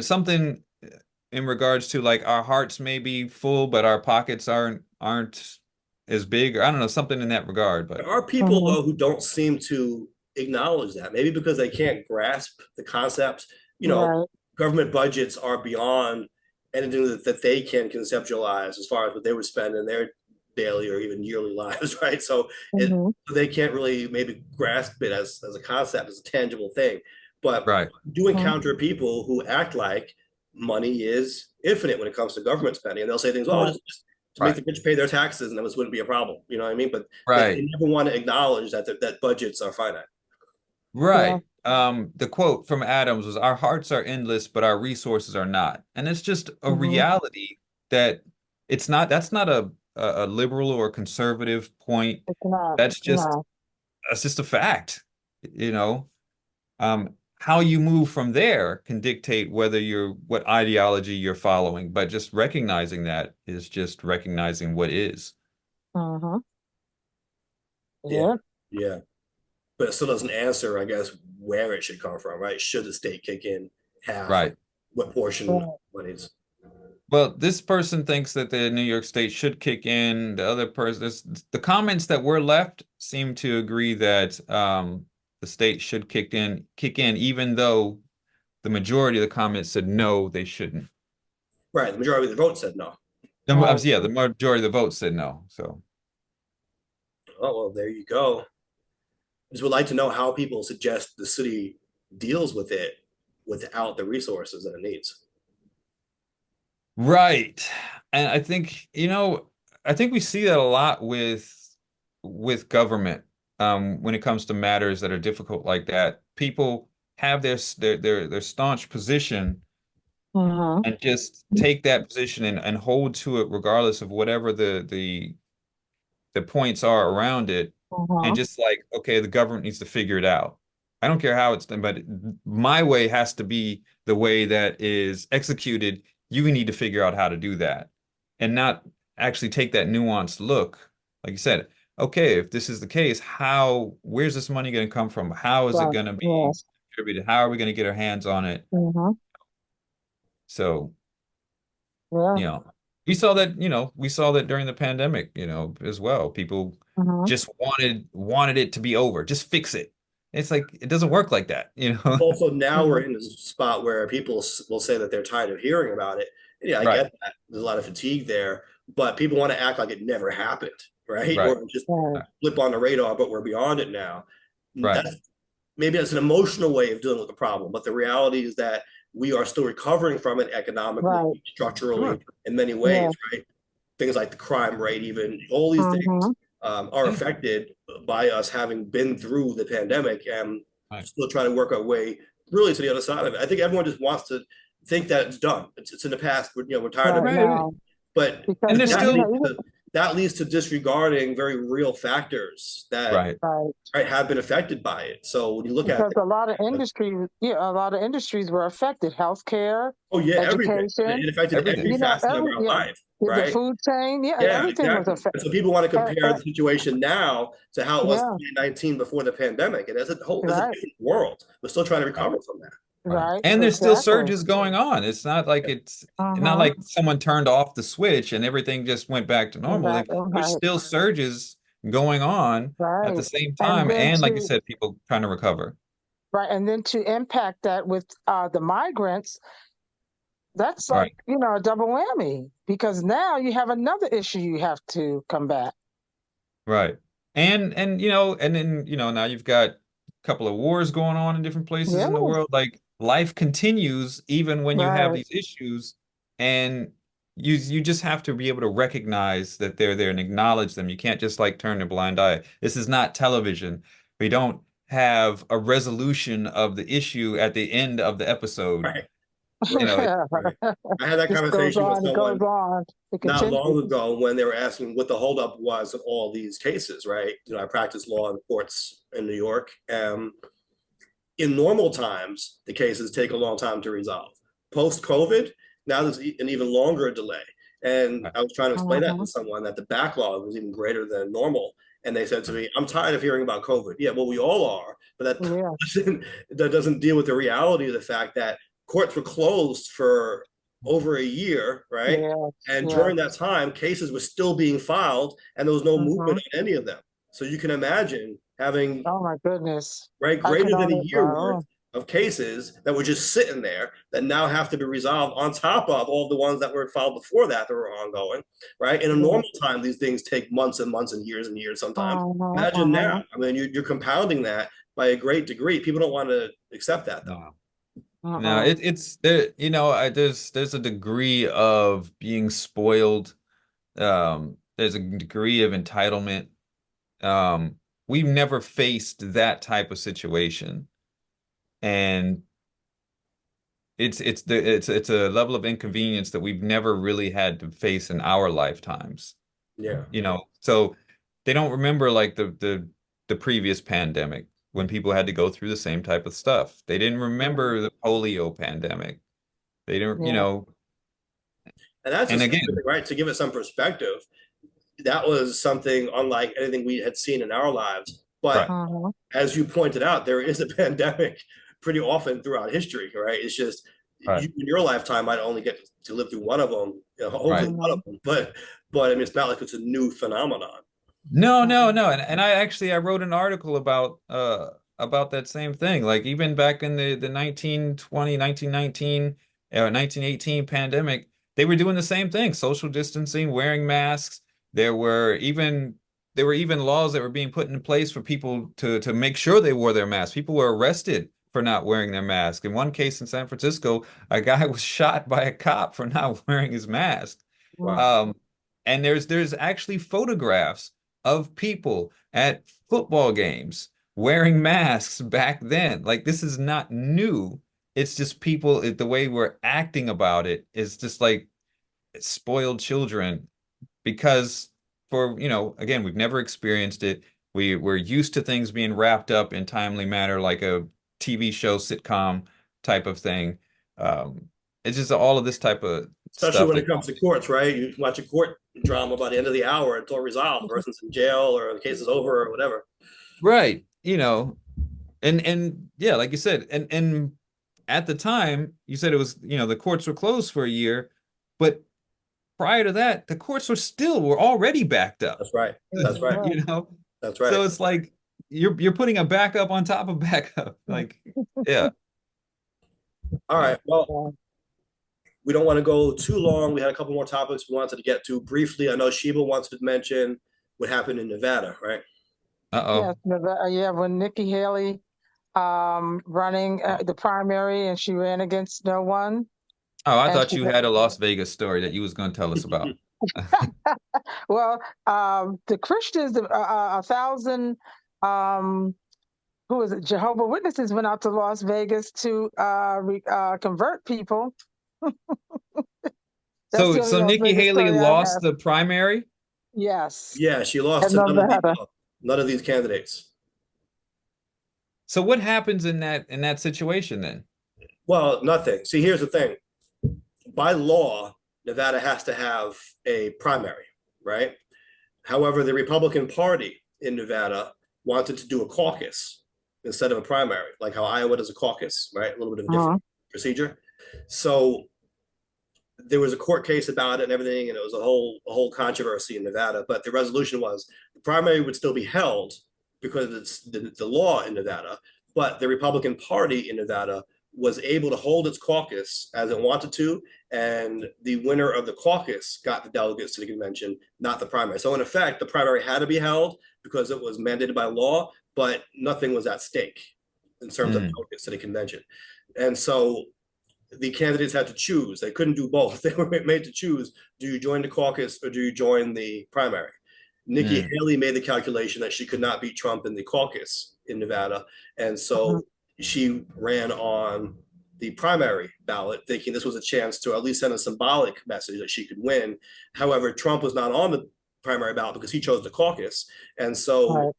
Speaker 3: something in regards to like our hearts may be full, but our pockets aren't as big, or I don't know, something in that regard. But
Speaker 1: There are people
Speaker 2: Mm-hmm.
Speaker 1: though who don't seem to acknowledge that. Maybe because they can't grasp the concepts. You know,
Speaker 2: Right.
Speaker 1: government budgets are beyond anything that they can conceptualize as far as what they would spend in their daily or even yearly lives, right? So
Speaker 2: Mm-hmm.
Speaker 1: they can't really maybe grasp it as a concept, as a tangible thing. But
Speaker 3: right,
Speaker 1: do encounter people who act like money is infinite when it comes to government spending, and they'll say things, "Oh,
Speaker 2: Right.
Speaker 1: just to make
Speaker 3: right,
Speaker 1: the rich pay their taxes, and this wouldn't be a problem." You know what I mean? But they
Speaker 3: right,
Speaker 1: never want to acknowledge that budgets are finite.
Speaker 2: Yeah.
Speaker 3: right. The quote from Adams was, "Our hearts are endless, but our resources are not," and it's just a
Speaker 2: Mm-hmm.
Speaker 3: reality that it's not. That's not a liberal or conservative point.
Speaker 2: It's not.
Speaker 3: That's just
Speaker 2: No.
Speaker 3: that's just a fact. You know, how you move from there can dictate what ideology you're following, but just recognizing that is just recognizing what is.
Speaker 2: Mm-hmm.
Speaker 1: Yeah,
Speaker 2: Yeah.
Speaker 1: yeah. But it still doesn't answer, I guess, where it should come from, right? Should the state kick in half?
Speaker 3: Right.
Speaker 1: What portion
Speaker 2: Right.
Speaker 1: monies?
Speaker 3: Well, this person thinks that the New York State should kick in. The other person, the comments that were left seem to agree that the state should kick in, even though the majority of the comments said no, they shouldn't.
Speaker 1: Right. The majority of the vote said no.
Speaker 2: Right.
Speaker 3: Yeah, the majority of the votes said no. So
Speaker 1: Oh, well, there you go. Just would like to know how people suggest the city deals with it without the resources that it needs.
Speaker 3: right. And I think, I think we see that a lot with government when it comes to matters that are difficult like that. People have their staunch position
Speaker 2: Mm-hmm.
Speaker 3: and just take that position and hold to it regardless of whatever the points are around it, and
Speaker 2: Mm-hmm.
Speaker 3: just like, okay, the government needs to figure it out. I don't care how it's done, but my way has to be the way that is executed. You need to figure out how to do that and not actually take that nuanced look. Like you said, okay, if this is the case, where's this money going to come from? How is it
Speaker 2: Right.
Speaker 3: going to be
Speaker 2: Yes.
Speaker 3: distributed? How are we going to get our hands on it?
Speaker 2: Mm-hmm.
Speaker 3: So,
Speaker 2: Yeah.
Speaker 3: you know, we saw that during the pandemic, as well. People
Speaker 2: Mm-hmm.
Speaker 3: just wanted it to be over. Just fix it. it's like it doesn't work like that, you know.
Speaker 1: Also, now we're in this spot where people will say that they're tired of hearing about it. And yeah, I
Speaker 3: Right,
Speaker 1: get that. There's a lot of fatigue there, but people want to act like it never happened, right?
Speaker 3: right,
Speaker 1: Or just
Speaker 2: Right.
Speaker 1: flip on the radar, but we're beyond it now.
Speaker 3: right,
Speaker 1: That's maybe that's an emotional way of dealing with the problem, but the reality is that we are still recovering from it economically,
Speaker 2: Right.
Speaker 1: structurally,
Speaker 3: sure,
Speaker 1: in many
Speaker 2: Yeah.
Speaker 1: ways, right? Things like the crime rate, even all these things
Speaker 2: Mm-hmm.
Speaker 1: are
Speaker 3: yeah,
Speaker 1: affected by us having been through the pandemic and
Speaker 3: right,
Speaker 1: still trying to work our way really to the other side of it. I think everyone just wants to think that it's done. It's in the past. We're tired of
Speaker 2: Right
Speaker 1: it,
Speaker 3: right, right.
Speaker 2: now,
Speaker 1: but
Speaker 2: because
Speaker 3: And there's
Speaker 1: that leads
Speaker 3: still
Speaker 1: to disregarding very real factors that
Speaker 3: right.
Speaker 2: right.
Speaker 1: right, have been affected by it. So when you look at
Speaker 2: Because a lot of industries, yeah, a lot of industries were affected. Healthcare,
Speaker 1: oh yeah, everything.
Speaker 2: education,
Speaker 1: It affected
Speaker 3: Everything.
Speaker 1: every
Speaker 2: you know,
Speaker 1: facet of our
Speaker 2: yeah,
Speaker 1: life,
Speaker 2: the
Speaker 1: right?
Speaker 2: food chain, yeah,
Speaker 1: Yeah,
Speaker 2: everything was
Speaker 1: exactly.
Speaker 2: affected.
Speaker 1: And so people want to
Speaker 2: Uh,
Speaker 1: compare the situation now to how it was in
Speaker 2: yeah,
Speaker 1: 2019 before the pandemic. And there's a
Speaker 2: right,
Speaker 1: different world. We're still trying to
Speaker 3: Right.
Speaker 1: recover from that.
Speaker 3: Right.
Speaker 2: right,
Speaker 3: And there's still
Speaker 2: exactly.
Speaker 3: surges going on. It's not
Speaker 2: Uh-huh.
Speaker 3: like someone turned off the switch and everything just went back to normal.
Speaker 2: Right,
Speaker 3: There's
Speaker 2: right,
Speaker 3: still surges going on at the
Speaker 2: right.
Speaker 3: same
Speaker 2: And
Speaker 3: time.
Speaker 2: then
Speaker 3: And like you
Speaker 2: to
Speaker 3: said, people trying to recover.
Speaker 2: right, and then to impact that with the migrants, that's like,
Speaker 3: Right.
Speaker 2: a double whammy because now you have another issue you have to combat.
Speaker 3: Right. And and then, now you've got a couple of wars going on in different places
Speaker 2: Yeah,
Speaker 3: in the world. Like life continues even when you have
Speaker 2: right.
Speaker 3: these issues, and you just have to be able to recognize that they're there and acknowledge them. You can't just like turn a blind eye. This is not television. We don't have a resolution of the issue at the end of the episode.
Speaker 1: Right.
Speaker 3: You
Speaker 1: Right.
Speaker 3: know,
Speaker 1: Right. I had that
Speaker 2: This goes
Speaker 1: conversation with
Speaker 2: on, it goes
Speaker 1: someone
Speaker 2: on, it
Speaker 1: not
Speaker 2: continues.
Speaker 1: long ago when they were asking what the holdup was of all these cases, right? I practice law in courts in New York. In normal times, the cases take a long time to resolve. Post COVID, now there's an even longer delay. And I was trying to explain that to
Speaker 2: Uh-huh.
Speaker 1: someone that the backlog was even greater than normal. And they said to me, I'm tired of hearing about COVID. Yeah, well, we all are, but
Speaker 2: Yeah,
Speaker 1: that doesn't deal with the reality of the fact that courts were closed for over a year, right?
Speaker 2: yeah,
Speaker 1: And
Speaker 2: yeah.
Speaker 1: during that time, cases were still being filed and there was no movement
Speaker 2: Uh-huh.
Speaker 1: on any of them. So you can imagine having
Speaker 2: Oh my goodness.
Speaker 1: right?
Speaker 2: I can
Speaker 1: Greater than a
Speaker 2: only,
Speaker 1: year worth
Speaker 2: wow.
Speaker 1: of cases that were just sitting there that now have to be resolved on top of all the ones that were filed before that were ongoing, right? In a
Speaker 2: Yeah.
Speaker 1: normal time, these things take months and months and years sometimes.
Speaker 2: Uh-huh,
Speaker 1: Imagine
Speaker 2: uh-huh,
Speaker 1: now. I mean, you're compounding that by a great degree. People don't want to accept that though.
Speaker 3: no. No,
Speaker 2: uh-uh.
Speaker 3: it's there, there's a degree of being spoiled. There's a degree of entitlement. Um, we've never faced that type of situation, and it's a level of inconvenience that we've never really had to face in our lifetimes.
Speaker 1: Yeah.
Speaker 3: So they don't remember like the previous pandemic when people had to go through the same type of stuff. They didn't
Speaker 2: Right.
Speaker 3: remember the polio pandemic. They didn't,
Speaker 2: Yeah.
Speaker 1: And that's
Speaker 3: and
Speaker 1: just
Speaker 3: again,
Speaker 1: right to give it some perspective. That was something unlike anything we had seen in our lives. But
Speaker 3: right,
Speaker 2: Uh-huh.
Speaker 1: as you pointed out, there is a pandemic pretty often throughout history, right? It's just
Speaker 3: right,
Speaker 1: you in your lifetime might only get to live through one of them, hopefully
Speaker 3: right.
Speaker 1: one
Speaker 2: Uh-huh.
Speaker 1: of them. But I mean, it's not like it's a new phenomenon.
Speaker 3: No, no,
Speaker 2: Uh-huh.
Speaker 3: no. And I wrote an article about that same thing. Like even back in the 1920, 1919, 1918 pandemic, they were doing the same thing, social distancing, wearing masks. There were even there were even laws that were being put in place for people to make sure they wore their masks. People were arrested for not wearing their mask. In one case in San Francisco, a guy was shot by a cop for not wearing his mask.
Speaker 1: Wow.
Speaker 3: Um, and there's actually photographs of people at football games wearing masks back then. Like this is not new. It's just people, the way we're acting about it is just like spoiled children because again, we've never experienced it. We're used to things being wrapped up in timely manner, like a TV show, sitcom type of thing. Um, it's just all of this type of
Speaker 1: Especially
Speaker 3: stuff
Speaker 1: when it
Speaker 3: that
Speaker 1: comes to courts, right? You watch a court drama by the end of the hour until resolved. The person's in jail or the case is over or whatever.
Speaker 3: right, and yeah, like you said, and at the time you said it was, the courts were closed for a year, but prior to that, the courts were already backed up.
Speaker 1: That's right.
Speaker 2: Yeah,
Speaker 1: That's right.
Speaker 3: You know,
Speaker 1: That's
Speaker 3: so
Speaker 1: right.
Speaker 3: it's like you're putting a backup on top of backup. Like, yeah.
Speaker 1: All
Speaker 3: Yeah.
Speaker 1: right. Well, we don't want to go too long. We had a couple more topics we wanted to get to briefly. I know Sheba wants to mention what happened in Nevada, right?
Speaker 3: Uh-oh.
Speaker 2: Yes, yeah, when Nikki Haley running the primary and she ran against no one.
Speaker 3: Oh, I
Speaker 2: And
Speaker 3: thought
Speaker 2: she,
Speaker 3: you had a Las Vegas story that you was going to tell us about.
Speaker 2: well, the Christians, 1,000, who is it? Jehovah Witnesses went out to Las Vegas to convert people. That's
Speaker 3: So
Speaker 2: the only
Speaker 3: so
Speaker 2: Las
Speaker 3: Nikki
Speaker 2: Vegas
Speaker 3: Haley
Speaker 2: story I
Speaker 3: lost
Speaker 2: have.
Speaker 3: the primary.
Speaker 2: Yes,
Speaker 1: Yeah, she lost
Speaker 2: in
Speaker 1: to
Speaker 2: Nevada.
Speaker 1: none of these candidates.
Speaker 3: So what happens in that situation then?
Speaker 1: Well, nothing. See, here's the thing. By law, Nevada has to have a primary, right? However, the Republican Party in Nevada wanted to do a caucus instead of a primary, like how Iowa does a caucus, right? A little bit of a different procedure. So there was a court case about it and everything, and it was a whole controversy in Nevada. But the resolution was the primary would still be held because it's the law in Nevada, but the Republican Party in Nevada was able to hold its caucus as it wanted to, and the winner of the caucus got the delegates to the convention, not the primary. So in effect, the primary had to be held because it was mandated by law, but nothing was at stake in terms of delegates to the convention. And so the candidates had to choose. They couldn't do both. They were made to choose: do you join the caucus or do you join the primary? Nikki Haley made the calculation that she could not beat Trump in the caucus in Nevada, and so she ran on the primary ballot, thinking this was a chance to at least send a symbolic message that she could win. However, Trump was not on the primary ballot because he chose the caucus, and so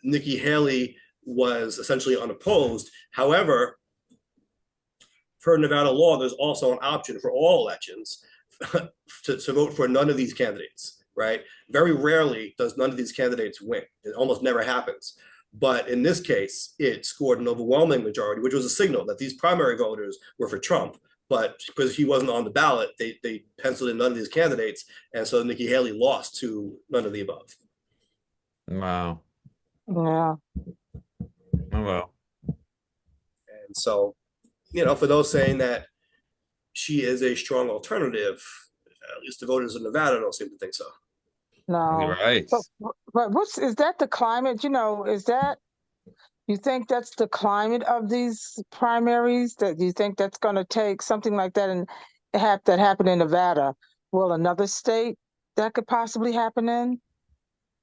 Speaker 1: Nikki Haley was essentially unopposed. However, per Nevada law, there's also an option for all elections to vote for none of these candidates, right? Very rarely does none of these candidates win. It almost never happens. But in this case, it scored an overwhelming majority, which was a signal that these primary voters were for Trump. But because he wasn't on the ballot, they penciled in none of these candidates. And so Nikki Haley lost to none of the above.
Speaker 3: Wow.
Speaker 2: Yeah.
Speaker 3: Oh, well.
Speaker 1: And so, you know, for those saying that she is a strong alternative, at least the voters in Nevada don't seem to think so.
Speaker 2: No.
Speaker 3: Right.
Speaker 2: But is that the climate? You know, is that, you think that's the climate of these primaries? That you think that's going to take something like that and that happened in Nevada? Will another state that could possibly happen in?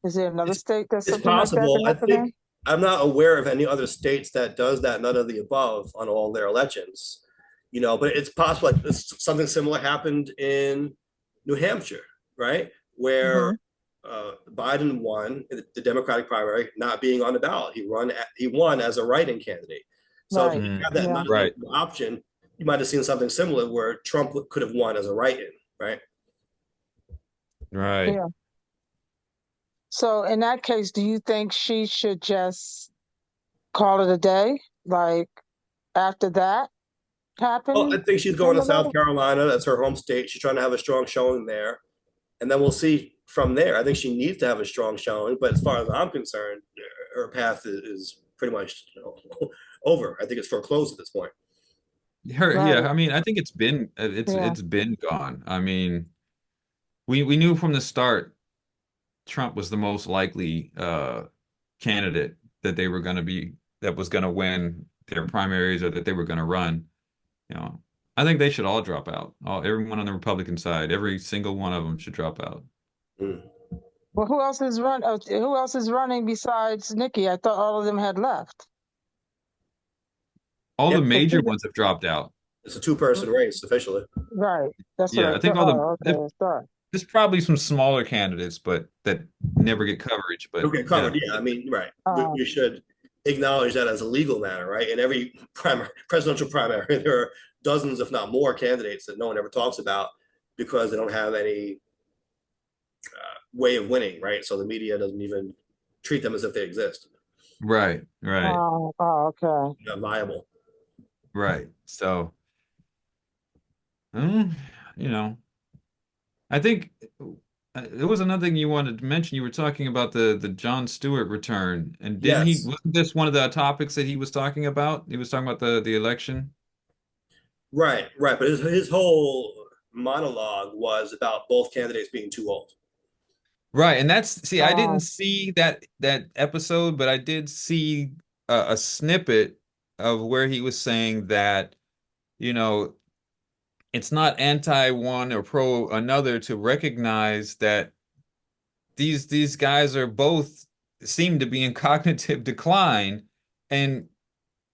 Speaker 2: Is there another state that
Speaker 1: It's
Speaker 2: something like that
Speaker 1: possible.
Speaker 2: could
Speaker 1: I
Speaker 2: happen in?
Speaker 1: think I'm not aware of any other states that does that, none of the above on all their elections. You know, but it's possible like something similar happened in New Hampshire, right? Where Biden won the Democratic primary, not being on the ballot. He won as a write-in candidate. So if
Speaker 2: Right.
Speaker 1: you have that
Speaker 2: Yeah.
Speaker 1: none of the option, you might have seen something similar where Trump could have won as a write-in, right?
Speaker 3: Right.
Speaker 2: Yeah. So in that case, do you think she should just call it a day? Like after that
Speaker 1: Well, I
Speaker 2: happened
Speaker 1: think she's
Speaker 2: in
Speaker 1: going to
Speaker 2: Nevada?
Speaker 1: South Carolina. That's her home state. She's trying to have a strong showing there. And then we'll see from there. I think she needs to have a strong showing. But as far as I'm concerned, her path is pretty much over. I think it's foreclosed at this point.
Speaker 3: Yeah,
Speaker 2: Right.
Speaker 3: I mean, I think
Speaker 2: Yeah.
Speaker 3: it's been gone. I mean, we knew from the start Trump was the most likely candidate that they were going to be that was going to win their primaries or that they were going to run. You know, I think they should all drop out. Everyone on the Republican side, every single one of them should drop out.
Speaker 1: Mm.
Speaker 2: Well, who else is running besides Nikki? I thought all of them had left.
Speaker 3: All
Speaker 1: Yeah,
Speaker 3: the
Speaker 2: But
Speaker 3: major ones have dropped out.
Speaker 1: it's a two-person race officially.
Speaker 2: right. That's what
Speaker 3: Yeah,
Speaker 2: I
Speaker 3: I think
Speaker 2: thought. Oh, okay. Sorry.
Speaker 3: there's probably some smaller candidates, but that never get coverage. But
Speaker 1: Okay,
Speaker 3: yeah,
Speaker 1: covered. Yeah, I mean, right.
Speaker 2: Uh,
Speaker 1: We should acknowledge that as a legal matter, right? In every presidential primary, there are dozens, if not more, candidates that no one ever talks about because they don't have any way of winning, right? So the media doesn't even treat them as if they exist.
Speaker 3: right,
Speaker 2: okay.
Speaker 1: Not viable.
Speaker 3: right. So, mm, you know, I think there was another thing you wanted to mention. You were talking about the Jon Stewart return, and didn't he?
Speaker 1: Yes,
Speaker 3: Wasn't this one of the topics that he was talking about? He was talking about the election.
Speaker 1: right, right. But his whole monologue was about both candidates being too old.
Speaker 3: Right, and that's see, I didn't
Speaker 2: Um,
Speaker 3: see that episode, but I did see a snippet of where he was saying that, you know, it's not anti one or pro another to recognize that these guys are both seem to be in cognitive decline, and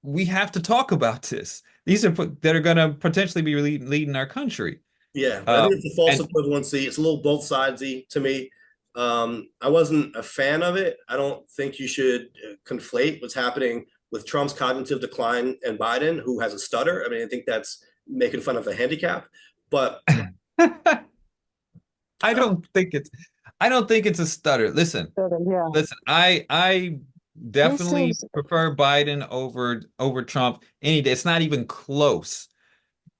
Speaker 3: we have to talk about this. These are that are going to potentially be leading our country.
Speaker 1: Yeah, but I think it's a false
Speaker 3: And
Speaker 1: equivalency. It's a little both sidesy to me. I wasn't a fan of it. I don't think you should conflate what's happening with Trump's cognitive decline and Biden, who has a stutter. I mean, I think that's making fun of a handicap. But
Speaker 3: I don't think it's I don't think it's a stutter.
Speaker 2: yeah,
Speaker 3: Listen, I
Speaker 2: he
Speaker 3: definitely
Speaker 2: seems
Speaker 3: prefer Biden over Trump any day. It's not even close.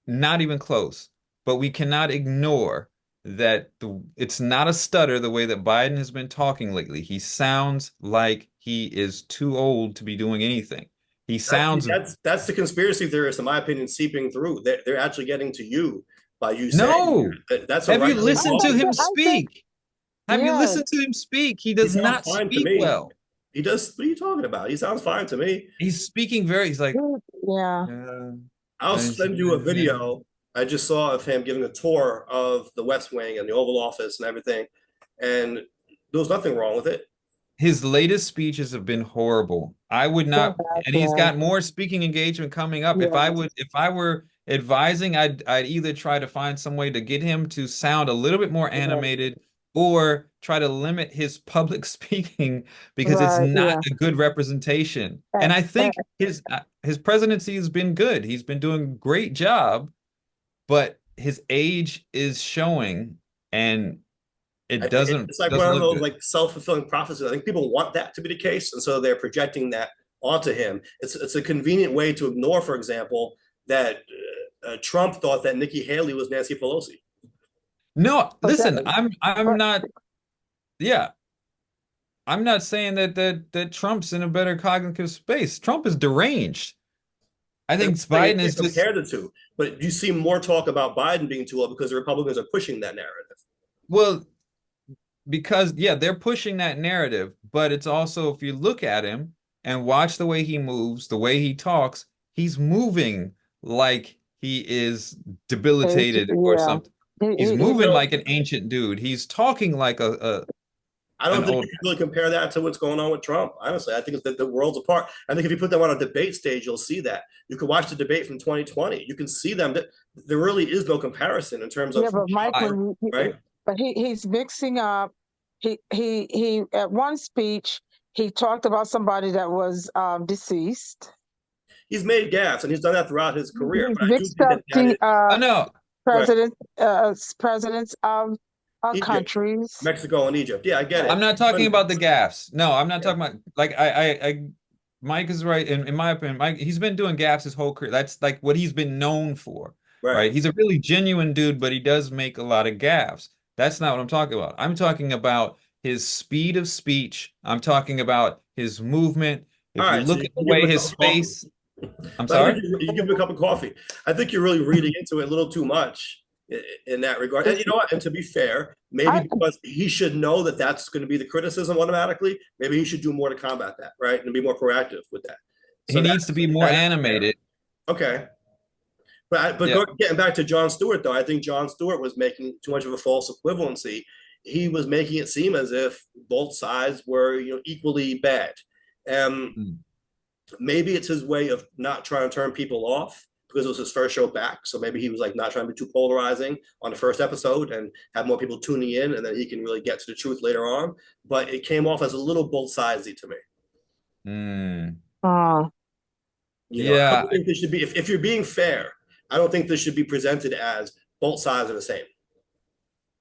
Speaker 3: Not even close. But we cannot ignore that it's not a stutter the way that Biden has been talking lately. He sounds like he is too old to be doing anything. He sounds
Speaker 1: that's the conspiracy theorists, in my opinion, seeping through. They're actually getting to you by you saying
Speaker 3: no.
Speaker 1: that. That's a
Speaker 3: Have you
Speaker 1: right wing
Speaker 3: listened to
Speaker 1: lawyer.
Speaker 3: him
Speaker 2: I think
Speaker 3: speak? Have you
Speaker 2: yeah,
Speaker 3: listened to him speak? He
Speaker 1: He
Speaker 3: does
Speaker 1: sounds
Speaker 3: not
Speaker 1: fine to
Speaker 3: speak
Speaker 1: me.
Speaker 3: well.
Speaker 1: He does. What are you talking about? He sounds fine to me.
Speaker 3: He's speaking he's like,
Speaker 2: yeah.
Speaker 3: uh,
Speaker 1: I'll send you a video I just saw of him giving a tour of the West Wing and the Oval Office and everything, and there was nothing wrong with it.
Speaker 3: his latest speeches have been horrible. I would
Speaker 2: They
Speaker 3: not,
Speaker 2: have
Speaker 3: and he's
Speaker 2: been.
Speaker 3: got more speaking engagement coming up.
Speaker 2: Yeah,
Speaker 3: If I were advising, I'd either try to find some way to get him to sound a little bit more
Speaker 2: yeah,
Speaker 3: animated or try to limit his public speaking because it's
Speaker 2: right,
Speaker 3: not
Speaker 2: yeah.
Speaker 3: a good representation.
Speaker 2: And,
Speaker 3: And I
Speaker 2: and,
Speaker 3: think his presidency has been good. He's been doing a great job, but his age is showing and
Speaker 1: I
Speaker 3: it
Speaker 1: think it's like one
Speaker 3: doesn't
Speaker 1: of
Speaker 3: look
Speaker 1: those
Speaker 3: good.
Speaker 1: like self-fulfilling prophecies. I think people want that to be the case, and so they're projecting that onto him. It's a convenient way to ignore, for example, that Trump thought that Nikki Haley was Nancy Pelosi.
Speaker 3: No,
Speaker 2: but that,
Speaker 3: listen, I'm
Speaker 2: but
Speaker 3: not, yeah, I'm not saying that Trump's in a better cognitive space. Trump is deranged. I
Speaker 1: And
Speaker 3: think
Speaker 1: I'm saying you
Speaker 3: Biden is
Speaker 1: can't
Speaker 3: just,
Speaker 1: compare the two, but you see more talk about Biden being too old because the Republicans are pushing that narrative.
Speaker 3: well, because yeah, they're pushing that narrative, but it's also if you look at him and watch the way he moves, the way he talks, he's moving like he is debilitated or
Speaker 2: yeah,
Speaker 3: something. He's
Speaker 2: he
Speaker 3: moving
Speaker 1: So
Speaker 3: like an ancient dude. He's talking like
Speaker 1: I
Speaker 3: an
Speaker 1: don't think you
Speaker 3: old.
Speaker 1: can really compare that to what's going on with Trump. Honestly, I think it's that the world's apart. I think if you put them on a debate stage, you'll see that. You can watch the debate from 2020. You can see them. There really is no comparison in terms of
Speaker 2: yeah, but Mike,
Speaker 3: I,
Speaker 1: right.
Speaker 2: but he's mixing up. He at one speech he talked about somebody that was deceased.
Speaker 1: He's made gaffes, and he's done that throughout his career.
Speaker 2: He's
Speaker 1: But I do
Speaker 2: mixed
Speaker 1: think
Speaker 2: up
Speaker 1: that that is
Speaker 3: oh no,
Speaker 1: right.
Speaker 2: presidents of
Speaker 1: Egypt,
Speaker 2: countries.
Speaker 1: Mexico, and Egypt. Yeah, I get
Speaker 3: I'm
Speaker 1: it.
Speaker 3: not talking
Speaker 1: But,
Speaker 3: about the gaffes. No, I'm not
Speaker 1: yeah,
Speaker 3: talking about like Mike is right in my opinion. Mike, he's been doing gaffes his whole career. That's like what he's been known for,
Speaker 1: right.
Speaker 3: right? He's a really genuine dude, but he does make a lot of gaffes. That's not what I'm talking about. I'm talking about his speed of speech. I'm talking about his movement.
Speaker 1: All
Speaker 3: If you
Speaker 1: right. So
Speaker 3: look
Speaker 1: you
Speaker 3: at the
Speaker 1: can give him
Speaker 3: way
Speaker 1: a cup
Speaker 3: his
Speaker 1: of coffee.
Speaker 3: face, I'm
Speaker 1: But I think
Speaker 3: sorry.
Speaker 1: you give him a cup of coffee. I think you're really reading into it a little too much in that regard. And you know what? And to be fair, maybe
Speaker 2: I
Speaker 1: because he should know that that's going to be the criticism automatically, maybe he should do more to combat that, right? And be more proactive with that.
Speaker 3: He
Speaker 1: So
Speaker 3: needs to be more
Speaker 1: that is fair.
Speaker 3: animated.
Speaker 1: Okay. But
Speaker 3: Yeah.
Speaker 1: getting back to Jon Stewart, though, I think Jon Stewart was making too much of a false equivalency. He was making it seem as if both sides were, equally bad. Um,
Speaker 3: Mm.
Speaker 1: Maybe it's his way of not trying to turn people off because it was his first show back. So maybe he was like not trying to be too polarizing on the first episode and have more people tuning in, and then he can really get to the truth later on. But it came off as a little both sidesy to me.
Speaker 3: Mm.
Speaker 2: uh,
Speaker 1: I
Speaker 3: Yeah.
Speaker 1: don't think this should be. If you're being fair, I don't think this should be presented as both sides are the same.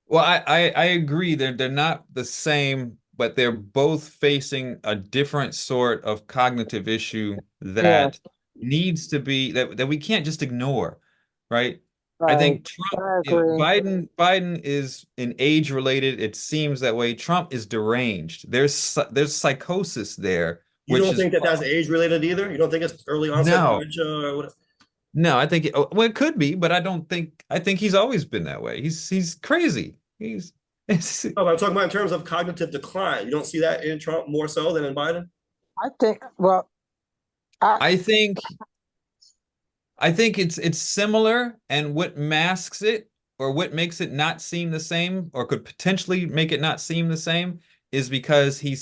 Speaker 3: Well, I agree. They're not the same, but they're both facing a different sort of cognitive issue
Speaker 2: yeah,
Speaker 3: that needs to be that we can't just ignore, right? I
Speaker 2: Right.
Speaker 3: think Trump,
Speaker 2: I agree.
Speaker 3: Biden is in age related. It seems that way. Trump is deranged. There's psychosis there,
Speaker 1: You
Speaker 3: which
Speaker 1: don't
Speaker 3: is
Speaker 1: think that that's age related either? You don't think it's early onset
Speaker 3: no,
Speaker 1: dementia or what?
Speaker 3: no. I think well, it could be, but I don't think. I think he's always been that way. He's crazy. He's
Speaker 1: Oh, I'm talking about in terms of cognitive decline. You don't see that in Trump more so than in Biden?
Speaker 2: I think, well, I,
Speaker 3: I think it's similar, and what masks it or what makes it not seem the same, or could potentially make it not seem the same, is because he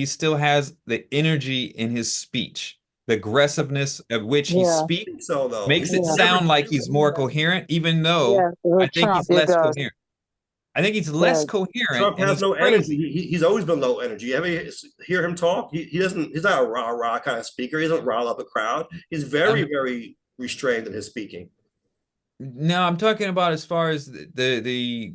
Speaker 3: still has the energy in his speech, the aggressiveness of which he
Speaker 2: yeah,
Speaker 1: I
Speaker 3: speaks
Speaker 1: think so, though.
Speaker 3: makes it
Speaker 1: He's
Speaker 2: yeah,
Speaker 1: never,
Speaker 3: sound like he's more coherent, even though
Speaker 2: yeah,
Speaker 3: I
Speaker 2: with
Speaker 3: think
Speaker 2: Trump,
Speaker 3: he's
Speaker 2: it
Speaker 3: less
Speaker 2: does.
Speaker 3: coherent. I think he's less
Speaker 2: Yeah,
Speaker 3: coherent,
Speaker 1: Trump
Speaker 3: and
Speaker 1: has
Speaker 3: he's
Speaker 1: no energy.
Speaker 3: crazy.
Speaker 1: He's always been low energy. You ever hear him talk? He doesn't, he's not a rah-rah kind of speaker. He doesn't rile up a crowd. He's very,
Speaker 3: I'm
Speaker 1: very restrained in his speaking.
Speaker 3: No, I'm talking about as far as the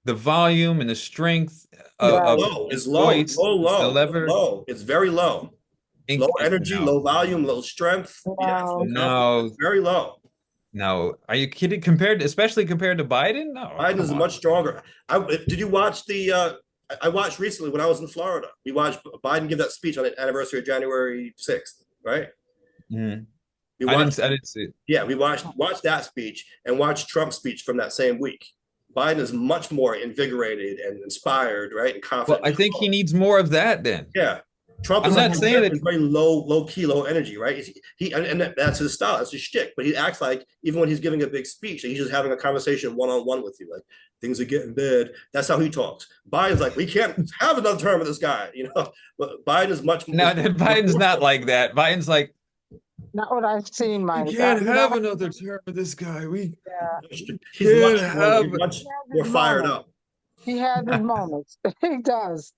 Speaker 3: volume and the strength of
Speaker 2: right.
Speaker 1: Low.
Speaker 3: his
Speaker 1: It's low,
Speaker 3: voice,
Speaker 1: low,
Speaker 3: the
Speaker 1: low. It's
Speaker 3: lever.
Speaker 1: low. It's very low. Low energy,
Speaker 3: No,
Speaker 1: low volume, low strength. Yes, low
Speaker 2: No,
Speaker 1: confidence.
Speaker 3: no,
Speaker 1: Very low.
Speaker 3: no. Are you kidding? Especially compared to Biden? No,
Speaker 1: Biden
Speaker 3: come
Speaker 1: is
Speaker 3: on.
Speaker 1: much stronger. Did you watch the? I watched recently when I was in Florida. We watched Biden give that speech on the anniversary of January 6th, right?
Speaker 3: Mhm.
Speaker 1: We watched,
Speaker 3: I didn't see it.
Speaker 1: yeah, we watched that speech and watched Trump's speech from that same week. Biden is much more invigorated and inspired, right, and
Speaker 3: Well,
Speaker 1: confident.
Speaker 3: I think he needs more of that then.
Speaker 1: Yeah, Trump
Speaker 3: I'm
Speaker 1: is like
Speaker 3: not saying that.
Speaker 1: very low key, low energy, right? And that's his style, that's his shtick. But he acts like even when he's giving a big speech, he's just having a conversation one on one with you, like things are getting bad. That's how he talks. Biden's like, we can't have another term with this guy, you know. But Biden is much
Speaker 3: No,
Speaker 1: more
Speaker 3: Biden's not like that. Biden's like,
Speaker 2: not what I've seen,
Speaker 3: we
Speaker 2: Mike.
Speaker 3: can't
Speaker 2: You know,
Speaker 3: have another term with this guy. We
Speaker 2: yeah,
Speaker 3: can't have.
Speaker 1: he's much
Speaker 2: he has
Speaker 1: more
Speaker 2: his
Speaker 1: fired
Speaker 2: moments.
Speaker 1: up.
Speaker 2: He has his moments. He does.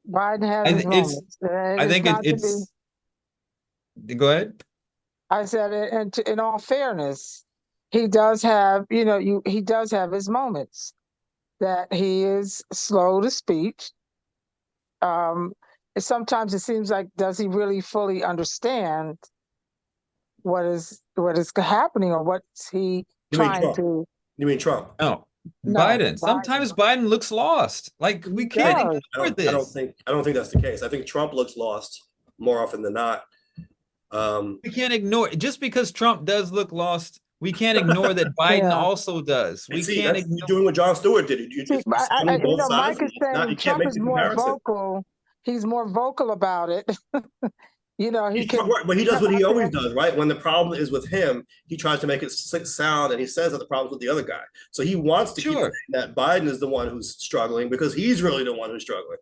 Speaker 2: Biden has
Speaker 3: I
Speaker 2: his
Speaker 3: th- it's.
Speaker 2: moments. It
Speaker 3: I
Speaker 2: is
Speaker 3: think
Speaker 2: not to be.
Speaker 3: it's. Go ahead.
Speaker 2: I said it, and in all fairness, he does have, he does have his moments that he is slow to speech. Um, Sometimes it seems like, does he really fully understand what is happening, or what's he
Speaker 1: You mean
Speaker 2: trying
Speaker 1: Trump?
Speaker 2: to?
Speaker 1: You mean Trump?
Speaker 3: No,
Speaker 2: No,
Speaker 3: Biden.
Speaker 2: Biden.
Speaker 3: Sometimes Biden looks lost. Like
Speaker 2: He
Speaker 3: we can't
Speaker 2: does.
Speaker 3: ignore this.
Speaker 1: I don't think that's the case. I think Trump looks lost more often than not. Um,
Speaker 3: We can't ignore just because Trump does look lost. We can't ignore that Biden
Speaker 2: Yeah.
Speaker 3: also does.
Speaker 1: and
Speaker 3: We
Speaker 1: see,
Speaker 3: can't
Speaker 1: that's you
Speaker 3: ignore.
Speaker 1: doing what John Stewart did.
Speaker 2: See,
Speaker 1: If you're on both sides,
Speaker 2: Mike is
Speaker 1: it's not,
Speaker 2: saying
Speaker 1: you can't
Speaker 2: Trump
Speaker 1: make
Speaker 2: is
Speaker 1: the
Speaker 2: more
Speaker 1: comparison.
Speaker 2: vocal. He's more vocal about it. He
Speaker 1: He's
Speaker 2: can
Speaker 1: right, but he does
Speaker 2: come
Speaker 1: what he
Speaker 2: out
Speaker 1: always
Speaker 2: there.
Speaker 1: does, right? When the problem is with him, he tries to make it sound, and he says that the problem's with the other guy. So he wants to keep saying
Speaker 3: Sure,
Speaker 1: that Biden is the one who's struggling because he's really the one who's struggling.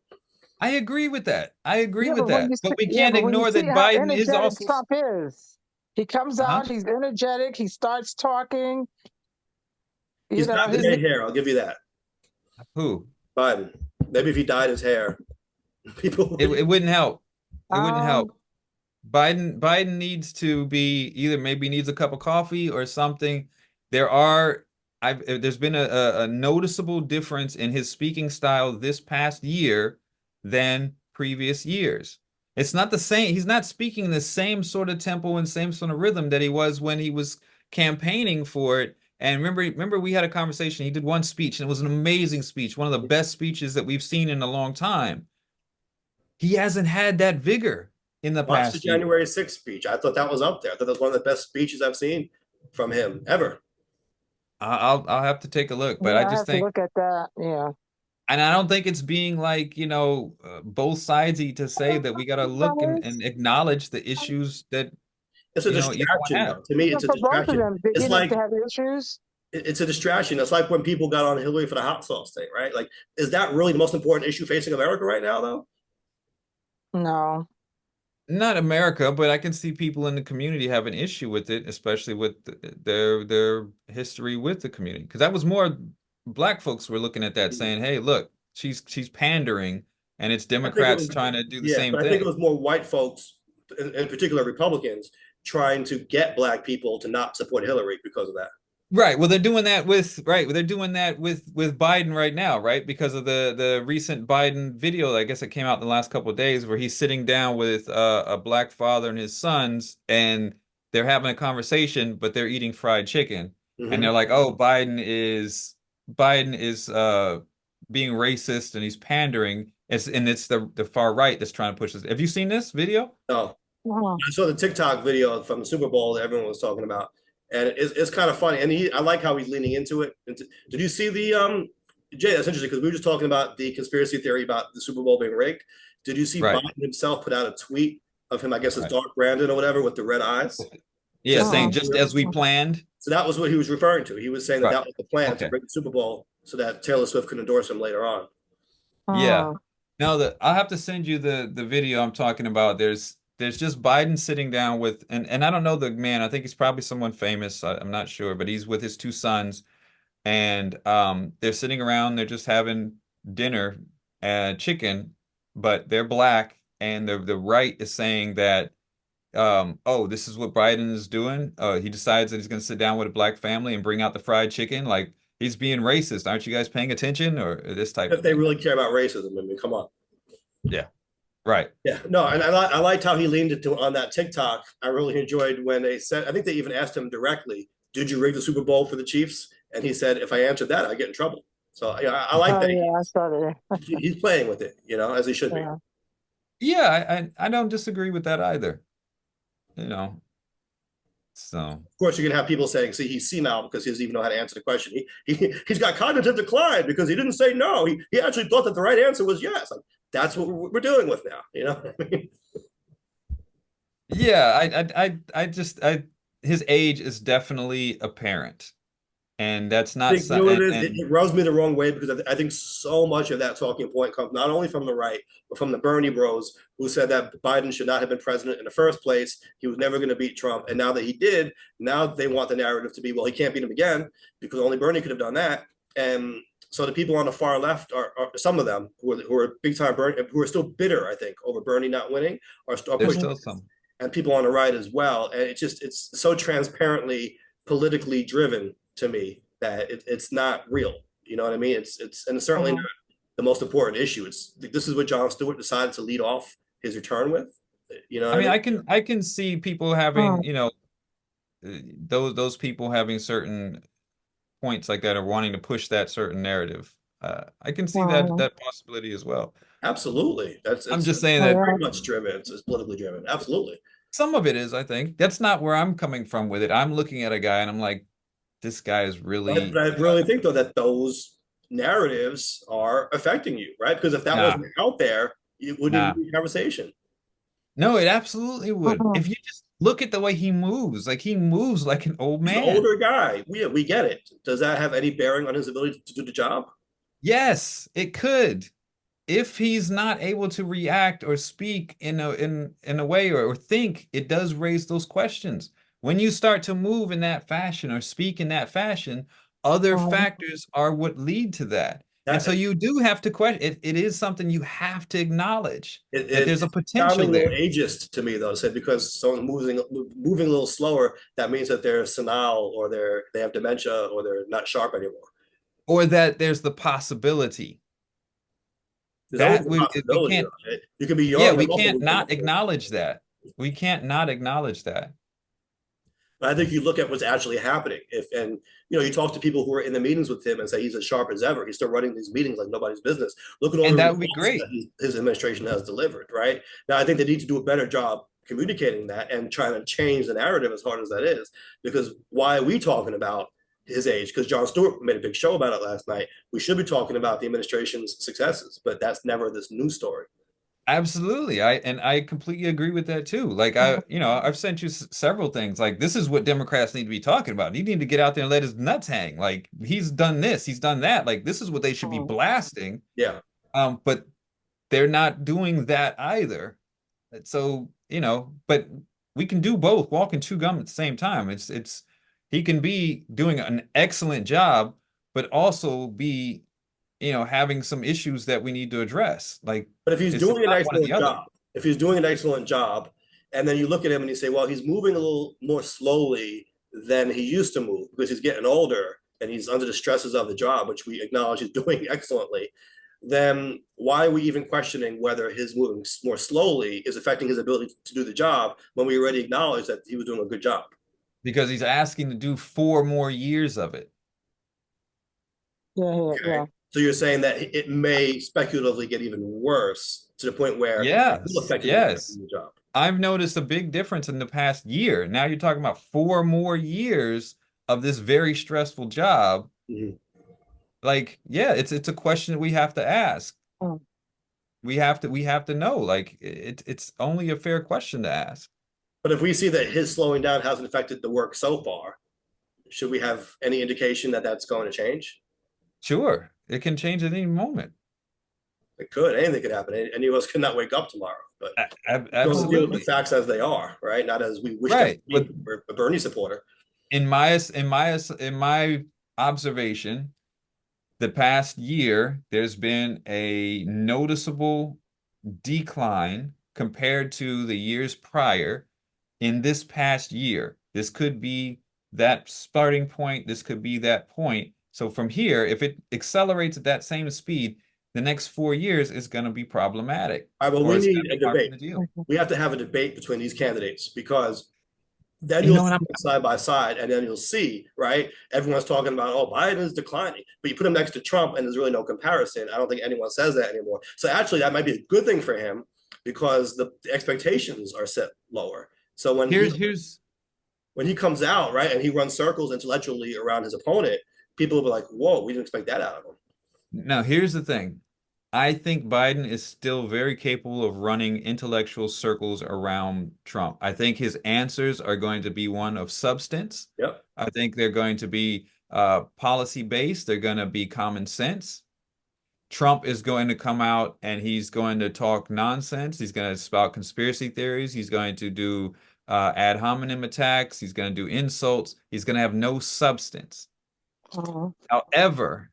Speaker 3: I agree with that. I agree
Speaker 2: Yeah,
Speaker 3: with that. But we can't
Speaker 2: but when you
Speaker 3: ignore
Speaker 2: see
Speaker 3: that
Speaker 2: how
Speaker 3: Biden is
Speaker 2: energetic
Speaker 3: also.
Speaker 2: Trump is, he comes
Speaker 3: Uh-huh.
Speaker 2: out, he's energetic, he starts talking.
Speaker 1: He's got the
Speaker 2: His
Speaker 1: gay hair. I'll give you that.
Speaker 3: Who?
Speaker 1: Biden. Maybe if he dyed his hair, people.
Speaker 3: It wouldn't help. It wouldn't
Speaker 2: um
Speaker 3: help. Biden needs to be either maybe needs a cup of coffee or something. There are there's been a noticeable difference in his speaking style this past year than previous years. It's not the same. He's not speaking the same sort of tempo and same sort of rhythm that he was when he was campaigning for it. And remember we had a conversation. He did one speech and it was an amazing speech, one of the best speeches that we've seen in a long time. He hasn't had that vigor in the
Speaker 1: Watch the
Speaker 3: past year.
Speaker 1: January 6th speech. I thought that was up there. I thought that was one of the best speeches I've seen from him ever.
Speaker 3: I'll have to take a look, but I
Speaker 2: yeah, I
Speaker 3: just
Speaker 2: have to
Speaker 3: think,
Speaker 2: look at that. Yeah.
Speaker 3: and I don't think it's being like, both sidesy to say that we got to look and acknowledge the issues that,
Speaker 1: It's a
Speaker 3: either one
Speaker 1: distraction,
Speaker 3: have.
Speaker 1: though. To me,
Speaker 2: Yeah,
Speaker 1: it's a
Speaker 2: for both of
Speaker 1: distraction.
Speaker 2: them,
Speaker 1: It's
Speaker 2: to
Speaker 1: like
Speaker 2: have issues.
Speaker 1: it's a distraction. It's like when people got on Hillary for the hot sauce thing, right? Like, is that really the most important issue facing America right now, though?
Speaker 2: No.
Speaker 3: Not America, but I can see people in the community have an issue with it, especially with their history with the community. Because that was more black folks were looking at that saying, "Hey, look, she's pandering, and it's
Speaker 1: I think it
Speaker 3: Democrats
Speaker 1: was,
Speaker 3: trying to do the
Speaker 1: yeah,
Speaker 3: same
Speaker 1: but I think it
Speaker 3: thing."
Speaker 1: was more white folks, in particular Republicans, trying to get black people to not support Hillary because of that.
Speaker 3: Right. Well, they're doing that with right. Well, they're doing that with Biden right now, right? Because of the recent Biden video, I guess it came out in the last couple of days, where he's sitting down with a black father and his sons, and they're having a conversation, but they're eating fried chicken. and they're like, "Oh, Biden is being racist and he's pandering." It's the far right that's trying to push this. Have you seen this video?
Speaker 1: No,
Speaker 2: Uh-huh.
Speaker 1: I saw the TikTok video from the Super Bowl that everyone was talking about, and it's kind of funny. And I like how he's leaning into it. Did you see the Jay? That's interesting because we were just talking about the conspiracy theory about the Super Bowl being rigged. Did you see
Speaker 3: Right,
Speaker 1: Biden himself put out a tweet of him? I guess it's
Speaker 3: right.
Speaker 1: Dark Brandon or whatever with the red eyes.
Speaker 3: Yeah,
Speaker 1: Just
Speaker 3: saying
Speaker 2: Uh-huh.
Speaker 3: just as we planned.
Speaker 1: so that was what he was referring to. He was saying that
Speaker 3: Right.
Speaker 1: that was the plan to
Speaker 3: Okay.
Speaker 1: bring the Super Bowl so that Taylor Swift could endorse him later on.
Speaker 3: Yeah.
Speaker 2: Uh-huh.
Speaker 3: Now I'll have to send you the video I'm talking about. There's just Biden sitting down with and I don't know the man. I think he's probably someone famous. I'm not sure, but he's with his two sons and they're sitting around, they're just having dinner and chicken, but they're black and the right is saying that oh, this is what Biden is doing. He decides that he's going to sit down with a black family and bring out the fried chicken. Like he's being racist. Aren't you guys paying attention? Or this type
Speaker 1: If
Speaker 3: of
Speaker 1: they
Speaker 3: thing.
Speaker 1: really care about racism, I mean, come on.
Speaker 3: Yeah. Right.
Speaker 1: Yeah, no, and I liked how he leaned into on that TikTok. I really enjoyed when they said, I think they even asked him directly, "Did you rig the Super Bowl for the Chiefs?" And he said, "If I answered that, I get in trouble." So yeah, I like
Speaker 2: Oh
Speaker 1: that
Speaker 2: yeah, I saw that.
Speaker 1: he's playing with it, as he should be.
Speaker 2: Yeah.
Speaker 1: Of
Speaker 3: Yeah, I don't disagree with that either. You know, so
Speaker 1: course, you're gonna have people saying, "See, he's senile because he doesn't even know how to answer the question. He's got cognitive decline because he didn't say no. He actually thought that the right answer was yes." Like that's what we're dealing with now. You know, I mean,
Speaker 3: yeah, I just his age is definitely apparent, and that's
Speaker 1: I
Speaker 3: not
Speaker 1: think you
Speaker 3: so.
Speaker 1: know what it is.
Speaker 3: And
Speaker 1: It rubs me the wrong way because I think so much of that talking point comes not only from the right but from the Bernie Bros, who said that Biden should not have been president in the first place. He was never going to beat Trump, and now that he did, now they want the narrative to be, well, he can't beat him again because only Bernie could have done that. And so the people on the far left are some of them who are big time Bernie, who are still bitter, I think, over Bernie not winning, are
Speaker 3: there's
Speaker 1: pushing,
Speaker 3: still some.
Speaker 1: and people on the right as well. And it's so transparently politically driven to me that it's not real. You know what I mean? And it's certainly not
Speaker 2: Uh-huh.
Speaker 1: the most important issue. This is what Jon Stewart decided to lead off his return with. You know what
Speaker 3: I
Speaker 1: I
Speaker 3: mean,
Speaker 1: mean?
Speaker 3: I can see people
Speaker 2: Uh-huh.
Speaker 3: having, those people having certain points like that or wanting to push that certain narrative. I can see
Speaker 2: Uh-huh.
Speaker 3: that possibility as well.
Speaker 1: Absolutely. That's
Speaker 3: I'm
Speaker 1: it's
Speaker 3: just saying
Speaker 2: Oh,
Speaker 3: that
Speaker 1: very
Speaker 2: yeah.
Speaker 1: much driven. It's politically driven. Absolutely.
Speaker 3: some of it is, I think. That's not where I'm coming from with it. I'm looking at a guy and I'm like, this guy is
Speaker 1: But
Speaker 3: really
Speaker 1: I really think though that those narratives are affecting you, right? Because if that
Speaker 3: nah,
Speaker 1: wasn't out there, it wouldn't
Speaker 3: nah.
Speaker 1: even be a conversation.
Speaker 3: No, it absolutely would.
Speaker 2: Uh-huh.
Speaker 3: If you just look at the way he moves like an old
Speaker 1: He's an
Speaker 3: man.
Speaker 1: older guy. We get it. Does that have any bearing on his ability to do the job?
Speaker 3: Yes, it could. If he's not able to react or speak in a way or think, it does raise those questions. When you start to move in that fashion or speak in that fashion, other
Speaker 2: Uh-huh.
Speaker 3: factors are what lead to that. And so
Speaker 1: That
Speaker 3: you do have to question it is something you have to acknowledge that there's a
Speaker 1: it's sounding
Speaker 3: potential
Speaker 1: a little
Speaker 3: there.
Speaker 1: ageist to me though. Said because someone moving a little slower, that means that they're senile or they have dementia or they're not sharp anymore.
Speaker 3: Or that there's the possibility
Speaker 1: There's always
Speaker 3: that
Speaker 1: a
Speaker 3: we
Speaker 1: possibility,
Speaker 3: can't,
Speaker 1: though. You can be
Speaker 3: yeah,
Speaker 1: young
Speaker 3: we
Speaker 1: and also
Speaker 3: can't
Speaker 1: lose some
Speaker 3: not
Speaker 1: muscle.
Speaker 3: acknowledge that. We can't not acknowledge that.
Speaker 1: But I think you look at what's actually happening. If and you talk to people who are in the meetings with him and say he's as sharp as ever. He's still running these meetings like nobody's business. Look at all
Speaker 3: And
Speaker 1: the
Speaker 3: that would be
Speaker 1: results
Speaker 3: great.
Speaker 1: that his administration has delivered. Right now, I think they need to do a better job communicating that and trying to change the narrative as hard as that is. Because why are we talking about his age? Because Jon Stewart made a big show about it last night. We should be talking about the administration's successes, but that's never this news story.
Speaker 3: Absolutely. I completely agree with that too. Like I've sent you several things. Like this is what Democrats need to be talking about. You need to get out there and let his nuts hang. Like he's done this, he's done that. Like this is what they should be
Speaker 2: Uh-huh.
Speaker 3: blasting.
Speaker 1: Yeah,
Speaker 3: But they're not doing that either. So, but we can do both, walk and chew gum at the same time. It's he can be doing an excellent job, but also be, having some issues that we need to address. Like
Speaker 1: but if he's
Speaker 3: it's
Speaker 1: doing an
Speaker 3: not one or the
Speaker 1: excellent
Speaker 3: other.
Speaker 1: job, if he's doing an excellent job, and then you look at him and you say, well, he's moving a little more slowly than he used to move because he's getting older and he's under the stresses of the job, which we acknowledge he's doing excellently, then why are we even questioning whether his moving more slowly is affecting his ability to do the job when we already acknowledge that he was doing a good job?
Speaker 3: because he's asking to do 4 more years of it.
Speaker 2: Yeah.
Speaker 1: So you're saying that it may speculatively get even worse to the point where it will
Speaker 3: Yes,
Speaker 1: affect him
Speaker 3: yes.
Speaker 1: in the job.
Speaker 3: I've noticed a big difference in the past year. Now you're talking about 4 more years of this very stressful job.
Speaker 1: Mhm.
Speaker 3: Like, yeah, it's a question that we have to ask.
Speaker 2: Mm.
Speaker 3: We have to know. Like, it's only a fair question to ask.
Speaker 1: But if we see that his slowing down hasn't affected the work so far, should we have any indication that that's going to change?
Speaker 3: Sure, it can change at any moment.
Speaker 1: It could. Anything could happen. Any of us could not wake up tomorrow. But going to deal with the
Speaker 3: Absolutely.
Speaker 1: facts as they are, right? Not as we wish them to
Speaker 3: Right.
Speaker 1: be.
Speaker 3: But
Speaker 1: We're a Bernie supporter.
Speaker 3: in my observation, the past year, there's been a noticeable decline compared to the years prior in this past year. This could be that starting point. This could be that point. So from here, if it accelerates at that same speed, the next 4 years is going to be problematic,
Speaker 1: All right, well,
Speaker 3: or
Speaker 1: we
Speaker 3: it's going
Speaker 1: need
Speaker 3: to
Speaker 1: a
Speaker 3: be hard for
Speaker 1: debate.
Speaker 3: the deal.
Speaker 2: Mhm.
Speaker 1: We have to have a debate between these candidates because then
Speaker 3: You
Speaker 1: you'll
Speaker 3: know what
Speaker 1: see
Speaker 3: I'm
Speaker 1: it side by side, and then you'll see, right? Everyone's talking about, oh, Biden is declining, but you put him next to Trump, and there's really no comparison. I don't think anyone says that anymore. So actually, that might be a good thing for him because the expectations are set lower. So
Speaker 3: here's
Speaker 1: when he comes out, right, and he runs circles intellectually around his opponent, people will be like, whoa, we didn't expect that out of him.
Speaker 3: Now, here's the thing. I think Biden is still very capable of running intellectual circles around Trump. I think his answers are going to be one of substance.
Speaker 1: Yep.
Speaker 3: I think they're going to be policy based. They're going to be common sense. Trump is going to come out and he's going to talk nonsense. He's going to spout conspiracy theories. He's going to do ad hominem attacks. He's going to do insults. He's going to have no substance.
Speaker 2: Mhm.
Speaker 3: However,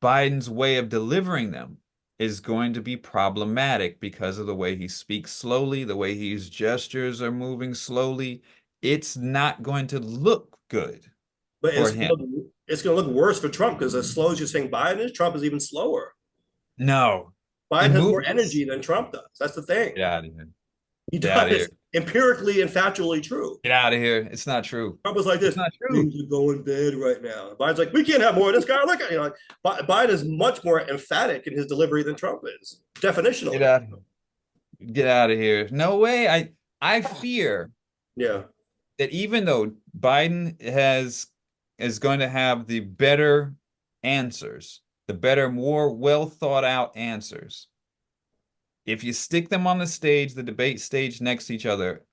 Speaker 3: Biden's way of delivering them is going to be problematic because of the way he speaks slowly, the way his gestures are moving slowly. It's not going to look good
Speaker 1: But
Speaker 3: for him.
Speaker 1: it's going to look worse for Trump because as slow as you're saying Biden is, Trump is even slower.
Speaker 3: No, the
Speaker 1: Biden has more
Speaker 3: movements.
Speaker 1: energy than Trump does. That's the thing.
Speaker 3: Get out of here.
Speaker 1: He
Speaker 3: Get out of
Speaker 1: does
Speaker 3: here.
Speaker 1: empirically and factually true.
Speaker 3: Get out of here. It's not true.
Speaker 1: Trump was like
Speaker 3: It's
Speaker 1: this.
Speaker 3: not true.
Speaker 1: Things are going bad right now. Biden's like, we can't have more of this guy. Look at Biden is much more emphatic in his delivery than Trump is,
Speaker 3: Get
Speaker 1: definitionally.
Speaker 3: out. Get out of here. No way. I fear
Speaker 1: Yeah,
Speaker 3: that even though Biden is going to have the better answers, the better, more well thought out answers, if you stick them on the stage, the debate stage next to each other,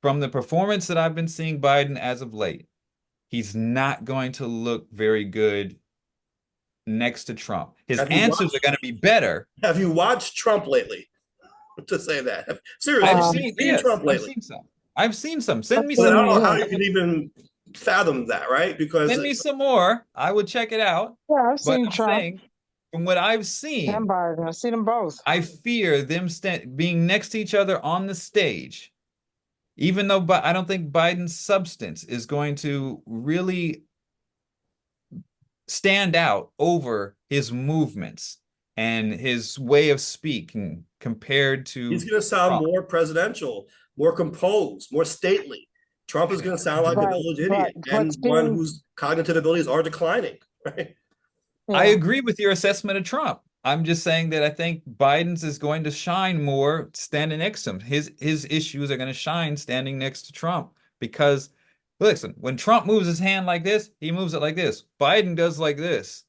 Speaker 3: from the performance that I've been seeing Biden as of late, he's not going to look very good next to Trump. His
Speaker 1: have you
Speaker 3: answers are
Speaker 1: watched?
Speaker 3: going to be better.
Speaker 1: Have you watched Trump lately? To say that seriously,
Speaker 3: I've
Speaker 1: have
Speaker 2: Um,
Speaker 1: you
Speaker 3: seen,
Speaker 1: seen
Speaker 3: yes,
Speaker 1: Trump
Speaker 3: I've
Speaker 1: lately?
Speaker 3: seen some. I've seen some.
Speaker 2: I've
Speaker 1: But I don't know how
Speaker 2: yeah.
Speaker 1: you can even fathom that, right? Because
Speaker 3: Send me some more. I would check it out.
Speaker 2: Yeah, I've
Speaker 3: But
Speaker 2: seen
Speaker 3: I'm
Speaker 2: Trump
Speaker 3: saying, from what I've
Speaker 2: and
Speaker 3: seen,
Speaker 2: Biden. I've seen them both.
Speaker 3: I fear them being next to each other on the stage, even though I don't think Biden's substance is going to really stand out over his movements and his way of speaking compared
Speaker 1: he's
Speaker 3: to
Speaker 1: going to sound
Speaker 3: Trump.
Speaker 1: more presidential, more composed, more stately. Trump is going to sound like a
Speaker 2: Right,
Speaker 1: village idiot
Speaker 2: but
Speaker 1: and one
Speaker 2: see,
Speaker 1: whose cognitive abilities are declining, right?
Speaker 3: I
Speaker 2: yeah.
Speaker 3: agree with your assessment of Trump. I'm just saying that I think Biden's is going to shine more standing next to him. His issues are going to shine standing next to Trump because listen, when Trump moves his hand like this, he moves it like this. Biden does like this.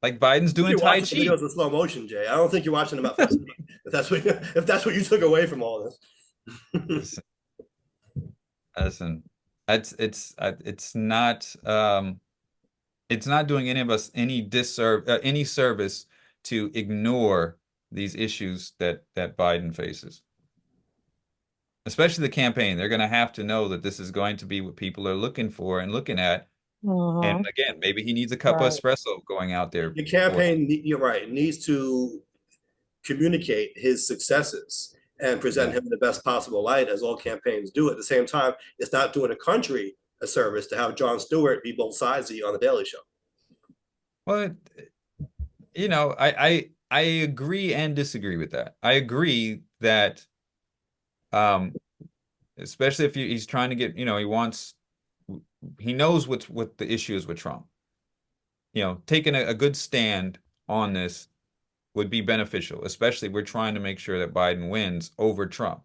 Speaker 3: Like Biden's doing
Speaker 1: You're
Speaker 3: Tai
Speaker 1: watching the
Speaker 3: Chi.
Speaker 1: videos in slow motion, Jay. I don't think you're watching them at fast. If that's what you took away from all this.
Speaker 3: Listen, listen, it's not doing any of us any service to ignore these issues that Biden faces. Especially the campaign. They're going to have to know that this is going to be what people are looking for and looking at. And
Speaker 2: Hmm.
Speaker 3: again, maybe he needs a cup of
Speaker 2: Right.
Speaker 3: espresso going out there
Speaker 1: The
Speaker 3: for him.
Speaker 1: campaign, you're right, needs to communicate his successes and present
Speaker 3: Yeah.
Speaker 1: him in the best possible light, as all campaigns do. At the same time, it's not doing a country a service to have Jon Stewart be both sides of you on the Daily Show.
Speaker 3: Well, I agree and disagree with that. I agree that um especially if he's trying to get, he knows what the issue is with Trump. Taking a good stand on this would be beneficial, especially we're trying to make sure that Biden wins over Trump.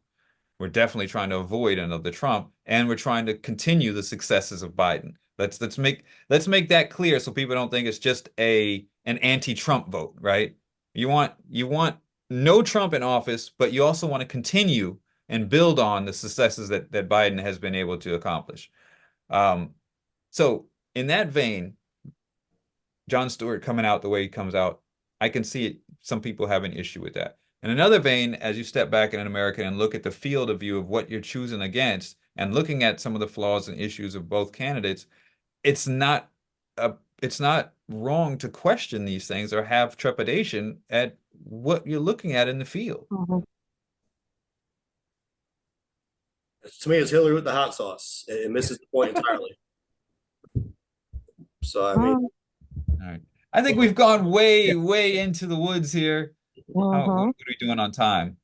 Speaker 3: We're definitely trying to avoid another Trump, and we're trying to continue the successes of Biden. Let's make that clear so people don't think it's just an anti-Trump vote, right? You want no Trump in office, but you also want to continue and build on the successes that Biden has been able to accomplish. So in that vein, Jon Stewart coming out the way he comes out, I can see it, some people have an issue with that. In another vein, as you step back in America and look at the field of view of what you're choosing against and looking at some of the flaws and issues of both candidates, it's not wrong to question these things or have trepidation at what you're looking at in the field.
Speaker 2: Mm-hmm.
Speaker 1: To me, it's Hillary with the hot sauce. It misses the point entirely. So, I mean,
Speaker 3: all right. I think we've gone way into the woods here. What are we doing on time?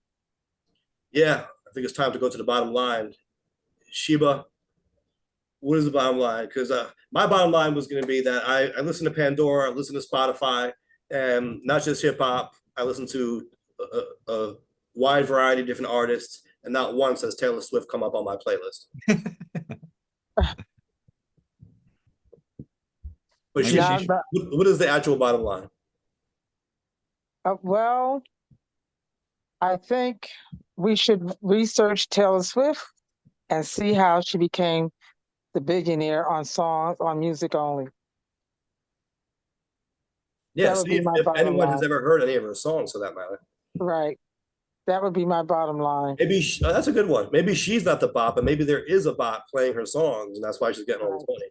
Speaker 1: Yeah, I think it's time to go to the bottom line. Sheba, what is the bottom line? Because my bottom line was going to be that I listen to Pandora, I listen to Spotify, and not just hip hop. I listen to a wide variety of different artists, and not once has Taylor Swift come up on my playlist. But what is the actual bottom line?
Speaker 2: Well, I think we should research Taylor Swift and see how she became the billionaire on songs, on music only.
Speaker 1: Yeah, see if anyone has ever heard any of her songs, for that matter.
Speaker 2: Right. That would be my bottom line.
Speaker 1: Maybe that's a good one. Maybe she's not the bot, but maybe there is a bot playing her songs, and that's why she's getting all this money.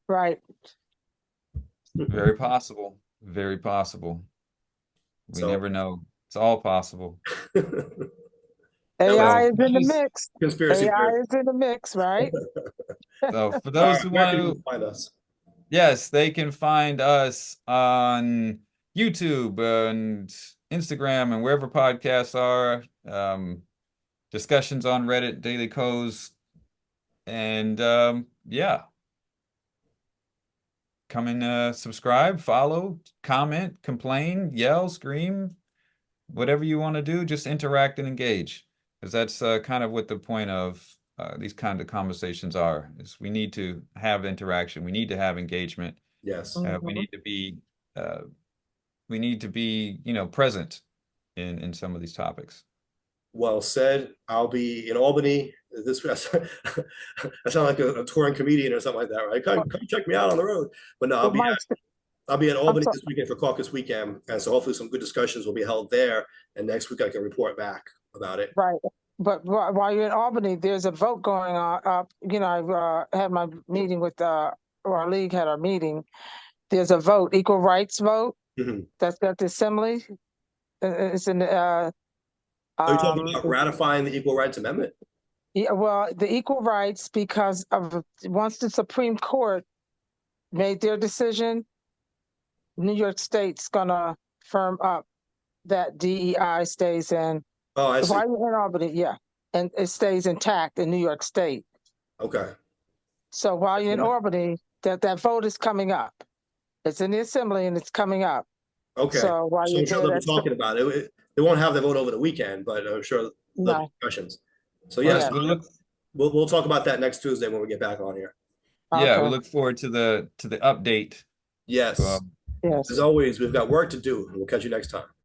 Speaker 2: Right.
Speaker 3: Very possible. Very possible. We never know. It's all possible.
Speaker 2: AI is in the mix.
Speaker 1: Conspiracy
Speaker 2: AI is in the mix, right?
Speaker 3: So for those who want to
Speaker 1: find us,
Speaker 3: yes, they can find us on YouTube and Instagram and wherever podcasts are. Discussions on Reddit, Daily Co's, and yeah. Come and subscribe, follow, comment, complain, yell, scream, whatever you want to do, just interact and engage. Because that's kind of what the point of these kind of conversations are, is we need to have interaction. We need to have engagement.
Speaker 1: Yes.
Speaker 3: We need to be, present in some of these topics.
Speaker 1: Well said. I'll be in Albany this week. I sound like a touring comedian or something like that, right? Come check me out on the road. But no, I'll be at Albany this weekend for Caucus Weekend, and so hopefully some good discussions will be held there. And next week I can report back about it.
Speaker 2: Right. But while you're in Albany, there's a vote going on. I've had my meeting with our league had our meeting. There's a vote, equal rights vote. That's at the assembly. It's in the.
Speaker 1: Are you talking about ratifying the Equal Rights Amendment?
Speaker 2: Yeah, well, the equal rights, because of once the Supreme Court made their decision, New York State's gonna firm up that DEI stays in.
Speaker 1: Oh, I see.
Speaker 2: While you're in Albany, yeah, and it stays intact in New York State.
Speaker 1: Okay.
Speaker 2: So while you're in Albany, that vote is coming up. It's in the assembly and it's coming up.
Speaker 1: Okay.
Speaker 2: So while
Speaker 1: I'm sure they'll be talking about it. They won't have the vote over the weekend, but I'm sure there'll be discussions. So yes, we'll talk about that next Tuesday when we get back on here.
Speaker 3: Yeah, we look forward to the update.
Speaker 1: Yes.
Speaker 2: Yes.
Speaker 1: As always, we've got work to do, and we'll catch you next time.